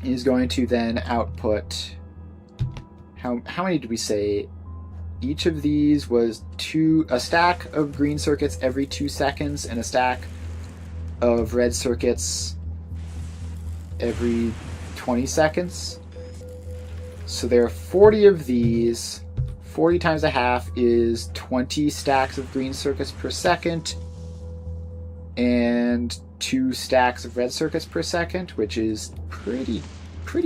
is going to then output, how many did we say? Each of these was a stack of green circuits every 2 seconds and a stack of red circuits every 20 seconds. So there are 40 of these. 40 times a half is 20 stacks of green circuits per second and 2 stacks of red circuits per second, which is pretty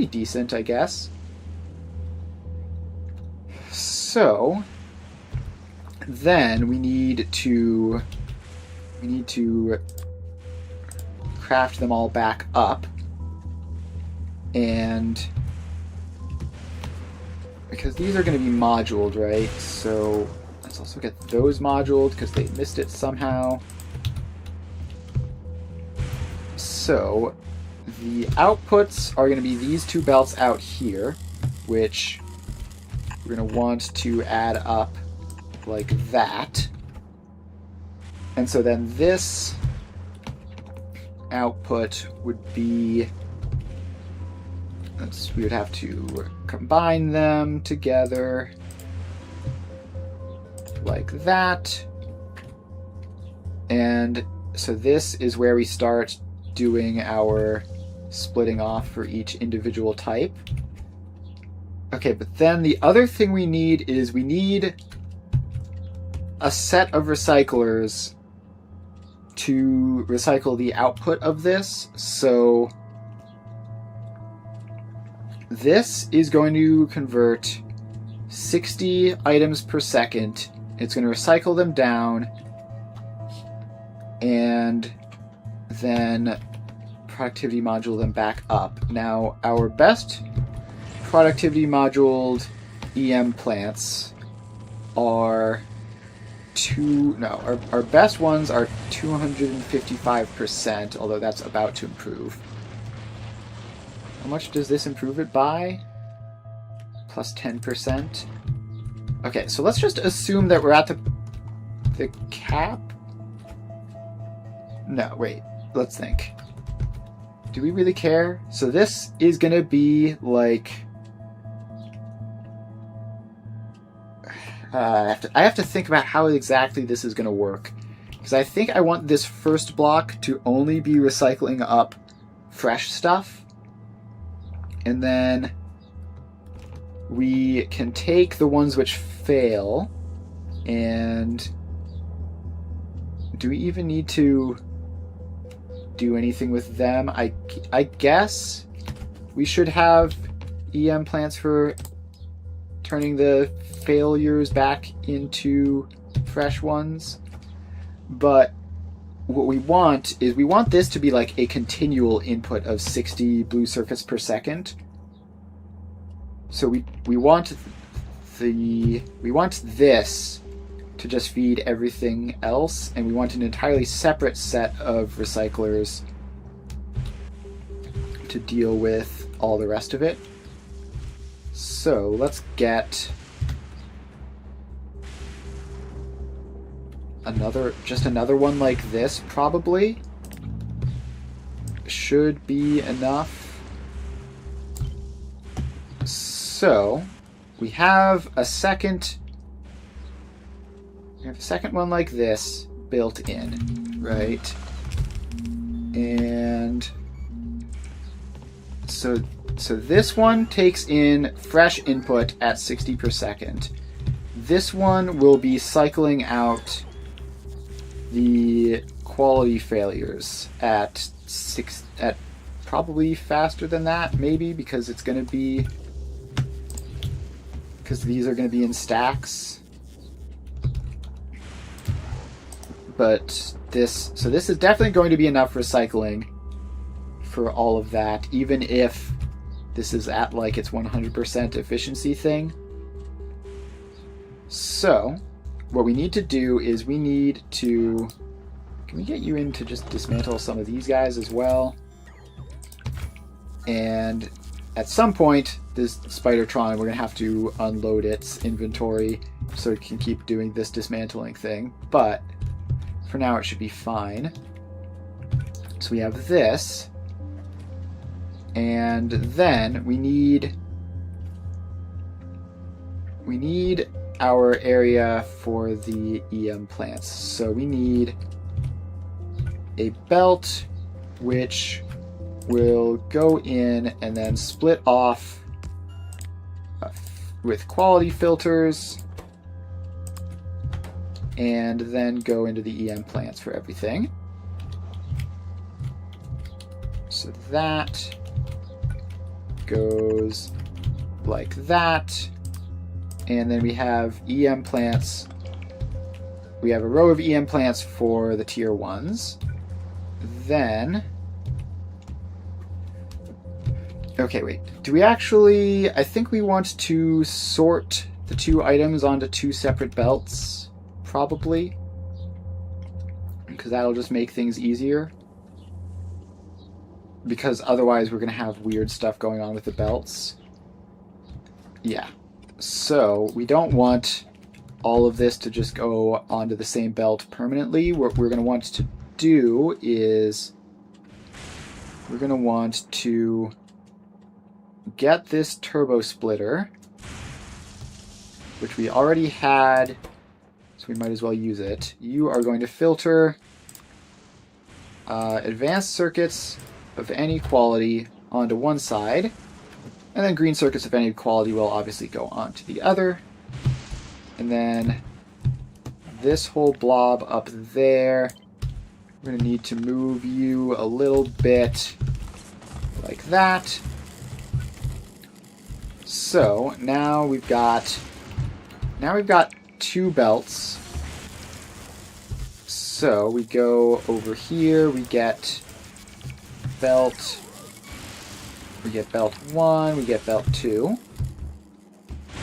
decent, I guess. So then we need to craft them all back up, and because these are going to be moduled, right? So let's also get those moduled because they missed it somehow. So the outputs are going to be these 2 belts out here, which we're going to want to add up like that. And so then this output would be, we would have to combine them together like that. And so this is where we start doing our splitting off for each individual type. Okay, but then the other thing we need is we need a set of recyclers to recycle the output of this. So this is going to convert 60 items per second. It's going to recycle them down, and then productivity module them back up. Now, our best productivity moduled EM plants are our best ones are 255%, although that's about to improve. How much does this improve it by? Plus 10%. Okay, so let's just assume that we're at the cap. No, wait, let's think. Do we really care? So this is gonna be like I have to think about how exactly this is going to work, because I think I want this first block to only be recycling up fresh stuff, and then we can take the ones which fail, and do we even need to do anything with them? I guess we should have EM plants for turning the failures back into fresh ones, but what we want is this to be like a continual input of 60 blue circuits per second. So we want this to just feed everything else, and we want an entirely separate set of recyclers to deal with all the rest of it. So let's get another one like this. Probably should be enough. So we have a second one like this built in, right? And so this one takes in fresh input at 60 per second. This one will be cycling out the quality failures at probably faster than that, maybe, because these are going to be in stacks. But this is definitely going to be enough recycling for all of that, even if this is at like its 100% efficiency thing. So what we need to do is can we get you in to just dismantle some of these guys as well? And at some point, this Spidertron, we're going to have to unload its inventory so it can keep doing this dismantling thing. But for now, it should be fine. So we have this. And then we need our area for the EM plants. So we need a belt which will go in and then split off with quality filters, and then go into the EM plants for everything. So that goes like that. And then we have EM plants. We have a row of EM plants for the tier 1s. Then, okay, wait. Do we actually, I think we want to sort the two items onto two separate belts, probably, because that'll just make things easier. Because otherwise we're going to have weird stuff going on with the belts. Yeah. So we don't want all of this to just go onto the same belt permanently. What we're going to want to do is we're going to want to get this turbo splitter, which we already had, so we might as well use it. You are going to filter advanced circuits of any quality onto one side, and then green circuits of any quality will obviously go onto the other. And then this whole blob up there, we're going to need to move you a little bit like that. So now we've got 2 belts. So we go over here, we get belt 1, we get belt 2.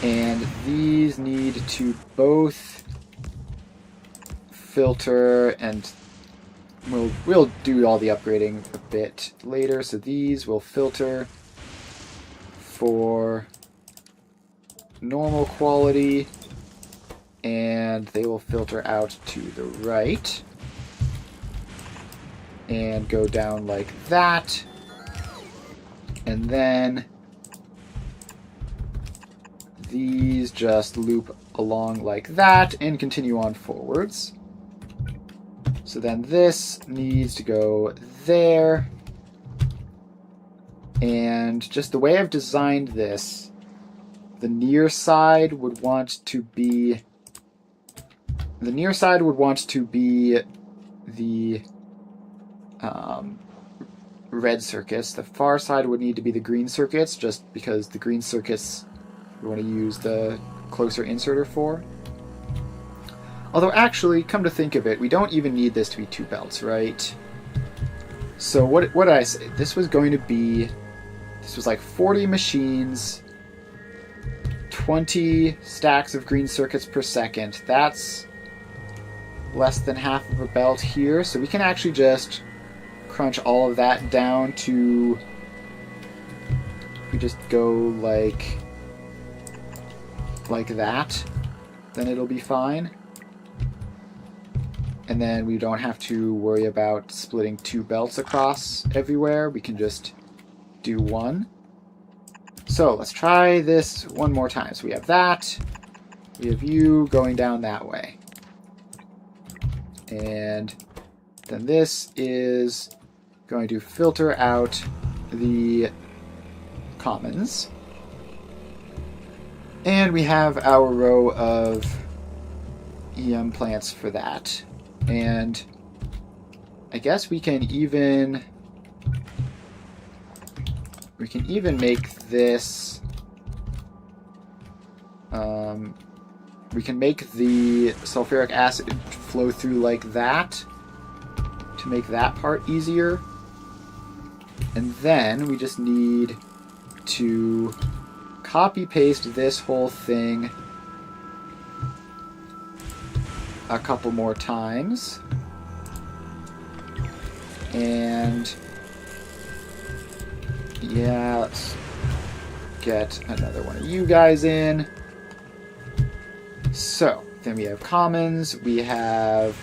And these need to both filter, and we'll do all the upgrading a bit later. So these will filter for normal quality, and they will filter out to the right and go down like that. And then these just loop along like that and continue on forwards. So then this needs to go there. And just the way I've designed this, the near side would want to be the red circuits. The far side would need to be the green circuits, just because the green circuits we want to use the closer inserter for. Although actually, come to think of it, we don't even need this to be 2 belts, right? So what did I say? This was like 40 machines, 20 stacks of green circuits per second. That's less than half of a belt here, so we can actually just crunch all of that down to, if we just go like that, then it'll be fine. And then we don't have to worry about splitting 2 belts across everywhere. We can just do 1. So let's try this one more time. So we have that. We have you going down that way. And then this is going to filter out the commons. And we have our row of EM plants for that. And I guess we can even make this, we can make the sulfuric acid flow through like that to make that part easier. And then we just need to copy paste this whole thing a couple more times. And yeah, let's get another one of you guys in. So then we have commons, we have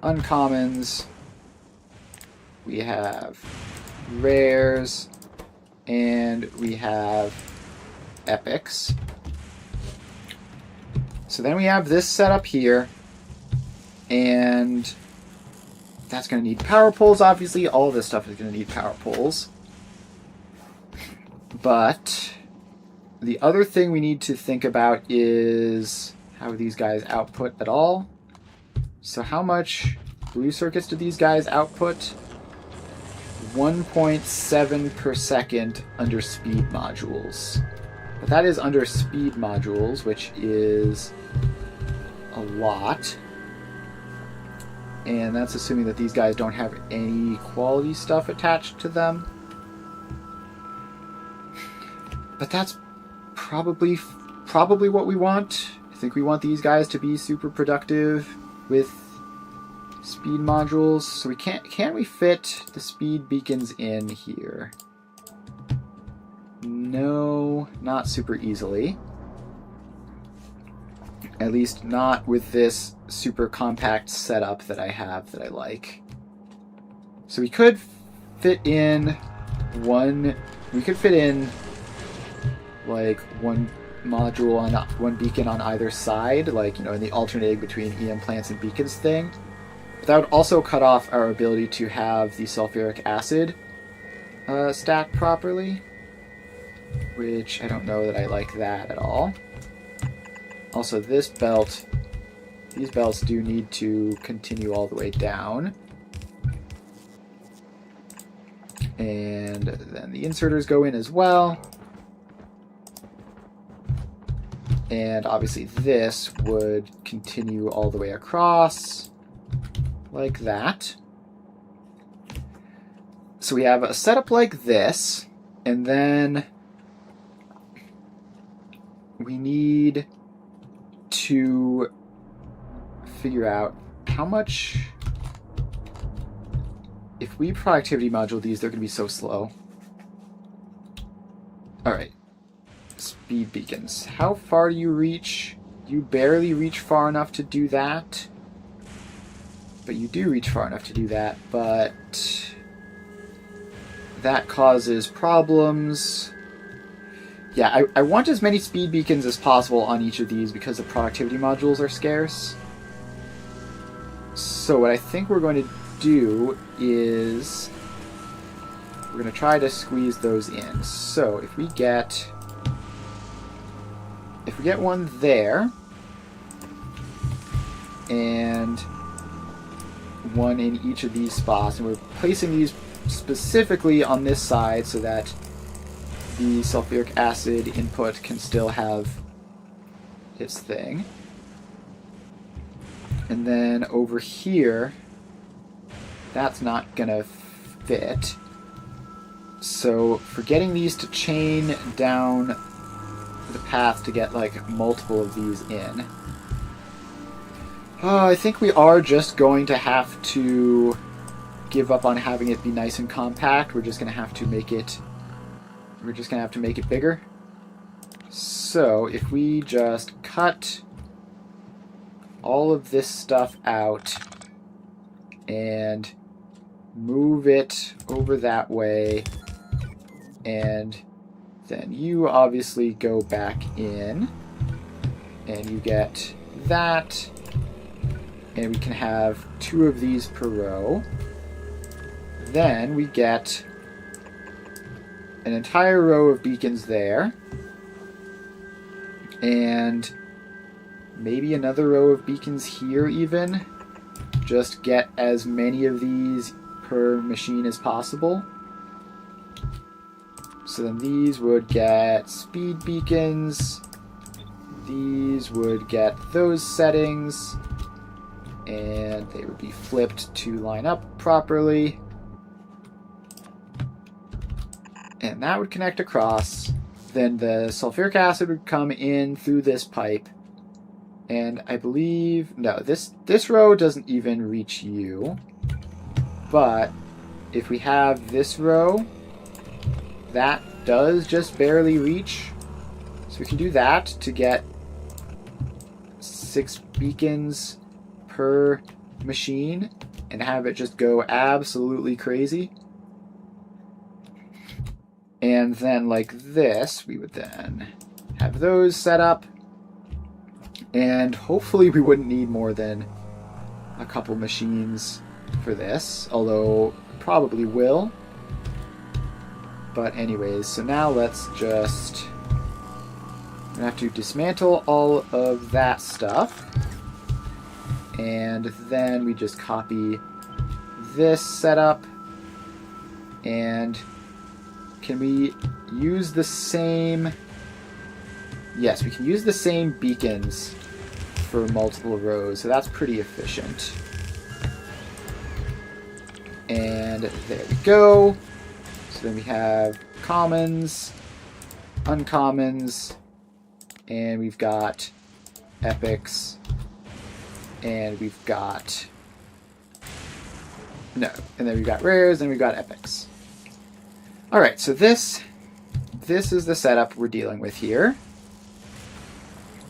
uncommons, we have rares, and we have epics. So then we have this set up here, and that's going to need power poles, obviously. All this stuff is going to need power poles. But the other thing we need to think about is how these guys output at all. So how much blue circuits do these guys output? 1.7 per second under speed modules. But that is under speed modules, which is a lot. And that's assuming that these guys don't have any quality stuff attached to them. But that's probably what we want. I think we want these guys to be super productive with speed modules. So we can we fit the speed beacons in here? No, not super easily. At least not with this super compact setup that I have that I like. So we could fit in like one module on one beacon on either side, like, you know, in the alternating between EM plants and beacons thing. But that would also cut off our ability to have the sulfuric acid stacked properly, which I don't know that I like that at all. Also, these belts do need to continue all the way down. And then the inserters go in as well. And obviously this would continue all the way across like that. So we have a setup like this, and then we need to figure out how much... If we productivity module these, they're going to be so slow. Alright. Speed beacons. How far do you reach? You barely reach far enough to do that. But you do reach far enough to do that, but that causes problems. Yeah, I want as many speed beacons as possible on each of these because the productivity modules are scarce. So what I think we're going to do is we're going to try to squeeze those in. So if we get one there and one in each of these spots, and we're placing these specifically on this side so that the sulfuric acid input can still have its thing. And then over here, that's not gonna fit. So for getting these to chain down the path to get like multiple of these in, I think we are just going to have to give up on having it be nice and compact. We're just gonna have to make it bigger. So if we just cut all of this stuff out and move it over that way, and then you obviously go back in and you get that, and we can have 2 of these per row. Then we get an entire row of beacons there, and maybe another row of beacons here even. Just get as many of these per machine as possible. So then these would get speed beacons, these would get those settings, and they would be flipped to line up properly. And that would connect across. Then the sulfuric acid would come in through this pipe. And I believe... No, this row doesn't even reach you. But if we have this row, that does just barely reach. So we can do that to get 6 beacons per machine and have it just go absolutely crazy. And then like this, we would then have those set up. And hopefully we wouldn't need more than a couple machines for this, although probably will. But anyways, so now let's just... we're gonna have to dismantle all of that stuff. And then we just copy this setup. And can we use the same... Yes, we can use the same beacons for multiple rows, so that's pretty efficient. And there we go. So then we have commons, uncommons, and we've got epics, and we've got... No, and then we've got rares, and we've got epics. Alright, so this is the setup we're dealing with here.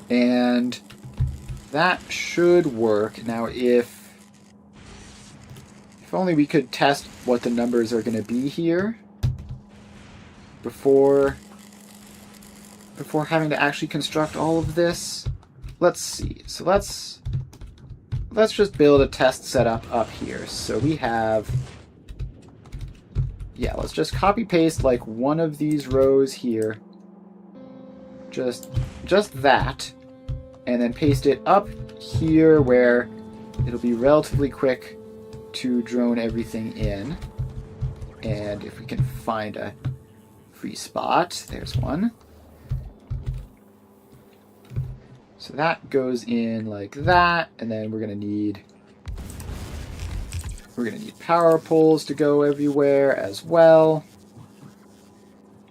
And that should work. Now, if only we could test what the numbers are going to be here before having to actually construct all of this. Let's see. So let's just build a test setup up here. So we have... Yeah, let's just copy paste like one of these rows here. Just that. And then paste it up here where it'll be relatively quick to drone everything in. And if we can find a free spot, there's one. So that goes in like that, and then we're gonna need power poles to go everywhere as well,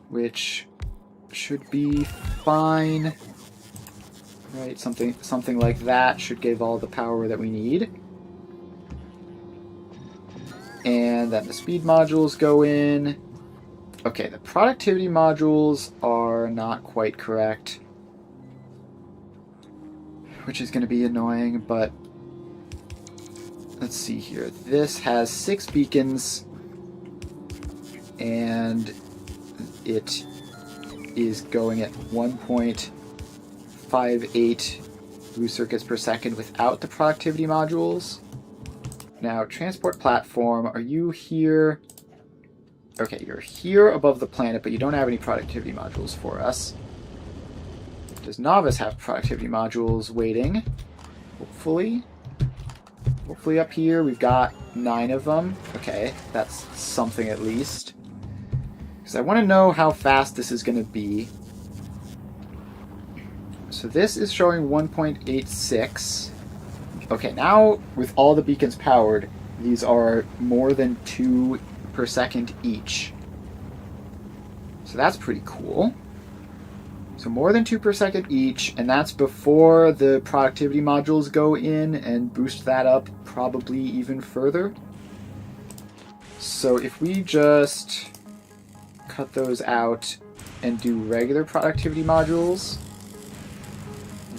which should be fine. Right, something like that should give all the power that we need. And then the speed modules go in. Okay, the productivity modules are not quite correct, which is going to be annoying, but let's see here. This has 6 beacons, and it is going at 1.58 blue circuits per second without the productivity modules. Now, transport platform, are you here? Okay, you're here above the planet, but you don't have any productivity modules for us. Does Novice have productivity modules waiting? Hopefully. Hopefully up here we've got 9 of them. Okay, that's something at least. Because I want to know how fast this is going to be. So this is showing 1.86. Okay, now with all the beacons powered, these are more than 2 per second each. So that's pretty cool. So more than 2 per second each, and that's before the productivity modules go in and boost that up probably even further. So if we just cut those out and do regular productivity modules,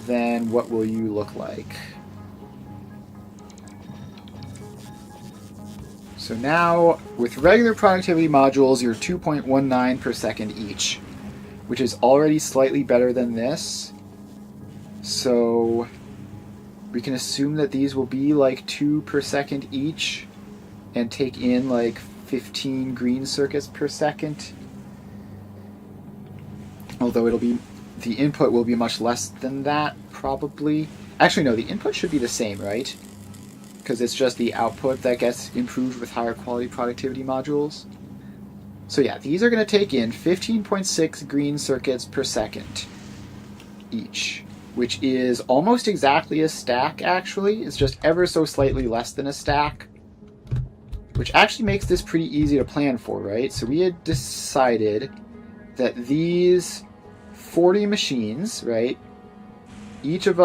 then what will you look like? So now, with regular productivity modules, you're 2.19 per second each, which is already slightly better than this. So we can assume that these will be like 2 per second each and take in like 15 green circuits per second. Although the input will be much less than that, probably. Actually, no, the input should be the same, right? Because it's just the output that gets improved with higher quality productivity modules. So yeah, these are going to take in 15.6 green circuits per second each, which is almost exactly a stack, actually. It's just ever so slightly less than a stack, which actually makes this pretty easy to plan for, right? So we had decided that these 40 machines, right, each of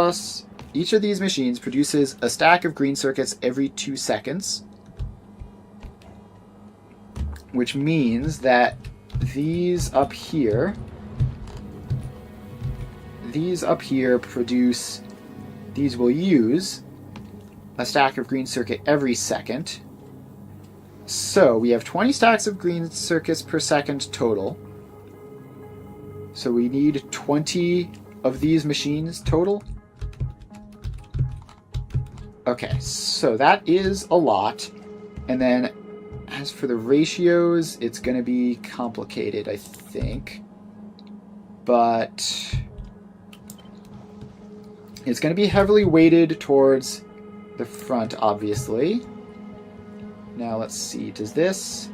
these machines produces a stack of green circuits every 2 seconds, which means that these up here produce, these will use a stack of green circuit every second. So we have 20 stacks of green circuits per second total. So we need 20 of these machines total. Okay, so that is a lot. And then as for the ratios, it's going to be complicated, I think. But it's going to be heavily weighted towards the front, obviously. Now let's see, does this...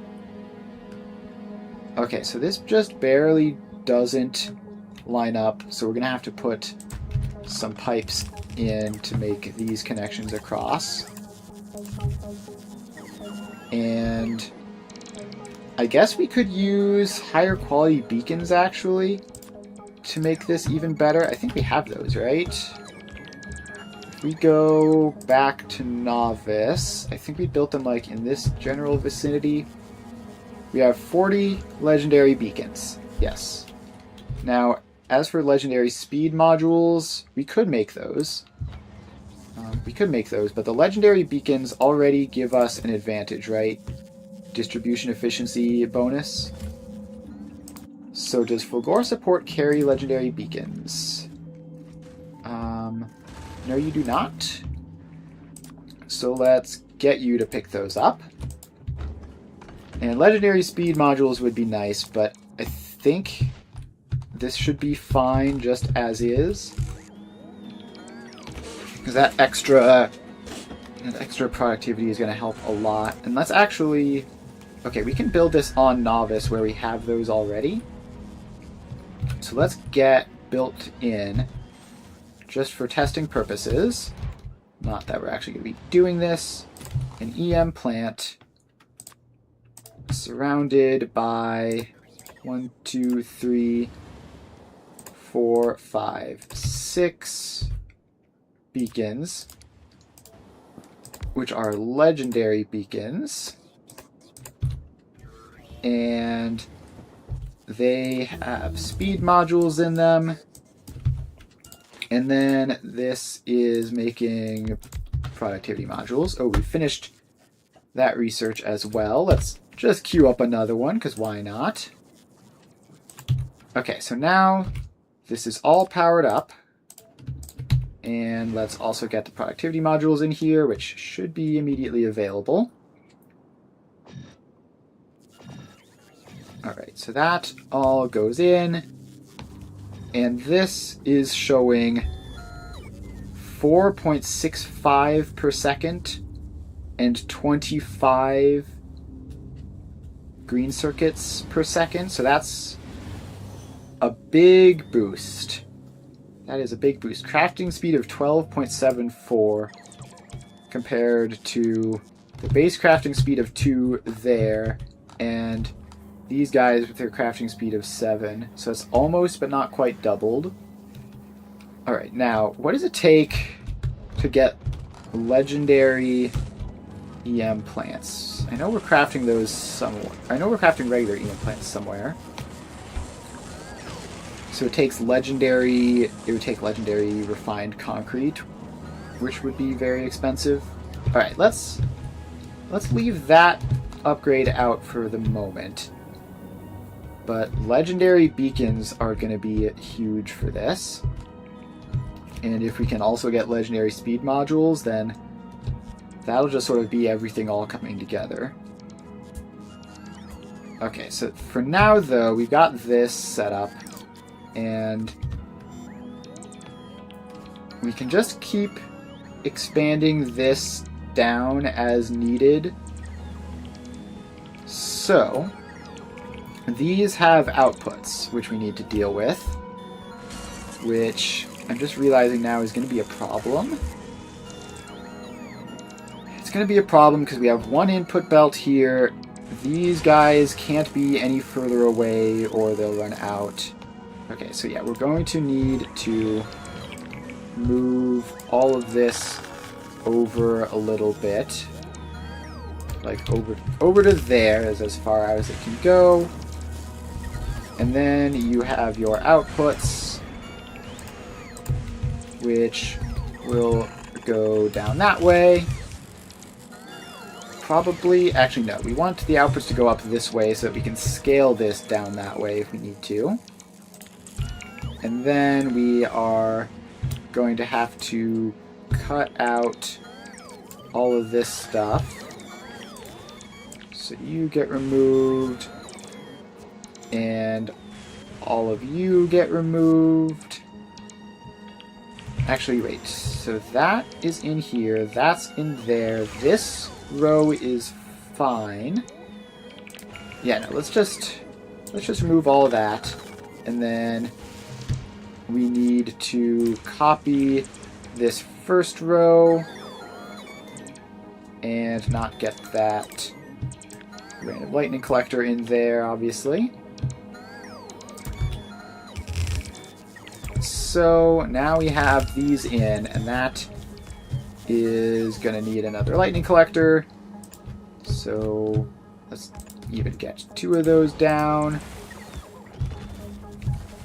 Okay, so this just barely doesn't line up, so we're going to have to put some pipes in to make these connections across. And I guess we could use higher quality beacons, actually, to make this even better. I think we have those, right? If we go back to Novice, I think we built them like in this general vicinity. We have 40 legendary beacons. Yes. Now, as for legendary speed modules, we could make those. But the legendary beacons already give us an advantage, right? Distribution efficiency bonus. So does Fulgora support carry legendary beacons? No, you do not. So let's get you to pick those up. And legendary speed modules would be nice, but I think this should be fine just as is. Because that extra productivity is going to help a lot. And let's actually... Okay, we can build this on Novice where we have those already. So let's get built in just for testing purposes, not that we're actually going to be doing this, an EM plant surrounded by 1, 2, 3, 4, 5, 6 beacons, which are legendary beacons, and they have speed modules in them. And then this is making productivity modules. Oh, we finished that research as well. Let's just queue up another one, because why not? Okay, so now this is all powered up. And let's also get the productivity modules in here, which should be immediately available. Alright, so that all goes in. And this is showing 4.65 per second and 25 green circuits per second. So that's a big boost. That is a big boost. Crafting speed of 12.74 compared to the base crafting speed of 2 there, and these guys with their crafting speed of 7. So it's almost but not quite doubled. Alright, now, what does it take to get legendary EM plants? I know we're crafting those somewhere. I know we're crafting regular EM plants somewhere. So it takes legendary, it would take legendary refined concrete, which would be very expensive. Alright, let's leave that upgrade out for the moment. But legendary beacons are going to be huge for this. And if we can also get legendary speed modules, then that'll just sort of be everything all coming together. Okay, so for now though, we've got this set up. And we can just keep expanding this down as needed. So these have outputs, which we need to deal with, which I'm just realizing now is going to be a problem. It's going to be a problem because we have one input belt here. These guys can't be any further away or they'll run out. Okay, so yeah, we're going to need to move all of this over a little bit. Like over to there is as far as it can go. And then you have your outputs, which will go down that way. Probably, actually no, we want the outputs to go up this way so that we can scale this down that way if we need to. And then we are going to have to cut out all of this stuff. So you get removed, and all of you get removed. Actually, wait, so that is in here, that's in there, this row is fine. Yeah, no, let's just remove all of that, and then we need to copy this first row and not get that random lightning collector in there, obviously. So now we have these in, and that is going to need another lightning collector. So let's even get 2 of those down.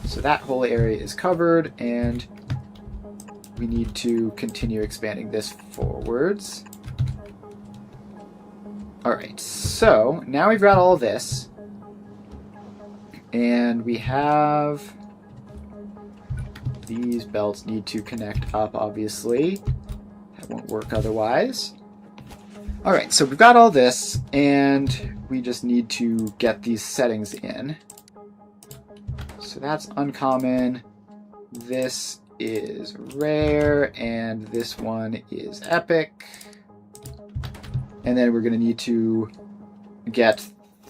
So that whole area is covered, and we need to continue expanding this forwards. Alright, so now we've got all this, and we have these belts need to connect up, obviously. That won't work otherwise. Alright, so we've got all this, and we just need to get these settings in. So that's uncommon, this is rare, and this one is epic. And then we're going to need to get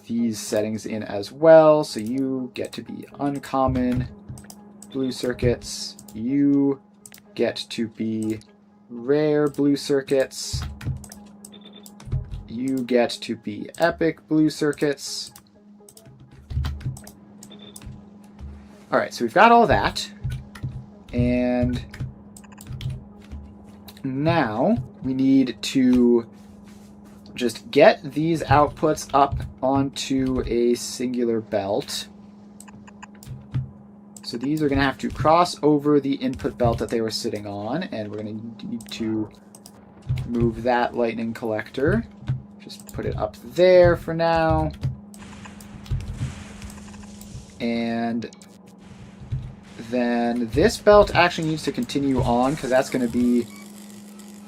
these settings in as well. So you get to be uncommon, blue circuits, you get to be rare blue circuits. You get to be epic blue circuits. Alright, so we've got all that. And now we need to just get these outputs up onto a singular belt. So these are going to have to cross over the input belt that they were sitting on, and we're going to need to move that lightning collector. Just put it up there for now. And then this belt actually needs to continue on, because that's going to be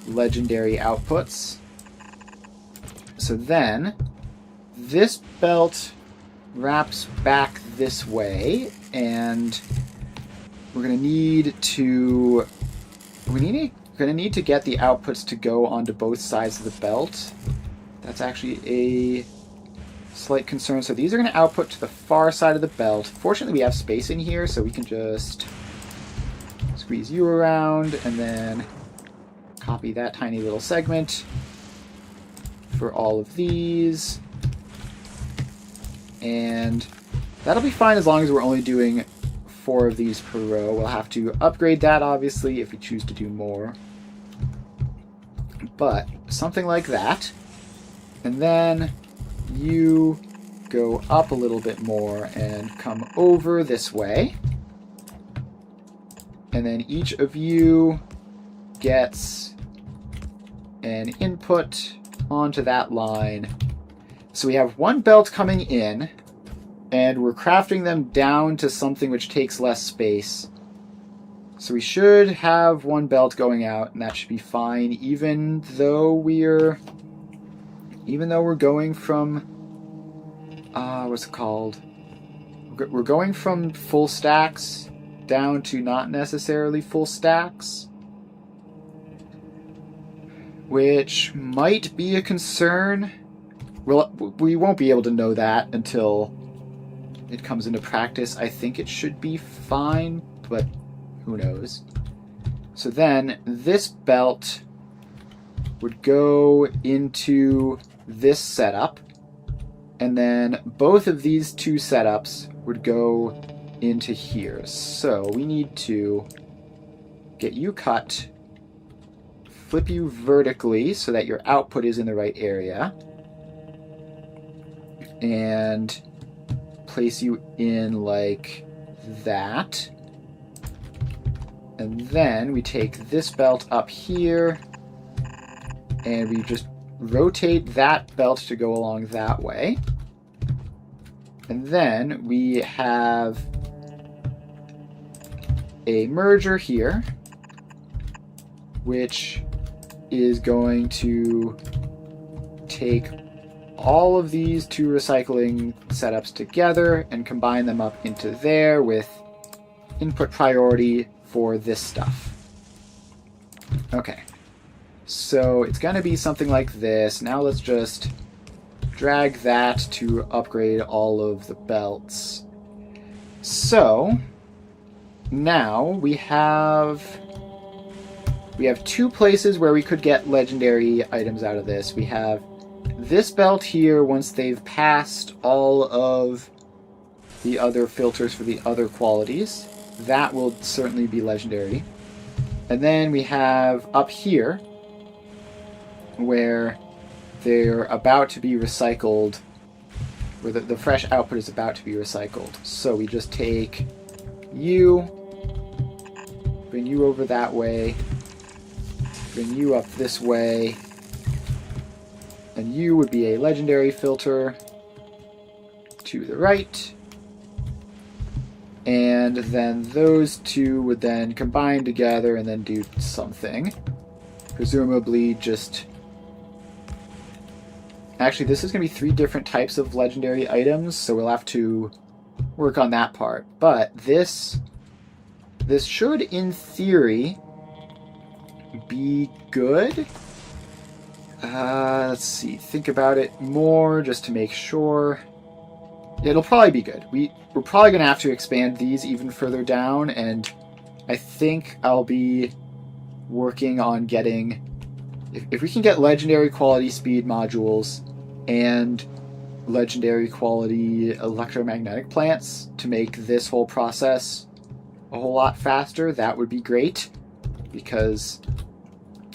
legendary outputs. So then this belt wraps back this way, and we're going to need to get the outputs to go onto both sides of the belt. That's actually a slight concern. So these are going to output to the far side of the belt. Fortunately, we have space in here, so we can just squeeze you around and then copy that tiny little segment for all of these. And that'll be fine as long as we're only doing 4 of these per row. We'll have to upgrade that, obviously, if we choose to do more. But something like that. And then you go up a little bit more and come over this way. And then each of you gets an input onto that line. So we have one belt coming in, and we're crafting them down to something which takes less space. So we should have one belt going out, and that should be fine, even though we're going from what's it called? We're going from full stacks down to not necessarily full stacks, which might be a concern. Well, we won't be able to know that until it comes into practice. I think it should be fine, but who knows. So then this belt would go into this setup, and then both of these two setups would go into here. So we need to get you cut, flip you vertically so that your output is in the right area, and place you in like that. And then we take this belt up here, and we just rotate that belt to go along that way. And then we have a merger here, which is going to take all of these two recycling setups together and combine them up into there with input priority for this stuff. Okay, so it's going to be something like this. Now let's just drag that to upgrade all of the belts. So now we have 2 places where we could get legendary items out of this. We have this belt here. Once they've passed all of the other filters for the other qualities, that will certainly be legendary. And then we have up here where they're about to be recycled, where the fresh output is about to be recycled. So we just take you, bring you over that way, bring you up this way, and you would be a legendary filter to the right. And then those two would then combine together and then do something. Presumably just... Actually, this is going to be 3 different types of legendary items, so we'll have to work on that part. But this should, in theory, be good. Let's see. Think about it more just to make sure. Yeah, it'll probably be good. We're probably going to have to expand these even further down, and I think I'll be working on getting... If we can get legendary quality speed modules and legendary quality electromagnetic plants to make this whole process a whole lot faster, that would be great, because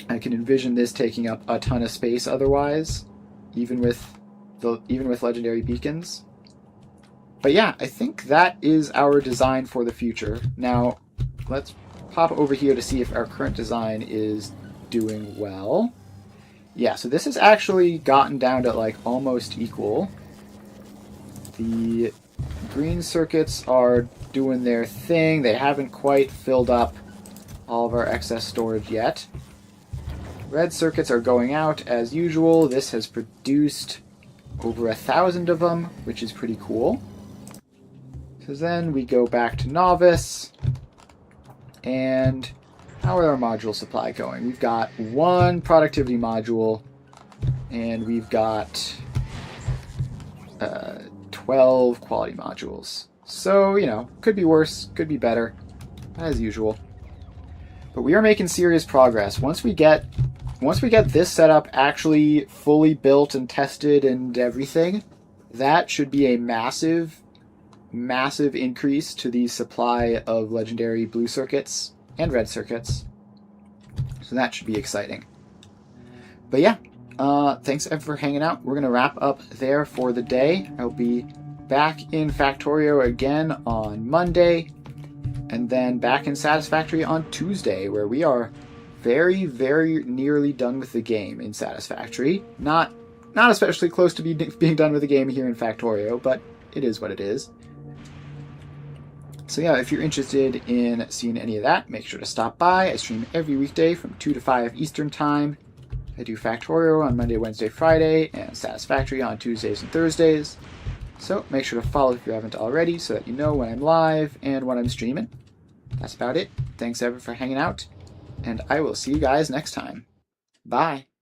I can envision this taking up a ton of space otherwise, even with legendary beacons. But yeah, I think that is our design for the future. Now, let's pop over here to see if our current design is doing well. Yeah, so this has actually gotten down to like almost equal. The green circuits are doing their thing. They haven't quite filled up all of our excess storage yet. Red circuits are going out as usual. This has produced over 1,000 of them, which is pretty cool. So then we go back to Novice, and how are our module supply going? We've got 1 productivity module, and we've got 12 quality modules. So, you know, could be worse, could be better, as usual. But we are making serious progress. Once we get this setup actually fully built and tested and everything, that should be a massive increase to the supply of legendary blue circuits and red circuits. So that should be exciting. But yeah, thanks everyone for hanging out. We're going to wrap up there for the day. I'll be back in Factorio again on Monday, and then back in Satisfactory on Tuesday, where we are very, very nearly done with the game in Satisfactory. Not especially close to being done with the game here in Factorio, but it is what it is. So yeah, if you're interested in seeing any of that, make sure to stop by. I stream every weekday from 2 to 5 Eastern Time. I do Factorio on Monday, Wednesday, Friday, and Satisfactory on Tuesdays and Thursdays. So make sure to follow if you haven't already, so that you know when I'm live and when I'm streaming. That's about it. Thanks everyone for hanging out, and I will see you guys next time. Bye!